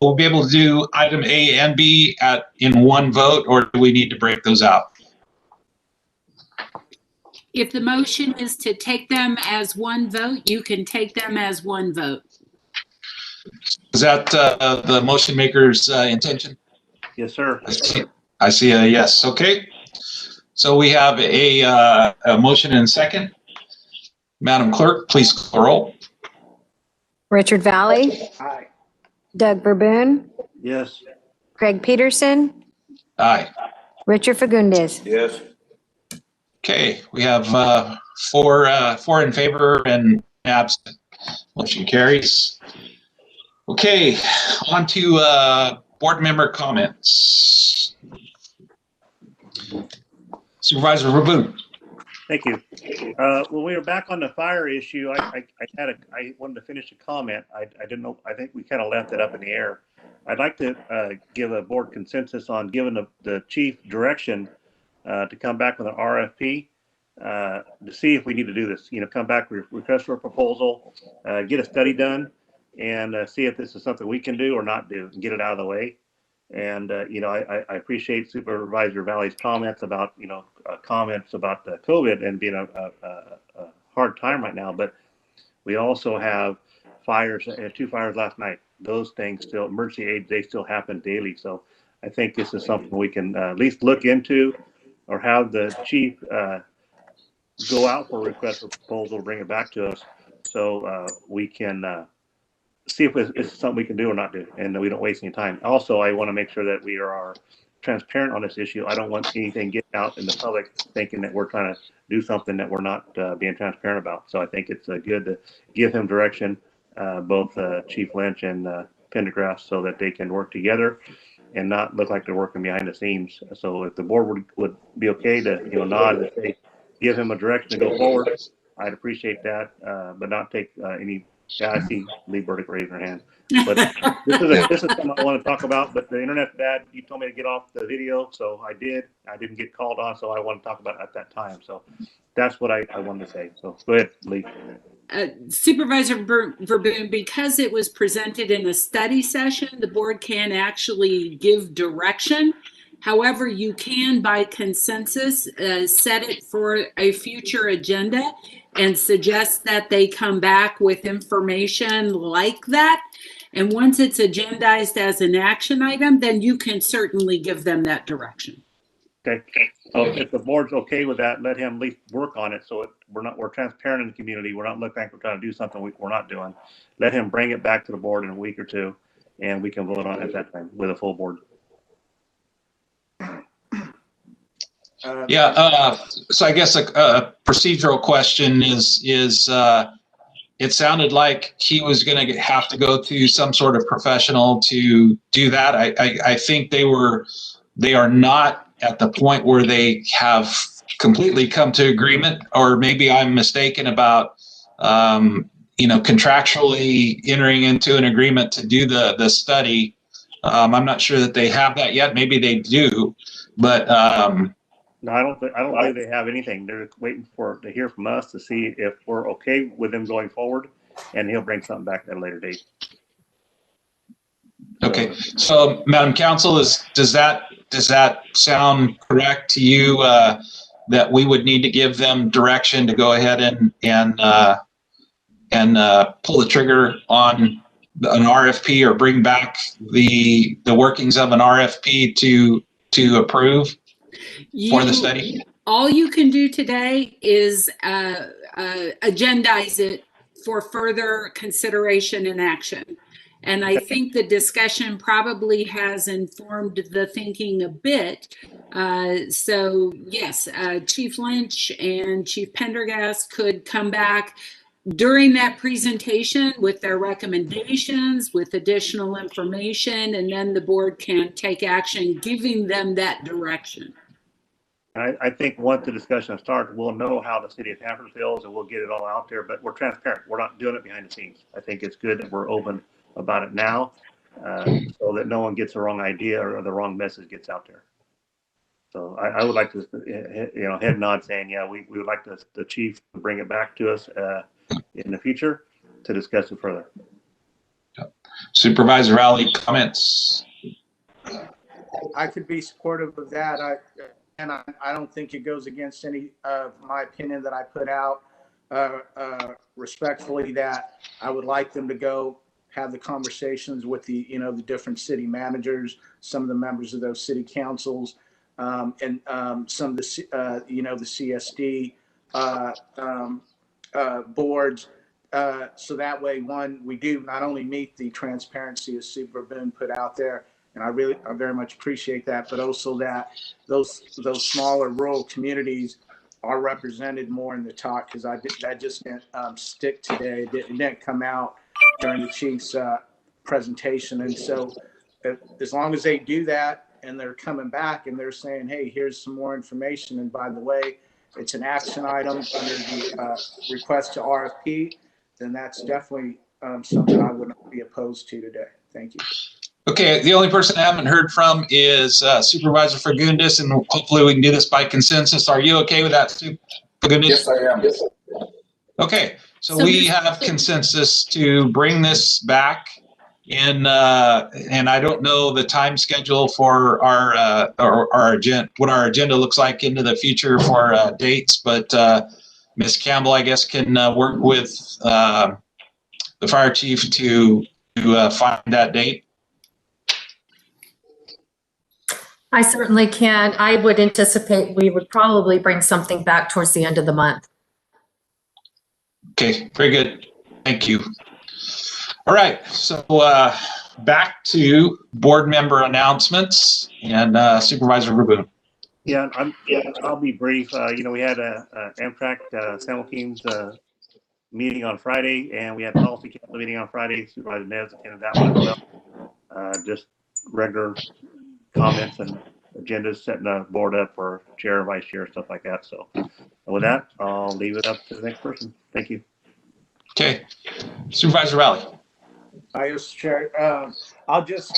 we'll be able to do item A and B in one vote, or do we need to break those out? If the motion is to take them as one vote, you can take them as one vote. Is that the motion maker's intention? Yes, sir. I see a yes. Okay. So we have a motion and a second. Madam Clerk, please call the roll. Richard Valley. Aye. Doug Verboon. Yes. Craig Peterson. Aye. Richard Fagundes. Yes. Okay, we have four in favor and absent. Motion carries. Okay, on to board member comments. Supervisor Verboon. Thank you. When we were back on the fire issue, I wanted to finish a comment. I didn't know, I think we kind of left it up in the air. I'd like to give a board consensus on giving the chief direction to come back with an RFP to see if we need to do this. You know, come back, request for a proposal, get a study done, and see if this is something we can do or not do, and get it out of the way. And you know, I appreciate Supervisor Valley's comments about the COVID and being a hard time right now. But we also have fires, 2 fires last night. Those things still, emergency aid, they still happen daily. So I think this is something we can at least look into, or have the chief go out for a request for proposal, bring it back to us, so we can see if it's something we can do or not do, and we don't waste any time. Also, I want to make sure that we are transparent on this issue. I don't want anything getting out in the public thinking that we're trying to do something that we're not being transparent about. So I think it's good to give him direction, both Chief Lynch and Pendergrass, so that they can work together and not look like they're working behind the scenes. So if the board would be okay to, nod and say, give him a direction to go forward, I'd appreciate that, but not take any Yeah, I see Lee Burdick raising her hand. But this is something I want to talk about, but the internet's bad. You told me to get off the video, so I did. I didn't get called on, so I want to talk about it at that time. So that's what I wanted to say. So go ahead, Lee. Supervisor Verboen, because it was presented in a study session, the board can actually give direction. However, you can, by consensus, set it for a future agenda and suggest that they come back with information like that. And once it's agendized as an action item, then you can certainly give them that direction. Okay. So if the board's okay with that, let him at least work on it. So we're transparent in the community. We're not looking like we're trying to do something we're not doing. Let him bring it back to the board in a week or two, and we can vote on it at that time with a full board. So I guess a procedural question is it sounded like he was going to have to go to some sort of professional to do that. I think they are not at the point where they have completely come to agreement, or maybe I'm mistaken about contractually entering into an agreement to do the study. I'm not sure that they have that yet. Maybe they do, but no, I don't believe they have anything. They're waiting to hear from us to see if we're okay with them going forward, and he'll bring something back at a later date. Okay, so Madam Counsel, does that sound correct to you, that we would need to give them direction to go ahead and pull the trigger on an RFP, or bring back the workings of an RFP to approve for the study? All you can do today is agendize it for further consideration and action. And I think the discussion probably has informed the thinking a bit. So yes, Chief Lynch and Chief Pendergast could come back during that presentation with their recommendations, with additional information, and then the board can take action, giving them that direction. I think once the discussion starts, we'll know how the city of Hanford feels, and we'll get it all out there, but we're transparent. We're not doing it behind the scenes. I think it's good that we're open about it now, so that no one gets the wrong idea or the wrong message gets out there. So I would like to, head nod saying, yeah, we would like the chief to bring it back to us in the future to discuss it further. Supervisor Rowley, comments? I could be supportive of that. I don't think it goes against any of my opinion that I put out respectfully, that I would like them to go have the conversations with the different city managers, some of the members of those city councils, and some of the the CSD boards. So that way, one, we do not only meet the transparency as Super Boone put out there, and I very much appreciate that, but also that those smaller rural communities are represented more in the talk, because that just didn't stick today. It didn't come out during the chief's presentation. And so as long as they do that and they're coming back and they're saying, hey, here's some more information, and by the way, it's an action item under the request to RFP, then that's definitely something I would not be opposed to today. Thank you. Okay, the only person I haven't heard from is Supervisor Fagundes, and hopefully we can do this by consensus. Are you okay with that, Fagundes? Yes, I am. Okay, so we have consensus to bring this back in, and I don't know the time schedule for our agenda, what our agenda looks like into the future for dates, but Ms. Campbell, I guess, can work with the fire chief to find that date. I certainly can. I would anticipate we would probably bring something back towards the end of the month. Okay, very good. Thank you. All right, so back to board member announcements, and Supervisor Verboen. Yeah, I'll be brief. We had a Amtrak San Joaquin's meeting on Friday, and we had policy council meeting on Friday. Supervisor Neves attended that one as well. Just regular comments and agendas, setting the board up for chair, vice chair, stuff like that. So with that, I'll leave it up to the next person. Thank you. Okay. Supervisor Valley. Hi, Mr. Chair. I'll just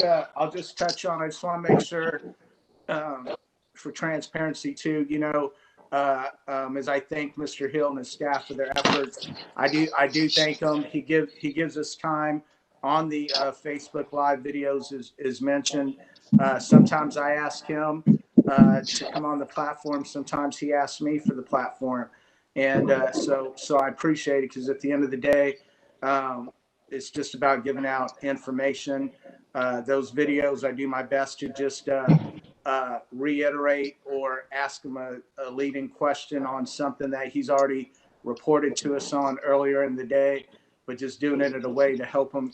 touch on, I just want to make sure, for transparency too, as I thank Mr. Hill and his staff for their efforts, I do thank him. He gives us time on the Facebook Live videos as mentioned. Sometimes I ask him to come on the platform. Sometimes he asks me for the platform. And so I appreciate it, because at the end of the day, it's just about giving out information. Those videos, I do my best to just reiterate or ask him a leading question on something that he's already reported to us on earlier in the day, but just doing it in a way to help him,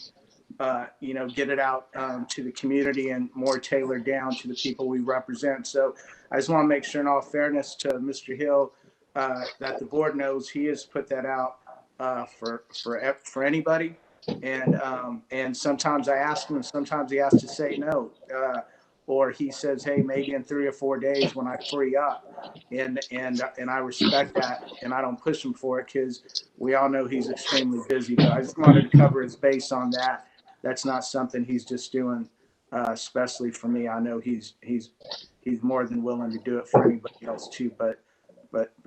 get it out to the community and more tailored down to the people we represent. So I just want to make sure, in all fairness to Mr. Hill, that the board knows he has put that out for anybody. And sometimes I ask him, and sometimes he has to say no, or he says, hey, maybe in 3 or 4 days when I free up, and I respect that, and I don't push him for it, because we all know he's extremely busy. But I just wanted to cover his base on that. That's not something he's just doing especially for me. I know he's more than willing to do it for anybody else too, but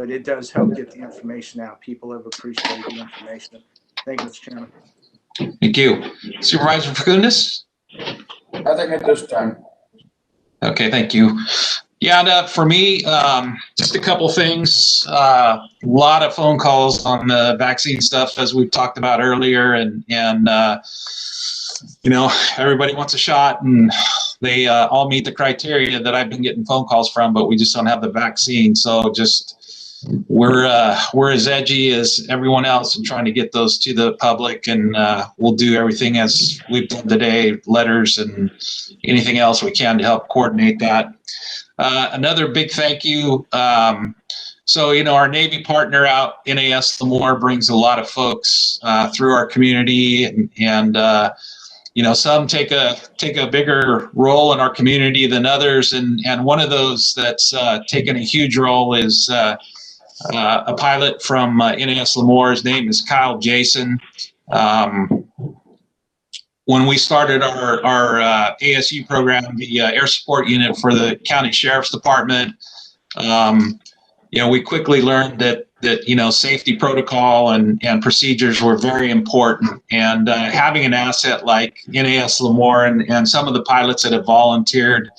it does help get the information out. People have appreciated the information. Thank you, Mr. Chairman. Thank you. Supervisor Fagundes? Nothing at this time. Okay, thank you. Yeah, and, for me, just a couple things. A lot of phone calls on the vaccine stuff, as we've talked about earlier, and everybody wants a shot, and they all meet the criteria that I've been getting phone calls from, but we just don't have the vaccine. So just we're as edgy as everyone else in trying to get those to the public, and we'll do everything as we've done today, letters and anything else we can to help coordinate that. Another big thank you. So, our Navy partner out, NAS Lemoore, brings a lot of folks through our community, and some take a bigger role in our community than others. And one of those that's taken a huge role is a pilot from NAS Lemoore. His name is Kyle Jason. When we started our ASU program, the Air Support Unit for the County Sheriff's Department, we quickly learned that safety protocol and procedures were very important. And having an asset like NAS Lemoore and some of the pilots that have volunteered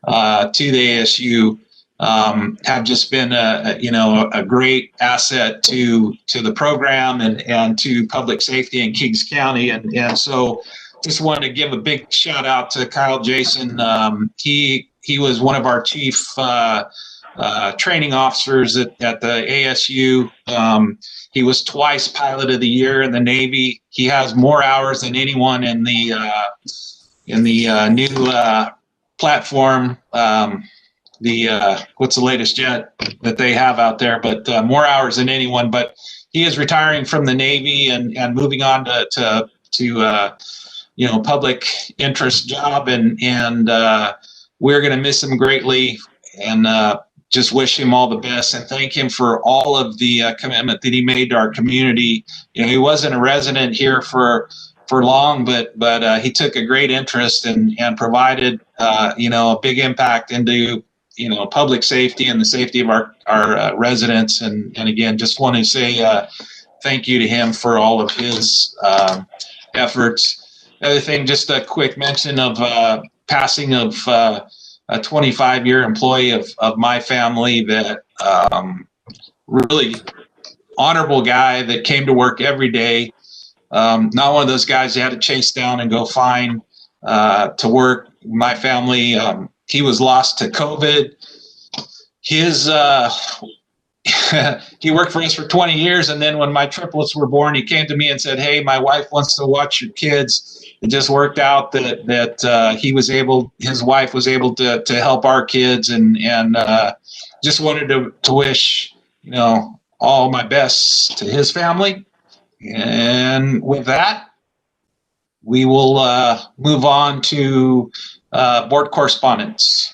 to the ASU have just been a great asset to the program and to public safety in Kings County. And so just wanted to give a big shout out to Kyle Jason. He was one of our chief training officers at the ASU. He was twice Pilot of the Year in the Navy. He has more hours than anyone in the new platform. What's the latest jet that they have out there? But more hours than anyone. But he is retiring from the Navy and moving on to public interest job, and we're going to miss him greatly, and just wish him all the best and thank him for all of the commitment that he made to our community. He wasn't a resident here for long, but he took a great interest and provided a big impact into public safety and the safety of our residents. And again, just want to say thank you to him for all of his efforts. Other thing, just a quick mention of passing of a 25-year employee of my family, that really honorable guy that came to work every day. Not one of those guys you had to chase down and go find to work. My family, he was lost to COVID. He worked for us for 20 years, and then when my triplets were born, he came to me and said, "Hey, my wife wants to watch your kids." It just worked out that his wife was able to help our kids, and just wanted to wish all my best to his family. And with that, we will move on to board correspondence.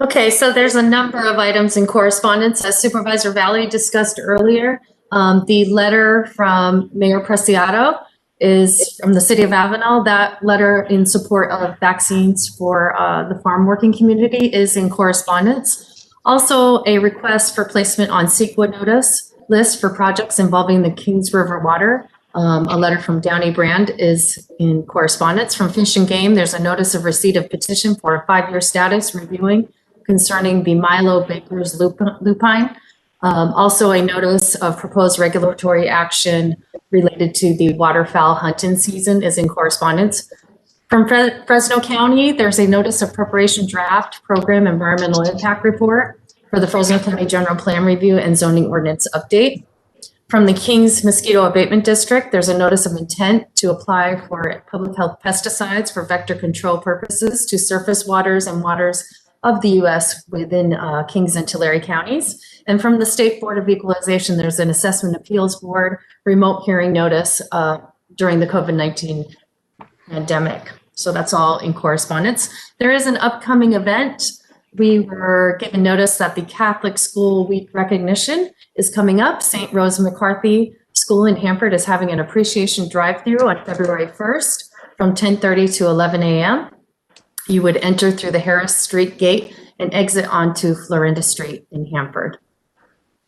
Okay, so there's a number of items in correspondence, as Supervisor Valley discussed earlier. The letter from Mayor Preciado is from the city of Avenel. That letter in support of vaccines for the farm working community is in correspondence. Also, a request for placement on CEQA notice list for projects involving the Kings River water. A letter from Downey Brand is in correspondence. From Fish and Game, there's a notice of receipt of petition for a 5-year status reviewing concerning the Milo Baker's lupine. Also, a notice of proposed regulatory action related to the waterfowl hunting season is in correspondence. From Fresno County, there's a notice of preparation draft program environmental impact report for the Fresno County General Plan Review and Zoning Ordinance Update. From the Kings Mosquito Abatement District, there's a notice of intent to apply for public health pesticides for vector control purposes to surface waters and waters of the U.S. within Kings and Tulare counties. And from the State Board of Equalization, there's an Assessment Appeals Board remote hearing notice during the COVID-19 pandemic. So that's all in correspondence. There is an upcoming event. We were given notice that the Catholic School Week recognition is coming up. St. Rose McCarthy School in Hanford is having an appreciation drive-through on February 1st from 10:30 to 11 a.m. You would enter through the Harris Street gate and exit onto Florinda Street in Hanford.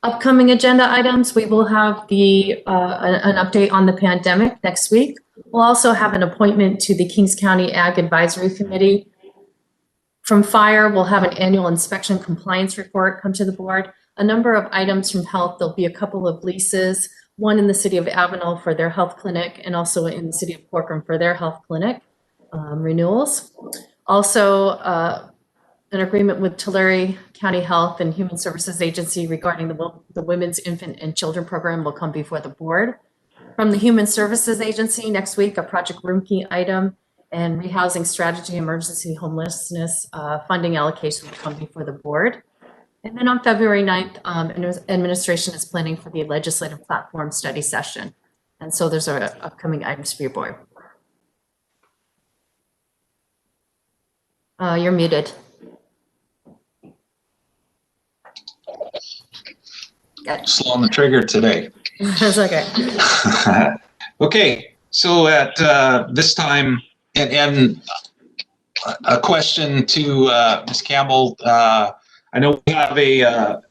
Upcoming agenda items, we will have an update on the pandemic next week. We'll also have an appointment to the Kings County Ag Advisory Committee. From Fire, we'll have an annual inspection compliance report come to the board. A number of items from Health, there'll be a couple of leases, one in the city of Avenel for their health clinic and also in the city of Corcoran for their health clinic renewals. Also, an agreement with Tulare County Health and Human Services Agency regarding the Women's, Infant, and Children Program will come before the board. From the Human Services Agency next week, a Project Roomkey item and rehousing strategy emergency homelessness funding allocation will come before the board. And then on February 9th, administration is planning for the legislative platform study session. And so there's our upcoming items for your board. You're muted. Slow on the trigger today. That's okay. Okay, so at this time, and a question to Ms. Campbell. I know we have a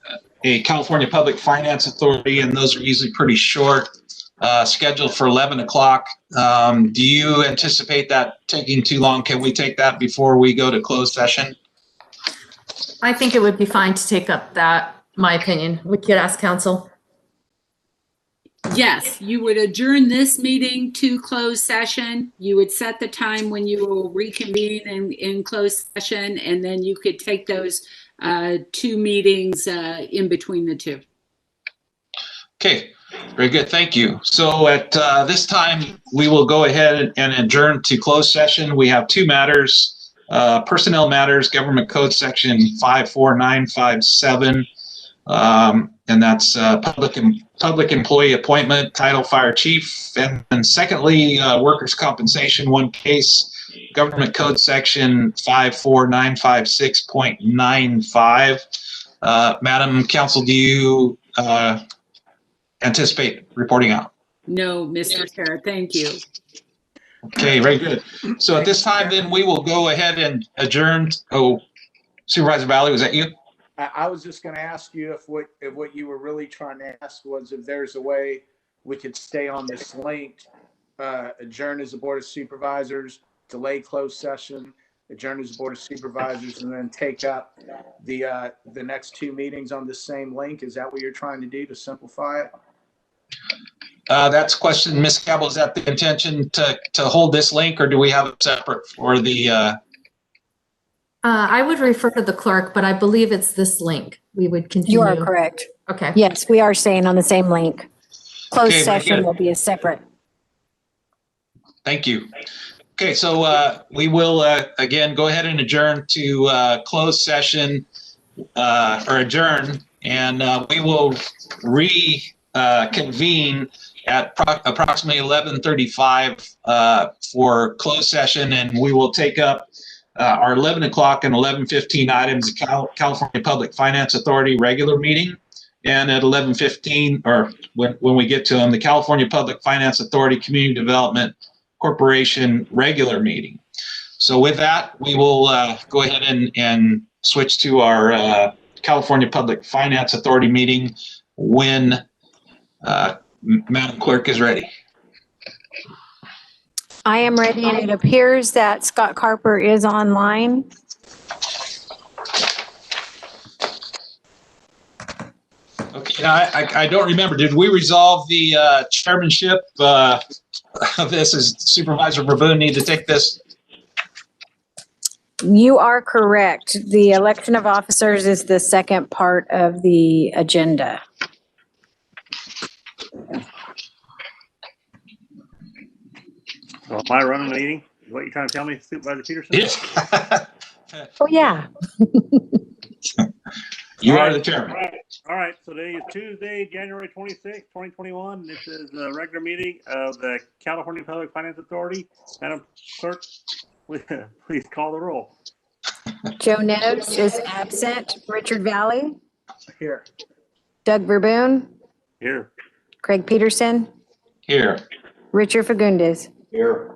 California Public Finance Authority, and those are usually pretty short, scheduled for 11 o'clock. Do you anticipate that taking too long? Can we take that before we go to closed session? I think it would be fine to take up that, my opinion. We could ask counsel. Yes, you would adjourn this meeting to closed session. You would set the time when you will reconvene in closed session, and then you could take those two meetings in between the two. Okay, very good. Thank you. So at this time, we will go ahead and adjourn to closed session. We have two matters, personnel matters, Government Code Section 54957. And that's public employee appointment, title fire chief, and secondly, workers' compensation, one case, Government Code Section 54956.95. Madam Counsel, do you anticipate reporting out? No, Mr. Chair, thank you. Okay, very good. So at this time, then we will go ahead and adjourn. Oh, Supervisor Valley, was that you? I was just going to ask you if what you were really trying to ask was if there's a way we could stay on this link, adjourn as a Board of Supervisors, delay closed session, adjourn as a Board of Supervisors, and then take up the next two meetings on the same link. Is that what you're trying to do to simplify it? That's a question, Ms. Cabell. Is that the intention to hold this link, or do we have it separate for the? I would refer to the clerk, but I believe it's this link. We would continue. You are correct. Okay. Yes, we are staying on the same link. Closed Okay, session will be a separate. Thank you. Okay, so we will again go ahead and adjourn to closed session or adjourn, and we will reconvene at approximately 11:35 for closed session, and we will take up our 11 o'clock and 11:15 items of California Public Finance Authority regular meeting, And at 11:15, or when we get to them, the California Public Finance Authority Community Development Corporation regular meeting. So with that, we will go ahead and switch to our California Public Finance Authority meeting when Madam Clerk is ready. I am ready, and it appears that Scott Carper is online. Okay, now I don't remember. Did we resolve the chairmanship of this? Is Supervisor Verboen need to take this? You are correct. The election of officers is the second part of the agenda. So am I running the meeting? Is what you're trying to tell me, Supervisor Peterson? Yes. Oh, yeah. You are the chairman. All right. So today is Tuesday, January 26th, 2021. This is a regular meeting of the California Public Finance Authority. Madam Clerk, please call the roll. Joe Neves is absent. Richard Valley. Here. Doug Verboen. Here. Craig Peterson. Here. Richard Fagundes. Here.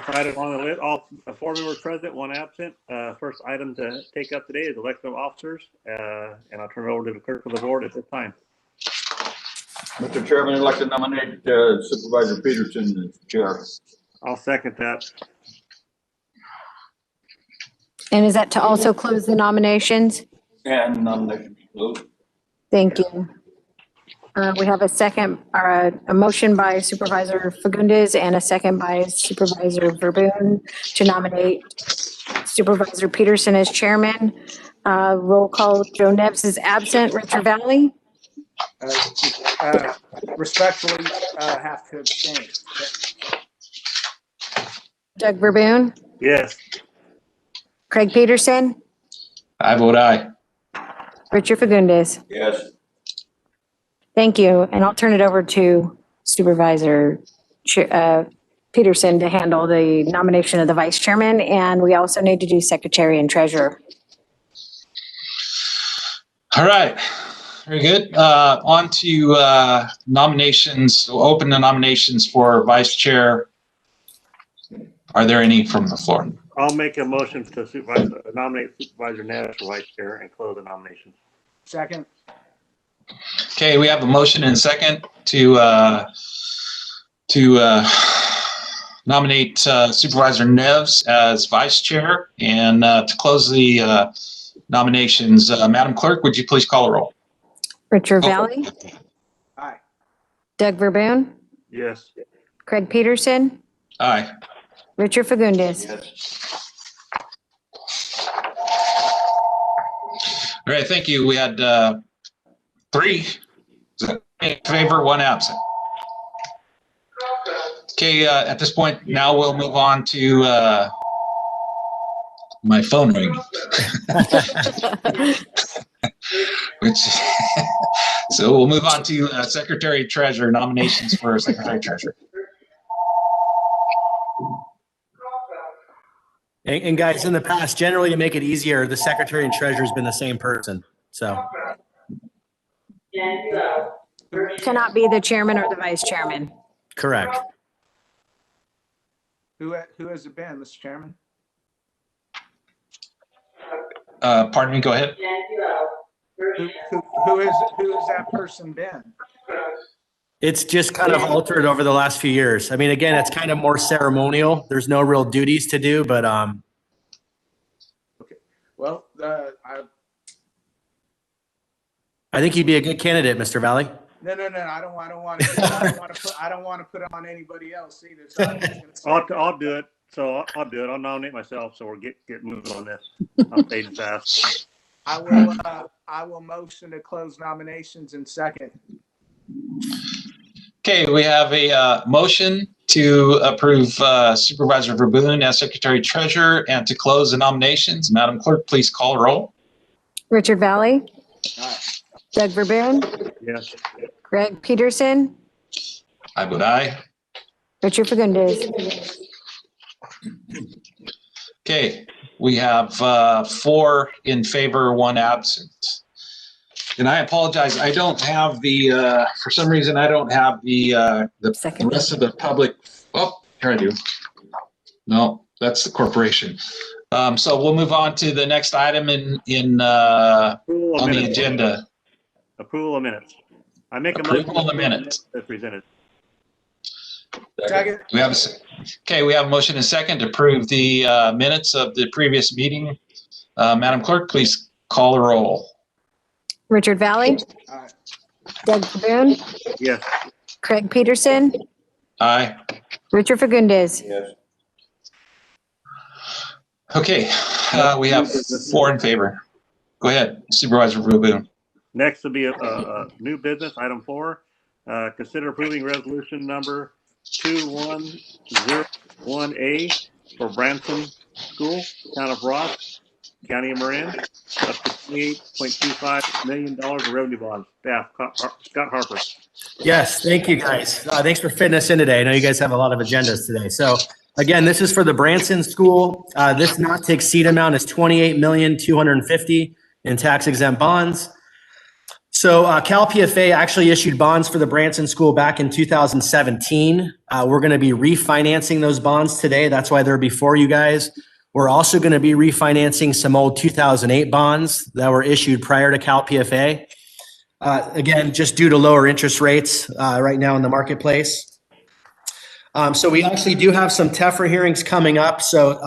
Item on the list, all 4 members present, 1 absent. First item to take up today is election of officers, and I'll turn it over to the clerk of the board at this time. Mr. Chairman, I'd like to nominate Supervisor Peterson as chair. I'll second that. And is that to also close the nominations? And nomination closed. Thank you. We have a second, or a motion by Supervisor Fagundes and a second by Supervisor Verboen to nominate Supervisor Peterson as chairman. Roll call, Joe Neves is absent. Richard Valley? Respectfully, have to abstain. Doug Verboen? Yes. Craig Peterson? I vote aye. Richard Fagundes? Yes. Thank you. And I'll turn it over to Supervisor Peterson to handle the nomination of the vice chairman. And we also need to do secretary and treasurer. All right. Very good. On to nominations. We'll open the nominations for vice chair. Are there any from the floor? I'll make a motion to nominate Supervisor Neves for vice chair and close the nominations. Second. Okay, we have a motion and a second to nominate Supervisor Neves as vice chair and to close the nominations. Madam Clerk, would you please call a roll? Richard Valley? Aye. Doug Verboen? Yes. Craig Peterson? Aye. Richard Fagundes? Yes. All right, thank you. We had 3 in favor, 1 absent. Okay, at this point, now we'll move on to my phone ringing. So we'll move on to Secretary Treasurer, nominations for Secretary Treasurer. And guys, in the past, generally to make it easier, the secretary and treasurer has been the same person. So Cannot be the chairman or the vice chairman. correct. Who has it been, Mr. Chairman? Pardon me, go ahead. Who has that person been? It's just kind of altered over the last few years. I mean, again, it's kind of more ceremonial. There's no real duties to do, but Okay. Well, I think you'd be a good candidate, Mr. Valley. No. I don't want to put it on anybody else either. So I'm just gonna say- I'll do it. So I'll do it. I'll nominate myself. So we'll get moving on this. I'm fading fast. I will motion to close nominations in second. Okay, we have a motion to approve Supervisor Verboen as Secretary Treasurer and to close the nominations. Madam Clerk, please call a roll. Richard Valley? Aye. Doug Verboen? Yes. Craig Peterson? I vote aye. Richard Fagundes? Okay, we have 4 in favor, 1 absent. And I apologize, I don't have the, for some reason, I don't have the rest of the public. Oh, here I do. No, that's the corporation. So we'll move on to the next item on the agenda. Approval of minutes. I make a Approval motion. of the minutes. As presented. Second. We have a motion and second to approve the minutes of the previous meeting. Madam Clerk, please call the roll. Richard Valley. Aye. Doug Verboon. Yes. Craig Peterson. Aye. Richard Fagundes. Yes. Okay, we have 4 in favor. Go ahead, Supervisor Verboon. Next will be a new business, item 4. Consider approving resolution number 2101A for Branson School, Town of Ross, County of Marin, up to $28.25 million of revenue bonds. Staff, Scott Harper. Yes, thank you, guys. Thanks for fitting us in today. I know you guys have a lot of agendas today. So again, this is for the Branson School. This not to exceed amount is $28,250,000 in tax exempt bonds. So Cal PFA actually issued bonds for the Branson School back in 2017. We're going to be refinancing those bonds today. That's why they're before you guys. We're also going to be refinancing some old 2008 bonds that were issued prior to Cal PFA. Again, just due to lower interest rates right now in the marketplace. So we actually do have some TEFRA hearings coming up. So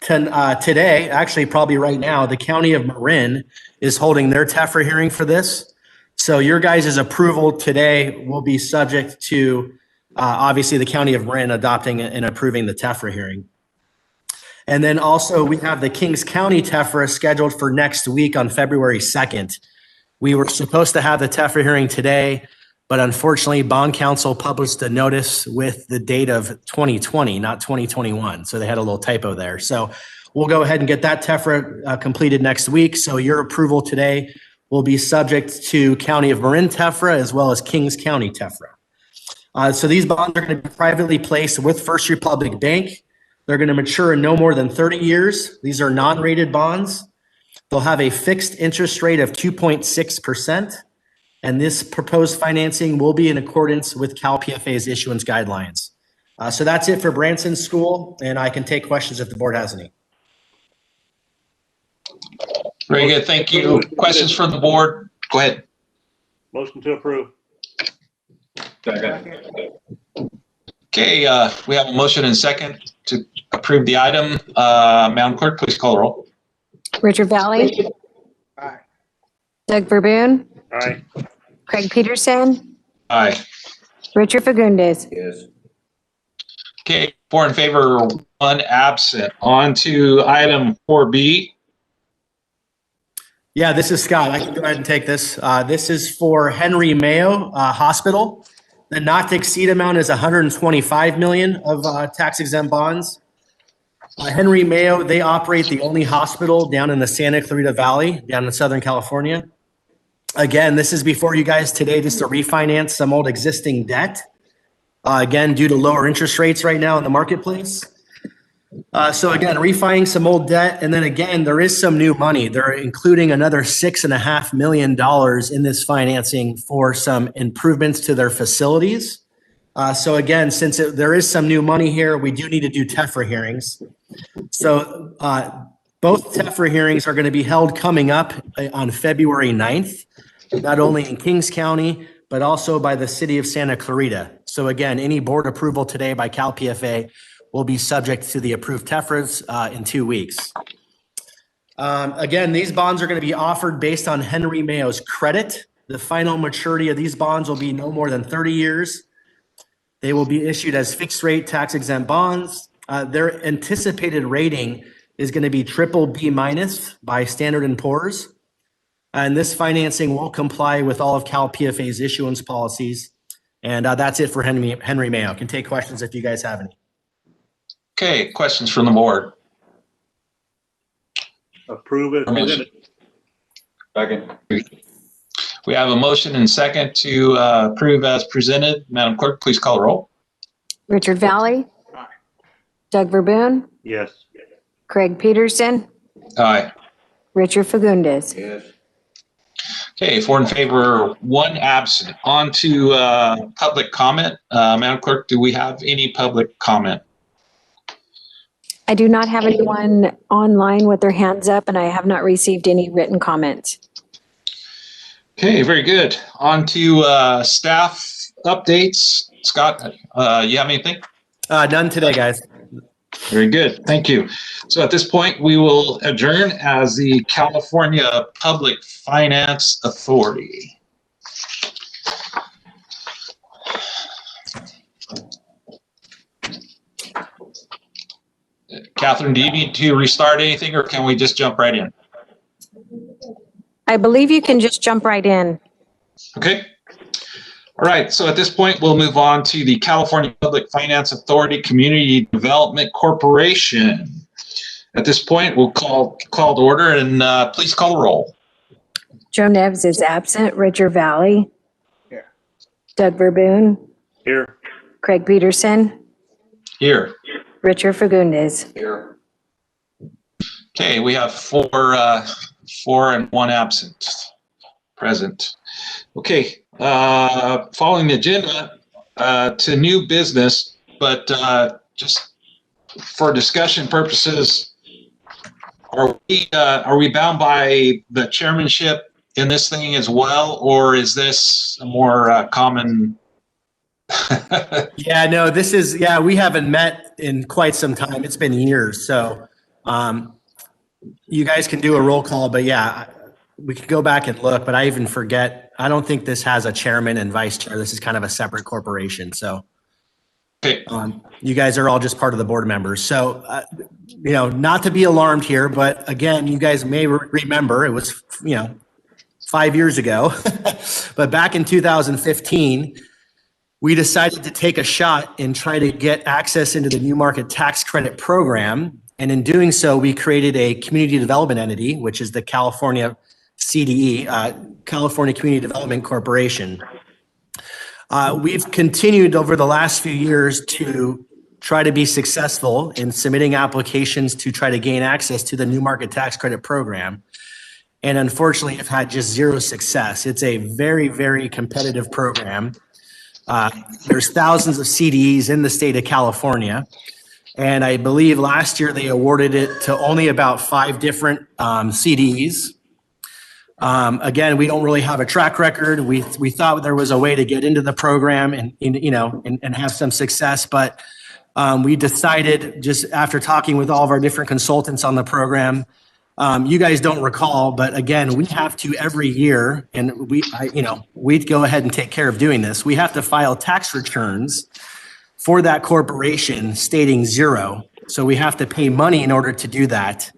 today, actually probably right now, the County of Marin is holding their TEFRA hearing for this. So your guys' approval today will be subject to obviously the County of Marin adopting and approving the TEFRA hearing. And then also we have the Kings County TEFRA scheduled for next week on February 2nd. We were supposed to have the TEFRA hearing today, but unfortunately Bond Council published a notice with the date of 2020, not 2021. So they had a little typo there. So we'll go ahead and get that TEFRA completed next week. So your approval today will be subject to County of Marin TEFRA as well as Kings County TEFRA. So these bonds are going to be privately placed with First Republic Bank. They're going to mature in no more than 30 years. These are non-rated bonds. They'll have a fixed interest rate of 2.6%. And this proposed financing will be in accordance with Cal PFA's issuance guidelines. So that's it for Branson School, and I can take questions if the board has any. Very good, thank you. Questions from the board? Go ahead. Motion to approve. Second. Okay, we have a motion and second to approve the item. Madam Clerk, please call the roll. Richard Valley. Aye. Doug Verboon. Aye. Craig Peterson. Aye. Richard Fagundes. Yes. Okay, 4 in favor, 1 absent. On to item 4B. Yeah, this is Scott. I can go ahead and take this. This is for Henry Mayo Hospital. The not to exceed amount is $125 million of tax exempt bonds. Henry Mayo, they operate the only hospital down in the Santa Clarita Valley, down in Southern California. Again, this is before you guys today just to refinance some old existing debt. Again, due to lower interest rates right now in the marketplace. So again, refining some old debt. And then again, there is some new money. They're including another $6.5 million in this financing for some improvements to their facilities. So again, since there is some new money here, we do need to do TEFRA hearings. So both TEFRA hearings are going to be held coming up on February 9th, not only in Kings County, but also by the city of Santa Clarita. So again, any board approval today by Cal PFA will be subject to the approved TEFRAs in 2 weeks. Again, these bonds are going to be offered based on Henry Mayo's credit. The final maturity of these bonds will be no more than 30 years. They will be issued as fixed rate tax exempt bonds. Their anticipated rating is going to be BBB- by Standard & Poor's. And this financing will comply with all of Cal PFA's issuance policies. And that's it for Henry Mayo. I can take questions if you guys have any. Okay, questions from the board? Approve it. Second. We have a motion and second to approve as presented. Madam Clerk, please call the roll. Richard Valley. Aye. Doug Verboon. Yes. Craig Peterson. Aye. Richard Fagundes. Yes. Okay, 4 in favor, 1 absent. On to public comment. Madam Clerk, do we have any public comment? I do not have anyone online with their hands up, and I have not received any written comments. Okay, very good. On to staff updates. Scott, you have anything? None today, guys. Very good. Thank you. So at this point, we will adjourn as the California Public Finance Authority. Catherine, do you need to restart anything, or can we just jump right in? I believe you can just jump right in. Okay. All right. So at this point, we'll move on to the California Public Finance Authority Community Development Corporation. At this point, we'll call to order, and please call the roll. Joe Neves is absent. Richard Valley. Here. Doug Verboon. Here. Craig Peterson. Here. Richard Fagundes. Here. Okay, we have 4 and 1 absent. Present. Okay, following the agenda to new business, but just for discussion purposes, are we bound by the chairmanship in this thing as well, or is this a more common? Yeah, no, this is, we haven't met in quite some time. It's been years. So you guys can do a roll call, but we could go back and look, but I even forget. I don't think this has a chairman and vice chair. This is kind of a separate corporation. So okay. You guys are all just part of the board members. So, not to be alarmed here, but again, you guys may remember it was, 5 years ago, but back in 2015, we decided to take a shot and try to get access into the New Market Tax Credit Program. And in doing so, we created a community development entity, which is the California CDE, California Community Development Corporation. We've continued over the last few years to try to be successful in submitting applications to try to gain access to the New Market Tax Credit Program. And unfortunately, have had just zero success. It's a very, very competitive program. There's thousands of CDEs in the state of California. And I believe last year they awarded it to only about 5 different CDEs. Again, we don't really have a track record. We thought there was a way to get into the program and have some success, but we decided, just after talking with all of our different consultants on the program, you guys don't recall, but again, we have to every year, and we go ahead and take care of doing this. We have to file tax returns for that corporation stating 0. So we have to pay money in order to do that.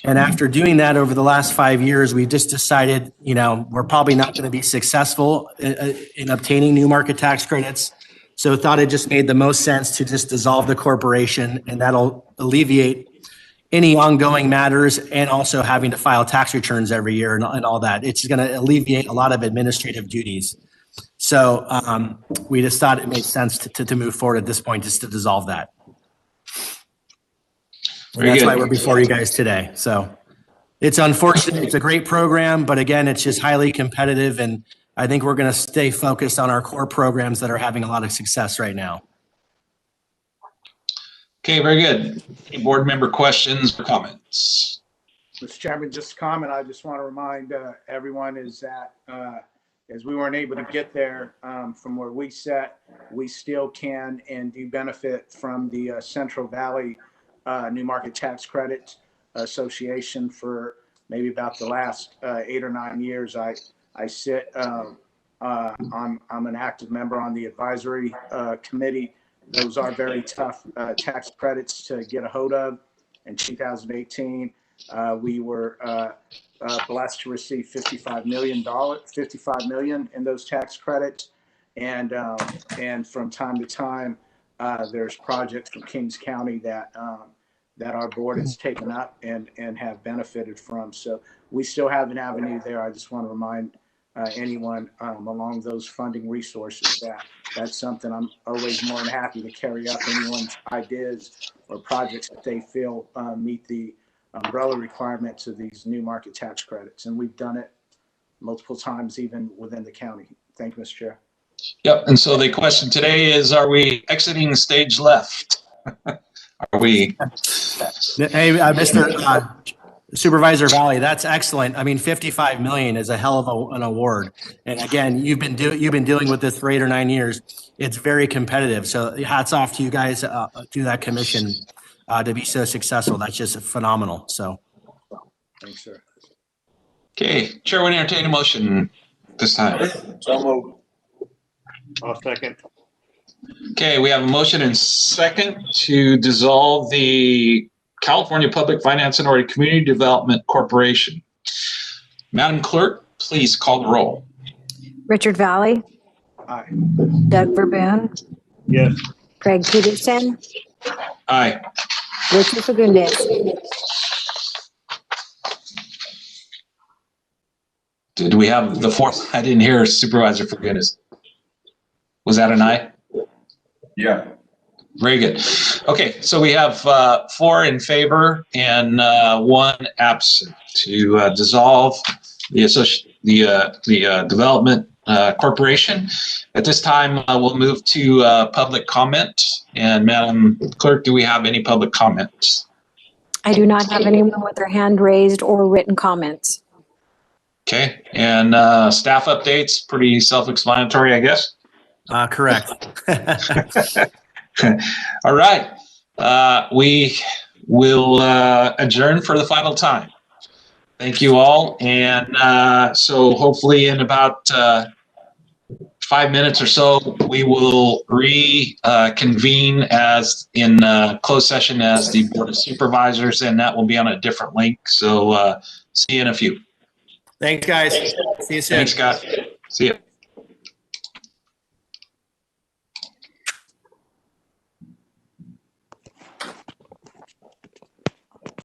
And after doing that over the last 5 years, we just decided, we're probably not going to be successful in obtaining new market tax credits. So thought it just made the most sense to just dissolve the corporation, and that'll alleviate any ongoing matters and also having to file tax returns every year and all that. It's going to alleviate a lot of administrative duties. So we just thought it made sense to move forward at this point, just to dissolve that. That's why we're before you guys today. So it's unfortunate. It's a great program, but again, it's just highly competitive. And I think we're going to stay focused on our core programs that are having a lot of success right now. Okay, very good. Any board member questions or comments? Mr. Chairman, just a comment. I just want to remind everyone is that as we weren't able to get there from where we sat, we still can and do benefit from the Central Valley New Market Tax Credit Association. For maybe about the last 8 or 9 years. I sit, I'm an active member on the advisory committee. Those are very tough tax credits to get a hold of. In 2018, we were blessed to receive $55 million in those tax credits. And from time to time, there's projects from Kings County that our board has taken up and have benefited from. So we still have an avenue there. I just want to remind anyone along those funding resources that's something I'm always more than happy to carry up anyone's ideas or projects that they feel meet the umbrella requirements of these new market tax credits. And we've done it multiple times, even within the county. Thank you, Mr. Chair. Yep. And so the question today is, are we exiting stage left? Are we? Hey, Mr. Supervisor Valley, that's excellent. I mean, 55 million is a hell of an award. And again, you've been dealing with this for 8 or 9 years. It's very competitive. So hats off to you guys, to that commission, to be so successful. That's just phenomenal. So. Thanks, sir. Okay, Chair would entertain a motion this time. So moved. I'll second. Okay, we have a motion and second to dissolve the California Public Finance Authority Community Development Corporation. Madam Clerk, please call the roll. Richard Valley. Aye. Doug Verboon. Yes. Craig Peterson. Aye. Richard Fagundes. Did we have the fourth? I didn't hear Supervisor Fagundes. Was that an aye? Yeah. Very good. Okay, so we have 4 in favor and 1 absent to dissolve the Development Corporation. At this time, we'll move to public comment. And Madam Clerk, do we have any public comments? I do not have anyone with their hand raised or written comments. Okay, and staff updates, pretty self-explanatory, I guess. Correct. All right. We will adjourn for the final time. Thank you all. And so hopefully in about 5 minutes or so, we will reconvene as in closed session as the Board of Supervisors, and that will be on a different link. So see you in a few. Thanks, guys. See you soon. Thanks, Scott. See you.